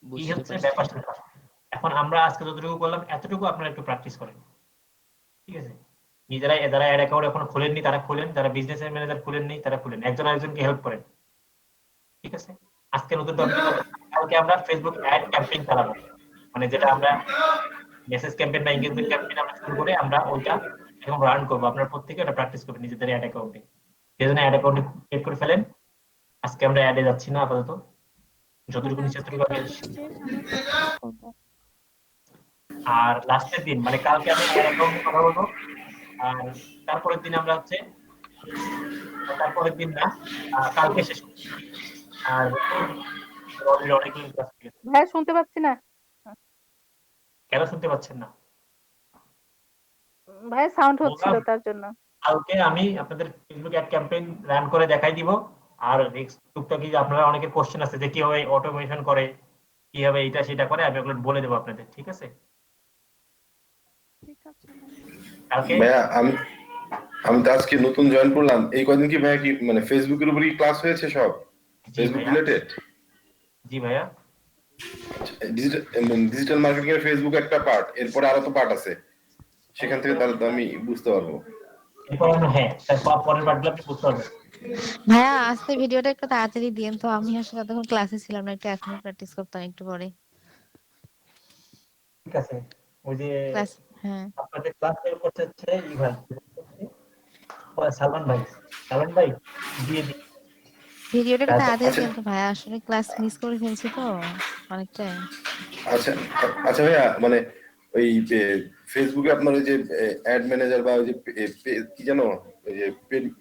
এই বুঝতে হচ্ছে পারছি। ব্যাপারটা। এখন আমরা আজকে যতটুকু করলাম এতটুকু আপনারা একটু প্র্যাকটিস করেন। ঠিক আছে? নিজেরা যারা অ্যাড অ্যাকাউন্ট এখনো খোলেননি তারা খুলেন, যারা বিজনেস ম্যানেজার খুলেননি তারা খুলেন, একজন আরেকজনকে হেল্প করেন। ঠিক আছে? আজকে নতুন টপিক, কালকে আমরা ফেসবুক অ্যাড ক্যাম্পেইন চালাবো। মানে যেটা আমরা মেসেজ ক্যাম্পেইন বা এনগেজমেন্ট ক্যাম্পেইন আমরা শুরু করে আমরা ওইটা এখন রান করবো। আপনারা প্রত্যেকে এটা প্র্যাকটিস করবেন নিজেদের অ্যাড অ্যাকাউন্টে। সেজন্য অ্যাড অ্যাকাউন্টে ক্রিয়েট করে ফেলেন। আজকে আমরা অ্যাডে যাচ্ছি না আপাতত, যতটুকু মানে নিচে আজকে ততটুকু আমি। টপিক শেষ, আমরা প্র্যাকটিস করব। আর লাস্টের দিন মানে কালকে আমি অ্যাড অ্যাকাউন্টে কথা বলবো, আর তারপরের দিন আমরা হচ্ছে তারপরের দিন না, কালকে শেষ করবো। আর অলরেডি অনেকগুলো ক্লাস হয়ে গেছে। ভাইয়া শুনতে পাচ্ছি না। কেন শুনতে পাচ্ছেন না? ভাইয়া সাউন্ড হচ্ছিল বললাম তার জন্য। কালকে আমি আপনাদের ফেসবুক অ্যাড ক্যাম্পেইন রান করে দেখাই দিব। আর টুকটাক কি আপনারা অনেকের কোশ্চেন আছে যে কিভাবে অটোমেশন করে, কিভাবে এটা সেটা করে, আমি ওগুলো বলে দেবো আপনাদের। ঠিক আছে? ঠিক আছে কালকে ভাইয়া, আমি তো আজকে নতুন জয়েন করলাম, এই কয়দিন কি ভাইয়া কি মানে ফেসবুকের উপরই ক্লাস হয়েছে সব? জি ফেসবুক ভাইয়া, রিলেটেড? জি ভাইয়া, ডিজিটাল মার্কেটিং এর ফেসবুক একটা পার্ট, এরপরে আরো তো পার্ট আছে, সেখান থেকে তাহলে তো আমি বুঝতে পারবো। এরপর হ্যাঁ তার পরের পার্টগুলো আপনি বুঝতে পারবেন। ভাইয়া আজকে ভিডিওটা একটু তাড়াতাড়ি দিয়েন তো, আমি আসলে তখন ক্লাসে ছিলাম না, একটু এখনই প্র্যাকটিস করতাম একটু পরে ঠিক আছে, ওই যে ক্লাস। হ্যাঁ, আপনাদের ক্লাস হেল্প করতে হচ্ছে ভাই, সালমান ভাই, সালমান ভাই দিয়ে দিন। ভিডিওটা একটু আচ্ছা তাড়াতাড়ি আচ্ছা দিয়েন তো ভাইয়া, আসলে ক্লাস মিস করে ফেলছি তো অনেকটাই। আচ্ছা আচ্ছা ভাইয়া, মানে ওই ফেসবুকে আপনার ওই যে অ্যাড ম্যানেজার বা ওই যে কি জানো, ওই যে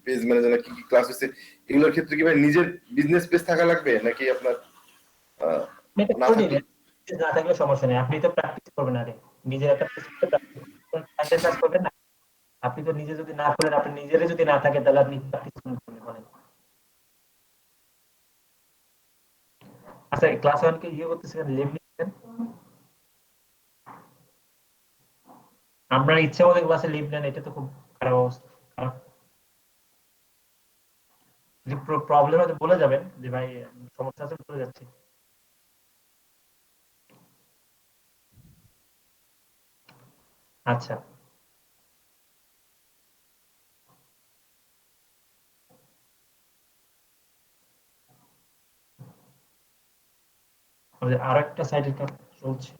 পেজ ম্যানেজার কি কি ক্লাস হচ্ছে, এগুলোর ক্ষেত্রে কি ভাই নিজের বিজনেস পেজ থাকা লাগবে নাকি আপনার এটা না করে থাকলে? নিবেন, না থাকলে সমস্যা নেই, আপনি তো প্র্যাকটিস করবেন। আরে নিজের একটা পেজ করতে প্র্যাকটিস কাজ করবেন না, আপনি তো নিজে যদি না করেন, আপনি নিজেরই যদি না থাকে তাহলে আপনি প্র্যাকটিস করবেন বলেন। আচ্ছা ক্লাস 1 কে ইয়ে করতেছেন, লিভ নিচ্ছেন, আপনার ইচ্ছা মতো ক্লাসে লিভ নেন, এটা তো খুব খারাপ অবস্থা, খারাপ। যদি প্রবলেম হয় তো বলে যাবেন যে ভাই সমস্যা আছে, বলে যাচ্ছি। আচ্ছা আমাদের আরো একটা সাইডের কাজ চলছে,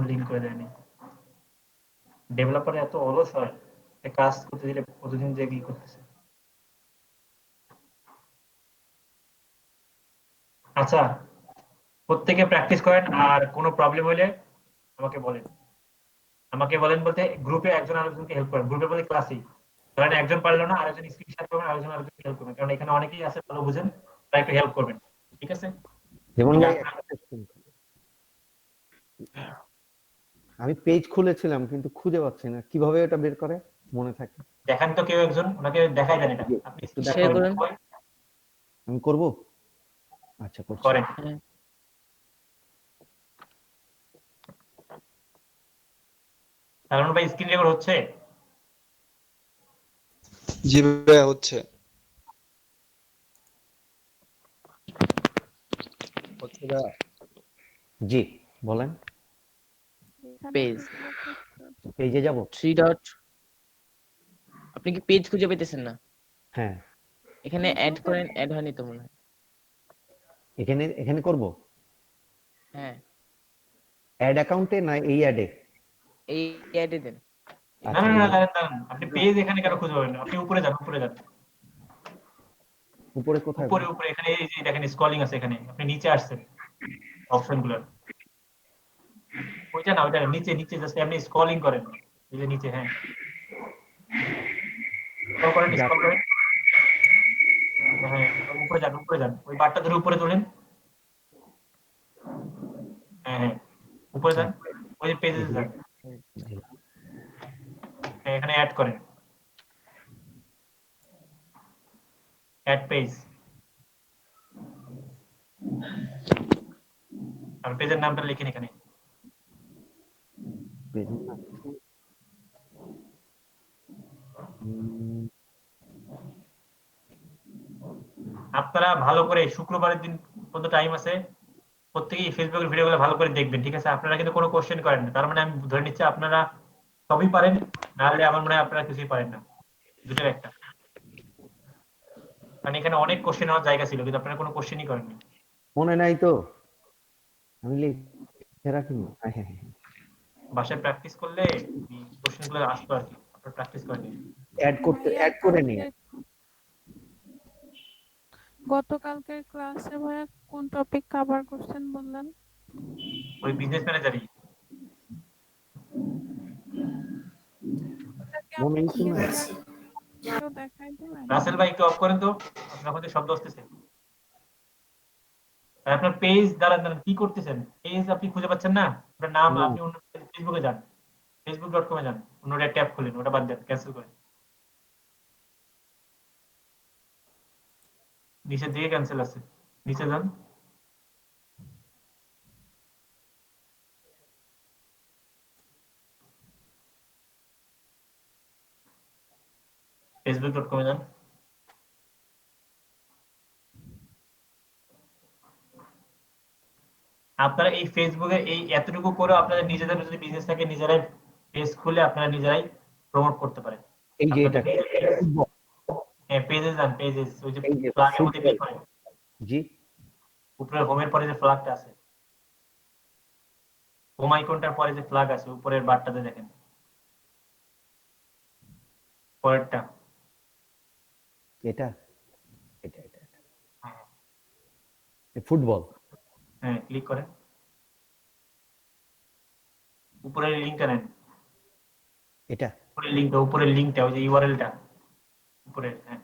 লিঙ্ক করে দেয়নি। ডেভেলপার এত অলস হয়, একটা কাজ করতে দিলে প্রতিদিন যে কি করতেছে। আচ্ছা প্রত্যেকে প্র্যাকটিস করেন, আর কোনো প্রবলেম হলে আমাকে বলেন। আমাকে বলেন বলতে গ্রুপে একজন আরেকজনকে হেল্প করেন, গ্রুপে বলতে ক্লাসেই। ধরেন একজন পারলো না, আরেকজন স্ক্রিনশট করবেন, আরেকজন আরেকজনকে হেল্প করবেন, কারণ এখানে অনেকেই আছে ভালো বুঝেন, তাই একটু হেল্প করবেন, ঠিক আছে? যেমন এই যে ভাই আপনার আমি পেজ খুলেছিলাম কিন্তু খুঁজে পাচ্ছি না, কিভাবে এটা বের করে মনে থাকে? দেখান তো কেউ একজন, ওনাকে দেখাই দেন এটা, যে আপনি একটু স্ক্রিনশট শেয়ার দেখান, করেন, করুন। আমি করব। আচ্ছা করছি। করেন। হ্যাঁ, সালমান ভাই স্ক্রিন রেকর্ড হচ্ছে? জি ভাইয়া হচ্ছে। হচ্ছে ভাইয়া। জি বলেন। এখানে পেজ ফেসবুক দেখতে পেজে যাব? 3 ডট। আপনি কি পেজ খুঁজে পেতেছেন না? হ্যাঁ, এখানে অ্যাড ফেসবুকে করেন, অ্যাড হয়নি তো মনে হয়। এখানে এখানে করব। হ্যাঁ, অ্যাড অ্যাকাউন্টে না এই অ্যাডে? এই অ্যাডে দেন। না আচ্ছা না এই না, যে দাঁড়ান দাঁড়ান, আপনি পেজ এখানে কেন খুঁজে পাবেন না? আপনি উপরে যান, উপরে যান, উপরে কোথায় উপরে ভাই? উপরে, এখানে এই যে দেখেন স্ক্রলিং আছে, এখানে আপনি নিচে আসছেন অপশন গুলো, ওইটা না, ওইটা না, নিচে নিচে জাস্ট আপনি স্ক্রলিং করেন, এই যে নিচে, হ্যাঁ স্ক্রল করেন, যা স্ক্রল করেন, হ্যাঁ উপরে যান, উপরে যান, ওই বারটা ধরে উপরে তোলেন, হ্যাঁ হ্যাঁ উপরে যান, ওই যে পেজে যান, হ্যাঁ এখানে অ্যাড করেন, অ্যাড পেজ, আর পেজের নামটা লিখেন এখানে। পেজের নাম। আপনারা ভালো করে শুক্রবারের দিন পর্যন্ত টাইম আছে, প্রত্যেকেই ফেসবুকের ভিডিওগুলো ভালো করে দেখবেন, ঠিক আছে? আপনারা কিন্তু কোনো কোশ্চেন করেন না, তার মানে আমি ধরে নিচ্ছি আপনারা সবই পারেন, নাহলে আমার মনে হয় আপনারা কিছুই পারেন না, দুটোর একটা। কারণ এখানে অনেক কোশ্চেন হওয়ার জায়গা ছিল, কিন্তু আপনারা কোনো কোশ্চেনই করেননি। মনে নাই তো, আমি লিখে রাখিনি। হ্যাঁ হ্যাঁ হ্যাঁ, বাসায় প্র্যাকটিস করলে কোশ্চেন গুলো আসতো আর কি, আপনারা প্র্যাকটিস করেন। অ্যাড করতে, ভাইয়া অ্যাড করে নিয়ে। গতকালকের ক্লাসে ভাইয়া কোন টপিক কভার করছেন বললেন? ওই বিজনেস ম্যানেজারই। ওটাকে মনে আপনি তো নাই। ক্যামেরা কেউ দেখাই দিবেন? রাসেল ভাই একটু অফ করেন তো, আপনার মধ্যে শব্দ আসতেছে। আর আপনার পেজ, দাঁড়ান দাঁড়ান, কি করতেছেন? পেজ আপনি খুঁজে পাচ্ছেন না, আপনার নাম, না আপনি অন্য ফেসবুকে যান, facebook.com-এ যান, অন্য একটা ট্যাব খুলেন, ওটা বাদ দেন, ক্যান্সেল করেন, নিচের দিকে ক্যান্সেল আছে, নিচে যান, facebook.com-এ যান, আপনারা এই ফেসবুকে এই এতটুকু করে আপনাদের নিজেদের যদি বিজনেস থাকে নিজেরাই পেজ খুলে আপনারা নিজেরাই প্রমোট করতে পারেন। এই যে আপনাদের এটা ফুটবল, হ্যাঁ পেজে যান, পেজেস ওই যে এই যে ফ্ল্যাগের মধ্যে ফুটবল, ক্লিক করেন, জি উপরে হোমের পরে যে ফ্ল্যাগটা আছে, হোম আইকনটার পরে যে ফ্ল্যাগ আছে উপরের বারটাতে দেখেন, পরেরটা। এটা এটা এটা এটা। ফুটবল, হ্যাঁ ক্লিক করেন, উপরের লিংকটা নেন, এটা উপরের লিংকটা ওই যে ইউআরএলটা উপরের, হ্যাঁ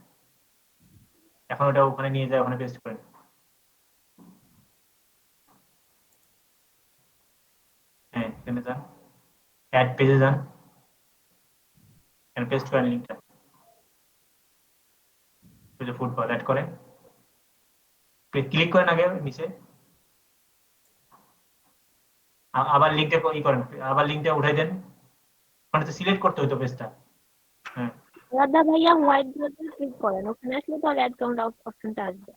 এখন ওটা ওখানে নিয়ে যায়, ওখানে পেস্ট করেন। হ্যাঁ এখানে যান, অ্যাড পেজে যান, এখানে পেস্ট করেন লিংকটা, ওই যে ফুটবল অ্যাড করেন, ক্লিক করেন আগে নিচে, আবার লিংকটা ই করেন, আবার লিংকটা উঠাই দেন, ওখানে তো সিলেক্ট করতে হইতো পেজটা। হ্যাঁ দাদা ভাইয়া হোয়াইট বোর্ডে ক্লিক করেন, ওখানে আসলে তো অ্যাড কাউন্ট অপশনটা আসবে।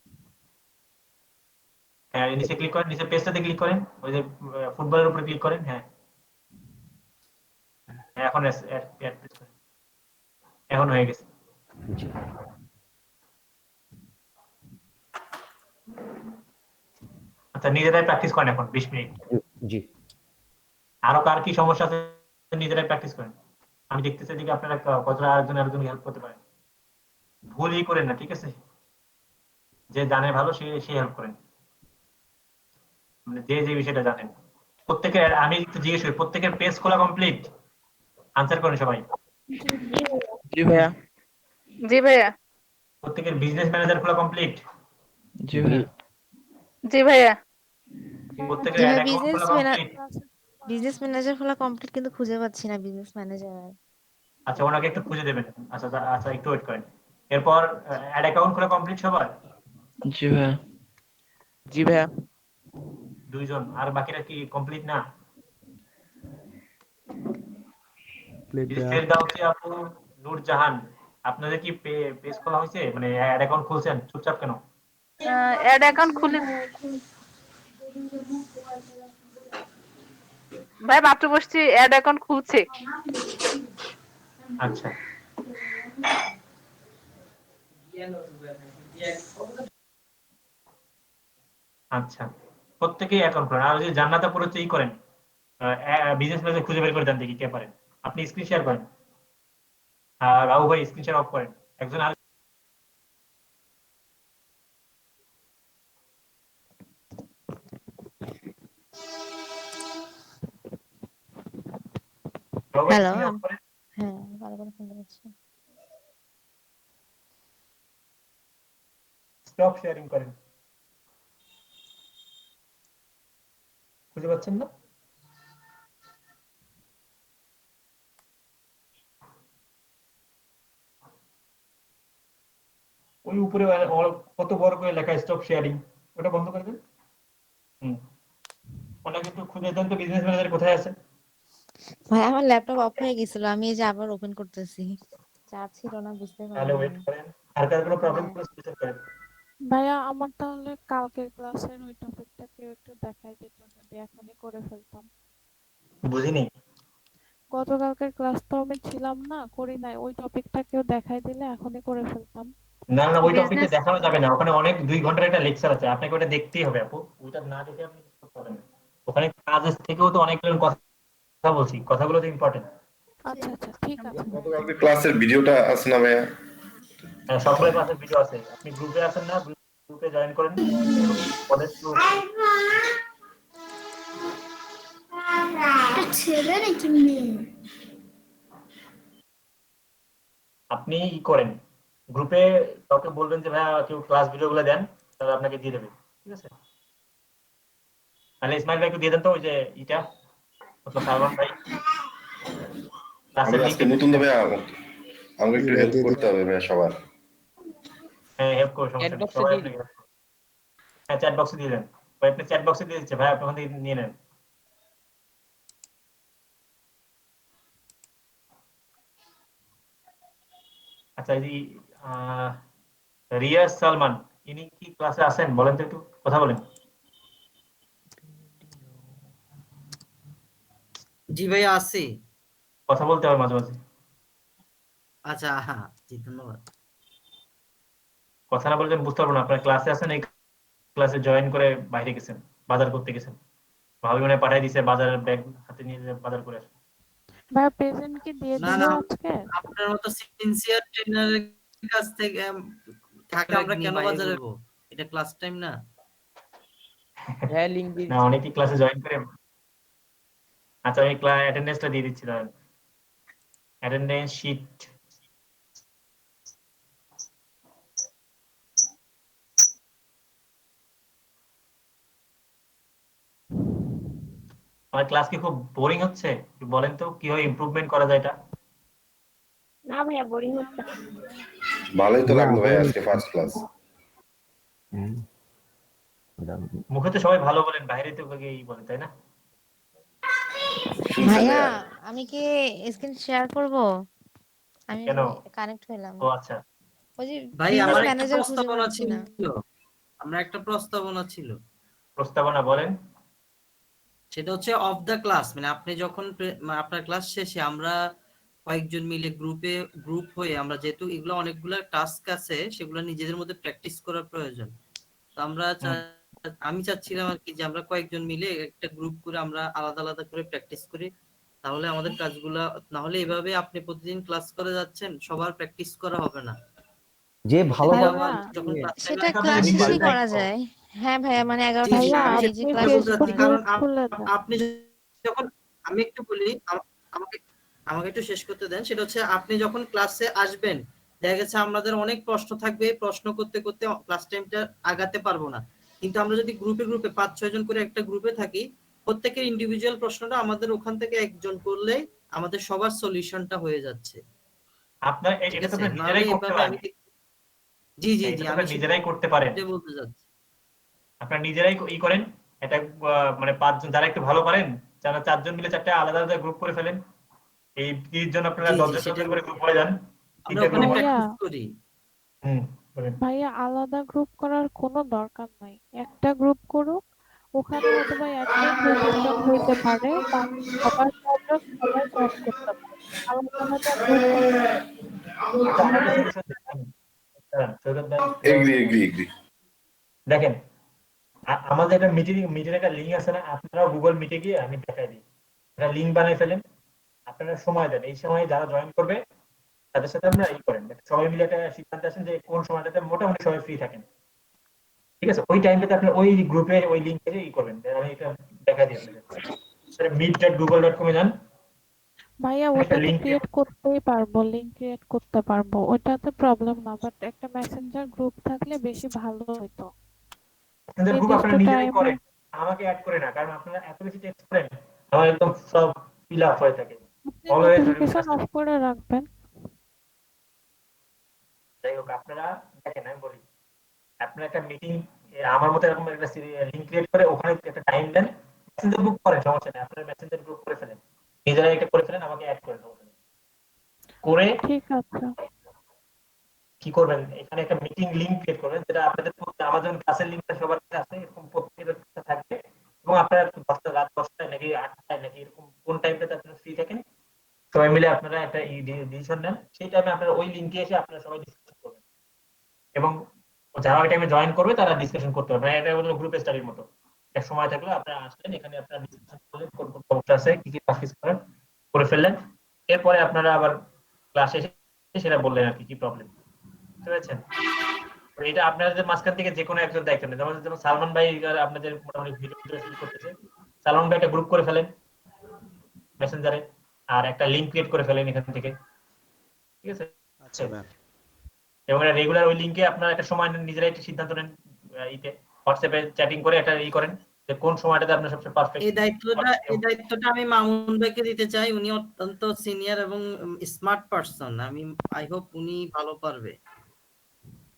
হ্যাঁ নিচে ক্লিক করেন, নিচে পেজটাতে ক্লিক করেন, ওই যে ফুটবলের উপরে ক্লিক করেন। হ্যাঁ এখন অ্যাড পেজ করেন, এখন হয়ে গেছে। জি আচ্ছা নিজেরাই প্র্যাকটিস করেন এখন 20 মিনিট। জি আরো কার কি সমস্যা আছে নিজেরাই প্র্যাকটিস করেন, আমি দেখতেছি দিকে আপনারা কতটা আরেকজন হেল্প করতে পারেন। ভুলই করেন না, ঠিক আছে? যে জানে ভালো সে হেল্প করেন, মানে যে বিষয়টা জানেন। প্রত্যেকের আমি একটু জিজ্ঞেস করি, প্রত্যেকের পেজ খোলা কমপ্লিট? আনসার করেন সবাই। জি ভাইয়া। জি ভাইয়া। প্রত্যেকের বিজনেস ম্যানেজার খোলা কমপ্লিট? জি ভাইয়া। জি ভাইয়া। প্রত্যেকের জি অ্যাড ভাই, অ্যাকাউন্ট খোলা কমপ্লিট? বিজনেস ম্যানেজার খোলা কমপ্লিট, কিন্তু খুঁজে পাচ্ছি না বিজনেস ম্যানেজার। আচ্ছা ওনাকে একটু খুঁজে দেবেন। আচ্ছা আচ্ছা একটু ওয়েট করেন। এরপর অ্যাড অ্যাকাউন্ট খোলা কমপ্লিট সবার? জি ভাইয়া। জি ভাইয়া। দুইজন, আর বাকিরা কি কমপ্লিট না? ফেরদাউসি আপু, নূরজাহান, আপনাদের কি পেজ খোলা হয়েছে, মানে অ্যাড অ্যাকাউন্ট খুলছেন? চুপচাপ কেন? অ্যাড অ্যাকাউন্ট খুলে ভাই মাত্র বসছি, অ্যাড অ্যাকাউন্ট খুলছে। আচ্ছা আচ্ছা প্রত্যেকেই অ্যাকাউন্ট করেন। আর ওই যে জান্নাত আপুর হচ্ছে ই করেন, বিজনেস ম্যানেজার খুঁজে বের করে দেন দেখি কে পারেন। আপনি স্ক্রিন শেয়ার করেন, আর রাহু ভাই স্ক্রিন শেয়ার অফ করেন। একজন আর রাহু ভাই হ্যালো, স্ক্রিন অফ করেন। হ্যাঁ ভালো করে শুনতে পাচ্ছি। স্টপ শেয়ারিং করেন। খুঁজে পাচ্ছেন না? ওই উপরে কত বড় করে লেখা স্টপ শেয়ারিং, ওটা বন্ধ করে দেন। ওনাকে একটু খুঁজে দেন তো বিজনেস ম্যানেজার কোথায় আছে। ভাই আমার ল্যাপটপ অফ হয়ে গেছিল, আমি এই যে আবার ওপেন করতেছি। চার্জ ছিল না, বুঝতে তাহলে পারিনি। ওয়েট করেন, আর কার কোনো প্রবলেম হলে স্পেশাল করেন। ভাইয়া আমার তাহলে কালকের ক্লাসের ওই টপিকটা কেউ একটু দেখাই দিত, যদি এখনই করে ফেলতাম। বুঝিনি। গতকালকের ক্লাস তো আমি ছিলাম না, করি নাই, ওই টপিকটা কেউ দেখাই দিলে এখনই করে ফেলতাম। না না ওই টপিকটা বিজনেস দেখানো যাবে না, ওখানে অনেক 2 ঘন্টার একটা লেকচার আছে, আপনাকে ওটা দেখতেই হবে আপু। ওটা না দেখে আপনি কিছু করতে পারবেন না। ওখানে কাজের থেকেও তো অনেকগুলো কথা বলছি, কথাগুলো তো ইম্পর্টেন্ট। আচ্ছা আচ্ছা ঠিক আছে ভাইয়া। গতকালকে ক্লাসের ভিডিওটা আছে না ভাইয়া? হ্যাঁ সবগুলো ক্লাসের ভিডিও আছে, আপনি গ্রুপে আছেন না, গ্রুপে জয়েন করেন। ওদের ছেলে নাকি মেয়ে? আপনি ই করেন, গ্রুপে কাউকে বলবেন যে ভাইয়া কেউ ক্লাস ভিডিওগুলো দেন, তাহলে আপনাকে দিয়ে দেবে, ঠিক আছে? তাহলে ইসমাইল ভাইকে দিয়ে দেন তো ওই যে ইটা, মতলব সালমান ভাই আমি ক্লাসের আজকে লিংক। নতুন তো ভাইয়া, আমাকে একটু হেল্প করতে হবে ভাইয়া সবার। হ্যাঁ হেল্প করো, সমস্যা চ্যাট নেই, বক্সে সবাই দিয়ে আপনাকে help করবে। হ্যাঁ চ্যাট বক্সে দিয়ে দেন, ভাই আপনি চ্যাট বক্সে দিয়ে দিচ্ছে, ভাই আপনি ওখান থেকে নিয়ে নেন। আচ্ছা এই যে রিয়াজ সালমান, ইনি কি ক্লাসে আছেন? বলেন তো একটু কথা বলেন। জি ভাইয়া আছি। কথা বলতে হবে মাঝে মাঝে। আচ্ছা, হ্যাঁ জি ধন্যবাদ। কথা না বললে আমি বুঝতে পারবো না আপনার ক্লাসে আছেন, এই ক্লাসে জয়েন করে বাইরে গেছেন, বাজার করতে গেছেন, ভাবি মনে হয় পাঠাই দিছে বাজারের ব্যাগ হাতে নিয়ে যে বাজার করে আসেন। ভাইয়া প্রেজেন্ট কি দিয়ে না দিব না, আজকে? আপনার মতো সিনসিয়ার ট্রেনারের কাছ থেকে থাকলে আমরা কেন বাজারে যাবো? এটা ক্লাস টাইম না। হ্যাঁ লিংক দিয়ে না দিচ্ছি। অনেকেই ক্লাসে জয়েন করে। আচ্ছা আমি অ্যাটেন্ডেন্সটা দিয়ে দিচ্ছি, দাঁড়ান। Attendance sheet. আমার ক্লাস কি খুব বোরিং হচ্ছে? একটু বলেন তো কিভাবে ইমপ্রুভমেন্ট করা যায় এটা। না ভাইয়া বোরিং হচ্ছে না। ভালোই তো না, লাগলো ভাই boring আজকে ফার্স্ট ক্লাস। হ্যাঁ, মোটামুটি। মুখে তো সবাই ভালো বলেন, বাইরে তো এই বলেন, তাই না? শুনছেন ভাইয়া ভাইয়া? আমি কি স্ক্রিন শেয়ার করব? আমি কেন? কানেক্ট হইলাম। ও আচ্ছা। ওই যে ভাই বিজনেস আমার একটা ম্যানেজার খুঁজে প্রস্তাবনা পাচ্ছি ছিল, না। আমরা একটা প্রস্তাবনা ছিল। প্রস্তাবনা বলেন। সেটা হচ্ছে অফ দ্য ক্লাস, মানে আপনি যখন আপনার ক্লাস শেষে আমরা কয়েকজন মিলে গ্রুপ হয়ে, আমরা যেহেতু এগুলো অনেকগুলো টাস্ক আছে সেগুলো নিজেদের মধ্যে প্র্যাকটিস করার প্রয়োজন, তো আমরা আমি চাচ্ছিলাম আর কি যে আমরা কয়েকজন মিলে একটা গ্রুপ করে আমরা আলাদা আলাদা করে প্র্যাকটিস করি, তাহলে আমাদের কাজগুলা, না হলে এভাবে আপনি প্রতিদিন ক্লাস করে যাচ্ছেন সবার প্র্যাকটিস করা হবে না। যে ভালো সেদিন ভালো আবার যখন ক্লাস টাইম সেটা ক্লাস শেষেই করা যায়। হ্যাঁ ভাইয়া, মানে 11টার জি জি, সময় আমি আমি যে সেটা ক্লাস বলতে চাচ্ছি, কারণ খুলে দেন। আপনি যখন, আমি একটু বলি, আমাকে আমাকে একটু শেষ করতে দেন। সেটা হচ্ছে আপনি যখন ক্লাসে আসবেন, দেখা গেছে আমাদের অনেক প্রশ্ন থাকবে, প্রশ্ন করতে করতে ক্লাস টাইমটা আগাতে পারবো না, কিন্তু আমরা যদি গ্রুপে 5-6 জন করে একটা গ্রুপে থাকি, প্রত্যেকের ইন্ডিভিজুয়াল প্রশ্নটা আমাদের ওখান থেকে একজন করলে আমাদের সবার সলিউশনটা হয়ে যাচ্ছে। আপনার ঠিক এটা তো আছে, আপনারা নাহলে নিজেরাই করতে এভাবে পারেন। আমি জি জি এটা জি, তো আমি আপনারা নিজেরাই করতে পারেন। সেটাই বলতে চাচ্ছি। আপনারা নিজেরাই করেন। এটা মানে 5 জন যারা একটু ভালো পারেন, যারা 4 জন মিলে 4টা আলাদা আলাদা গ্রুপ করে ফেলেন। এই 30 জন আপনারা জি 10 জি, জন সেটাই করে গ্রুপ হয়ে যান। আমরা 3টা ওখানে গ্রুপ। ভাইয়া প্র্যাকটিস করি। বলেন। ভাইয়া আলাদা গ্রুপ করার কোনো দরকার নাই, একটা গ্রুপ করুক, ওখানে হয়তো বা অ্যাডমিন 2-3 জন হইতে পারে, বাকি সবার প্রবলেম সবাই সলভ করতে পারে। আলাদা আলাদা গ্রুপ করার আচ্ছা আরেকটা সলিউশন দেখেন। সৈকত ভাই, এগ্রি এগ্রি এগ্রি। দেখেন আমাদের একটা মিটিং একটা লিংক আছে না, আপনারা গুগল মিটে গিয়ে আমি দেখাই দিই, একটা লিংক বানাই ফেলেন। আপনারা সময় দেন, এই সময় যারা জয়েন করবে তাদের সাথে আপনারা করেন, সবাই মিলে একটা সিদ্ধান্ত আসেন যে কোন সময়টাতে মোটামুটি সবাই ফ্রি থাকেন। ঠিক আছে, ওই টাইমটাতে আপনারা ওই গ্রুপে ওই লিংকে করবেন। আমি এটা দেখা দিই আপনাদের। meet.google.com এ যান। ভাইয়া একটা ওটাতে লিংক ক্রিয়েট করতেই পারবো, লিংক ক্রিয়েট করতে পারবো, ওটাতে প্রবলেম না, বাট একটা মেসেঞ্জার গ্রুপ থাকলে বেশি ভালো হতো। আপনাদের গ্রুপ নির্দিষ্ট আপনারা নিজেরাই টাইমে করেন, আমাকে অ্যাড করে না, কারণ আপনারা এত বেশি টেক্সট করেন আমার একদম সব ফিল আপ হয়ে থাকে। আপনি অলওয়েজ নোটিফিকেশন অফ করে রাখবেন। যাই হোক, আপনারা দেখেন আমি বলি, আপনারা একটা মিটিং আমার মতো এরকম একটা লিংক ক্রিয়েট করে ওখানে একটা টাইম দেন, মেসেঞ্জার গ্রুপ করেন, সমস্যা নেই, আপনারা মেসেঞ্জার গ্রুপ করে ফেলেন, নিজেরাই একটা করে ফেলেন, আমাকে অ্যাড করেন, সমস্যা নেই। করে ঠিক আছে। কি করবেন, এখানে একটা মিটিং লিংক ক্রিয়েট করবেন, যেটা আপনাদের আমার যেমন ক্লাসের লিংকটা সবার কাছে আছে, এরকম প্রত্যেকের কাছে থাকবে, এবং আপনারা রাত 10টায় নাকি 8টায় নাকি এরকম কোন টাইমটাতে আপনারা ফ্রি থাকেন সবাই মিলে আপনারা একটা ডিসিশন নেন, সেই টাইমে আপনারা ওই লিংকে এসে আপনারা সবাই ডিসকাশন করবেন, এবং যারা ওই টাইমে জয়েন করবে তারা ডিসকাশন করতে পারবে। এটা হলো গ্রুপ স্টাডির মতো। এক সময় থাকলে আপনারা আসলেন, এখানে আপনারা ডিসকাশন করলেন, কোন কোন সমস্যা আছে, কি কি প্র্যাকটিস করেন করে ফেললেন, এরপরে আপনারা আবার ক্লাসে এসে সেটা বললেন আর কি কি প্রবলেম। বুঝতে পেরেছেন? এটা আপনাদের মাঝখান থেকে যে কোনো একজন দায়িত্ব নেন, যেমন সালমান ভাই আপনাদের মোটামুটি ভিডিও শুরু করতেছে, সালমান ভাই একটা গ্রুপ করে ফেলেন মেসেঞ্জারে, আর একটা লিংক ক্রিয়েট করে ফেলেন এখান থেকে। ঠিক আছে? আচ্ছা ম্যাম। এবং রেগুলার ওই লিংকে আপনারা একটা সময় নিজেরাই একটা সিদ্ধান্ত নেন, হোয়াটসঅ্যাপে চ্যাটিং করে একটা করেন যে কোন সময়টাতে আপনার সবচেয়ে পারফেক্ট। এই দায়িত্বটা আমি মামুন ভাইকে দিতে চাই, উনি অত্যন্ত সিনিয়র এবং স্মার্ট পারসন, আমি আই হোপ উনি ভালো পারবে।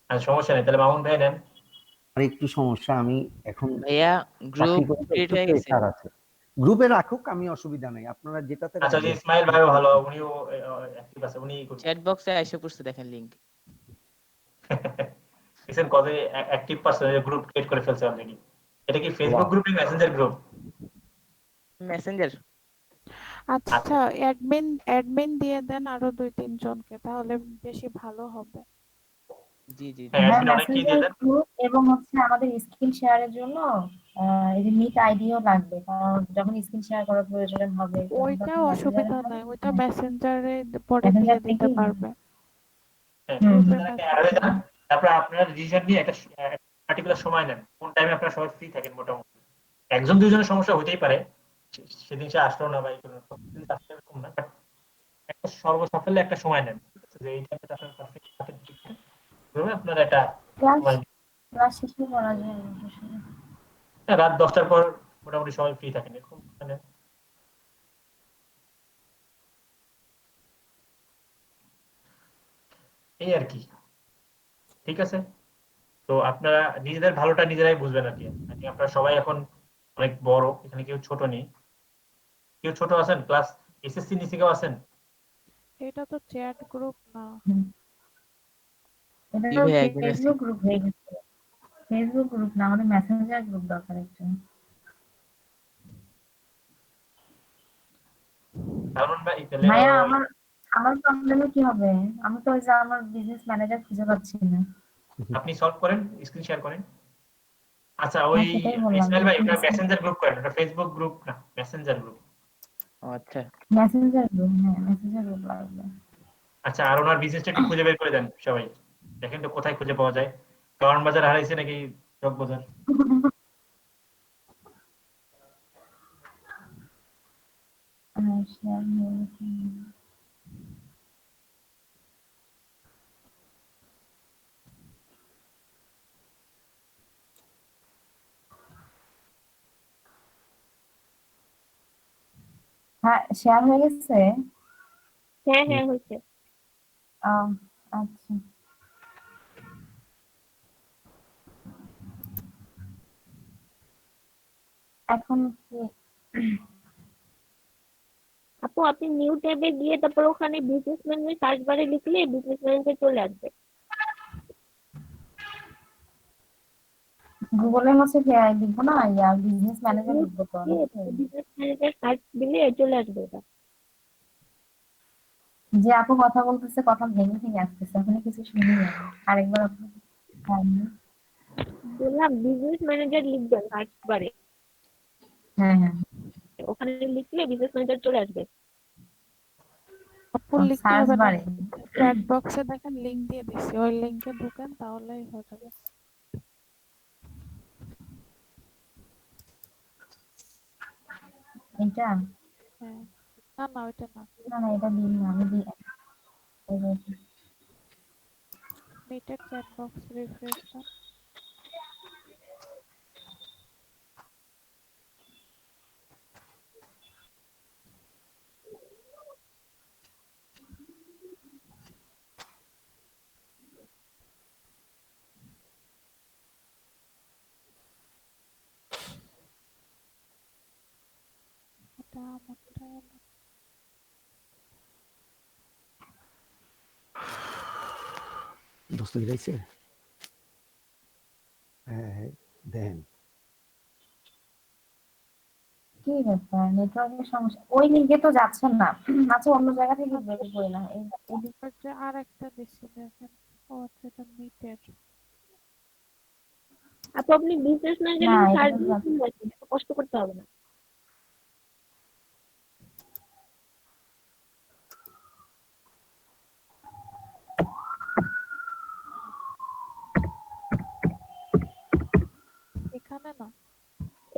আর সমস্যা নেই, তাহলে মামুন ভাই নেন। আর একটু সমস্যা, আমি এখন ভাইয়া গ্রুপ ক্রিয়েট হয়ে গেছে। গ্রুপে রাখুক, আমি অসুবিধা নাই, আপনারা যেটাতে আচ্ছা, যে ইসমাইল ভাইও ভালো, উনিও অ্যাক্টিভ আছে, উনি চ্যাট বক্সে এসে পড়ছে, দেখেন লিংক। দেখেন কত অ্যাক্টিভ পারসন গ্রুপ ক্রিয়েট করে ফেলছে অলরেডি। এটা কি ফেসবুক গ্রুপ না মেসেঞ্জার গ্রুপ? মেসেঞ্জার। আচ্ছা, অ্যাডমিন দিয়ে দেন আরো 2-3 জনকে, তাহলে বেশি ভালো হবে। জি জি হ্যাঁ, হ্যাঁ, অ্যাডমিন অনেককেই দিয়ে মেসেঞ্জার দেন। গ্রুপ এবং হচ্ছে আমাদের স্ক্রিন শেয়ারের জন্য এই যে মিট আইডিও লাগবে, কারণ যখন স্ক্রিন শেয়ার করার প্রয়োজন হবে ওইটা তখন মেসেঞ্জারে অসুবিধা নাই, ওইটা মেসেঞ্জারে পরে দিয়ে মেসেঞ্জার দিতে থেকেই পারবে। হ্যাঁ, হুম গ্রুপে তাদেরকে মেসেজ অ্যাড হয়ে করে। যান। তারপর আপনারা ডিসিশন নিয়ে একটা পার্টিকুলার সময় নেন, কোন টাইমে আপনারা সবাই ফ্রি থাকেন। মোটামুটি একজন দুইজনের সমস্যা হতেই পারে, সেদিন সে আসলো না বা এই করলো না, প্রত্যেকদিন আসলে এরকম না, বাট একটা সর্বসাফল্যে একটা সময় নেন, ঠিক আছে, যে এই টাইমটা আপনারা পারফেক্ট থাকেন, ঠিক আছে, এভাবে আপনারা একটা ক্লাস সময় ক্লাস শেষে করা যায় আসলে। রাত 10টার পর মোটামুটি সবাই ফ্রি থাকেন, এরকম মানে এই আর কি। ঠিক আছে, তো আপনারা নিজেদের ভালোটা নিজেরাই বুঝবেন আর কি। আপনারা সবাই এখন অনেক বড়, এখানে কেউ ছোট নেই। কেউ ছোট আছেন? ক্লাস এসএসসি নিচে কেউ আছেন? এটা তো চ্যাট গ্রুপ না। এটা জি তো ভাই, একজন আছে। ফেসবুক গ্রুপ হয়ে গেছে। ফেসবুক গ্রুপ না, আমাদের মেসেঞ্জার গ্রুপ দরকার একটা। সালমান ভাই তাহলে ভাইয়া, আমার আমার প্রবলেমে কি হবে? আমি তো ওই যে আমার বিজনেস ম্যানেজার খুঁজে পাচ্ছি না। আপনি সলভ করেন, স্ক্রিন শেয়ার করেন। আচ্ছা, ওই হ্যাঁ, সেটাই বললাম ইসমাইল যে ভাই, ওটা মেসেঞ্জার গ্রুপ করেন, ওটা ফেসবুক গ্রুপ না, মেসেঞ্জার গ্রুপ। ও আচ্ছা। মেসেঞ্জার গ্রুপ, হ্যাঁ মেসেঞ্জার গ্রুপ লাগবে। আচ্ছা, আর ওনার বিজনেসটা একটু খুঁজে বের করে দেন সবাই, দেখেন তো কোথায় খুঁজে পাওয়া যায়। কারণ বাজার হারাইছে নাকি চক বাজার? শেয়ার হয়ে গেছে। হ্যাঁ, শেয়ার হয়ে গেছে। হ্যাঁ হ্যাঁ হয়েছে। আচ্ছা, এখন কি আপু, আপনি নিউ ট্যাবে গিয়ে তারপর ওখানে বিজনেস ম্যানেজার সার্চ বারে লিখলে বিজনেস ম্যানেজার চলে আসবে। গুগলে হচ্ছে লিখবো না, বিজনেস ম্যানেজার লিখবো তো নাকি? বিজনেস ম্যানেজার সার্চ দিলে চলে আসবে এটা। যে আপু কথা বলতেছে, কথা ভেঙে ভেঙে আসতেছে, আপনি কিছু শুনি না। আরেকবার আপু। বললাম বিজনেস ম্যানেজার লিখবেন সার্চ বারে, হ্যাঁ হ্যাঁ, ওখানে লিখলে বিজনেস ম্যানেজার চলে আসবে। আপু লিখতে সার্চ হবে না, বারে। চ্যাট বক্সে দেখেন লিংক দিয়ে দিচ্ছি, ওই লিংকে ঢুকেন তাহলেই হয়ে যাবে। এটা হ্যাঁ, না না ওইটা না, না না, এটা দিন না, আমি দিই। মিটের চ্যাট বক্স রিফ্রেশ দেন। এটা আমারটা হলো। দোস্ত গেছে। হ্যাঁ, দেন। কি ব্যাপার, নেটওয়ার্কের সমস্যা? ওই লিঙ্কে তো যাচ্ছে না। আচ্ছা, অন্য জায়গা থেকে বের করি না। যে আর একটা দিচ্ছি দেখেন। ও আচ্ছা, এটা মিটের। আপু, আপনি বিজনেস ম্যানেজার না, লিখে এটা সার্চ তো দিলে চলে আসবে, এত কষ্ট করতে হবে না। এখানে না,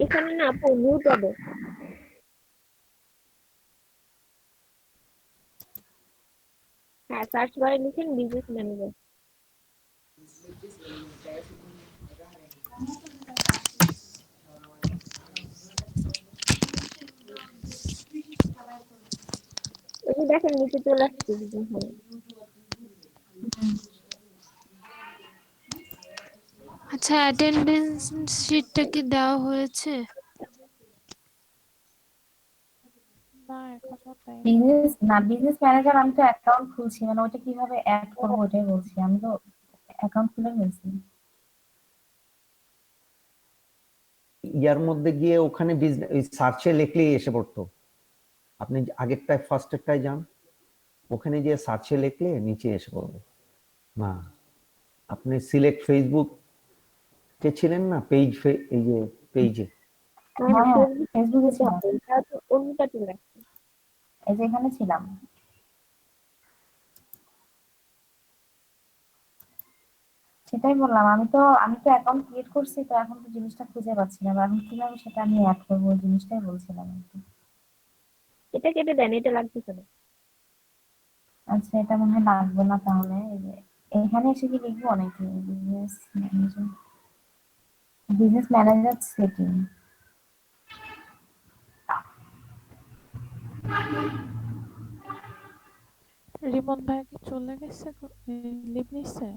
এখানে না আপু, নিউ ট্যাবে। হ্যাঁ, সার্চ বারে লিখেন বিজনেস ম্যানেজার। এই যে দেখেন নিচে চলে আসছে বিজনেস ম্যানেজার। আচ্ছা, অ্যাটেন্ডেন্স শিটটা কি দেওয়া হয়েছে? না এখনো দেয়নি। বিজনেস ম্যানেজার, আমি তো অ্যাকাউন্ট খুলছি, মানে ওইটা কিভাবে অ্যাড করবো ওটাই বলছি। আমি তো অ্যাকাউন্ট খুলে ফেলছি। ইয়ার মধ্যে গিয়ে ওখানে বিজনেস সার্চে লিখলেই এসে পড়তো। আপনি আগেরটায় ফার্স্টেরটায় যান, ওখানে যে সার্চে লিখলে নিচে এসে পড়বে। না, আপনি সিলেক্ট ফেসবুক কে ছিলেন না পেজ, এই যে পেজে হ্যাঁ হ্যাঁ ফেসবুকে ছিলাম, অন্যটা চলে আসছে। এই যে এখানে ছিলাম। সেটাই বললাম, আমি তো অ্যাকাউন্ট ক্রিয়েট করছি, তো এখন তো জিনিসটা খুঁজে পাচ্ছি না, এখন কিভাবে সেটা আমি অ্যাড করবো ওই জিনিসটাই বলছিলাম আর কি। এটা কেটে দেন, এটা লাগতেছে না। আচ্ছা এটা মনে হয় লাগবে না তাহলে। এই যে এখানে এসে কি লিখবো নাকি বিজনেস ম্যানেজার সেটিং? রিমন ভাই কি চলে গেছে, লিভ নিচ্ছে?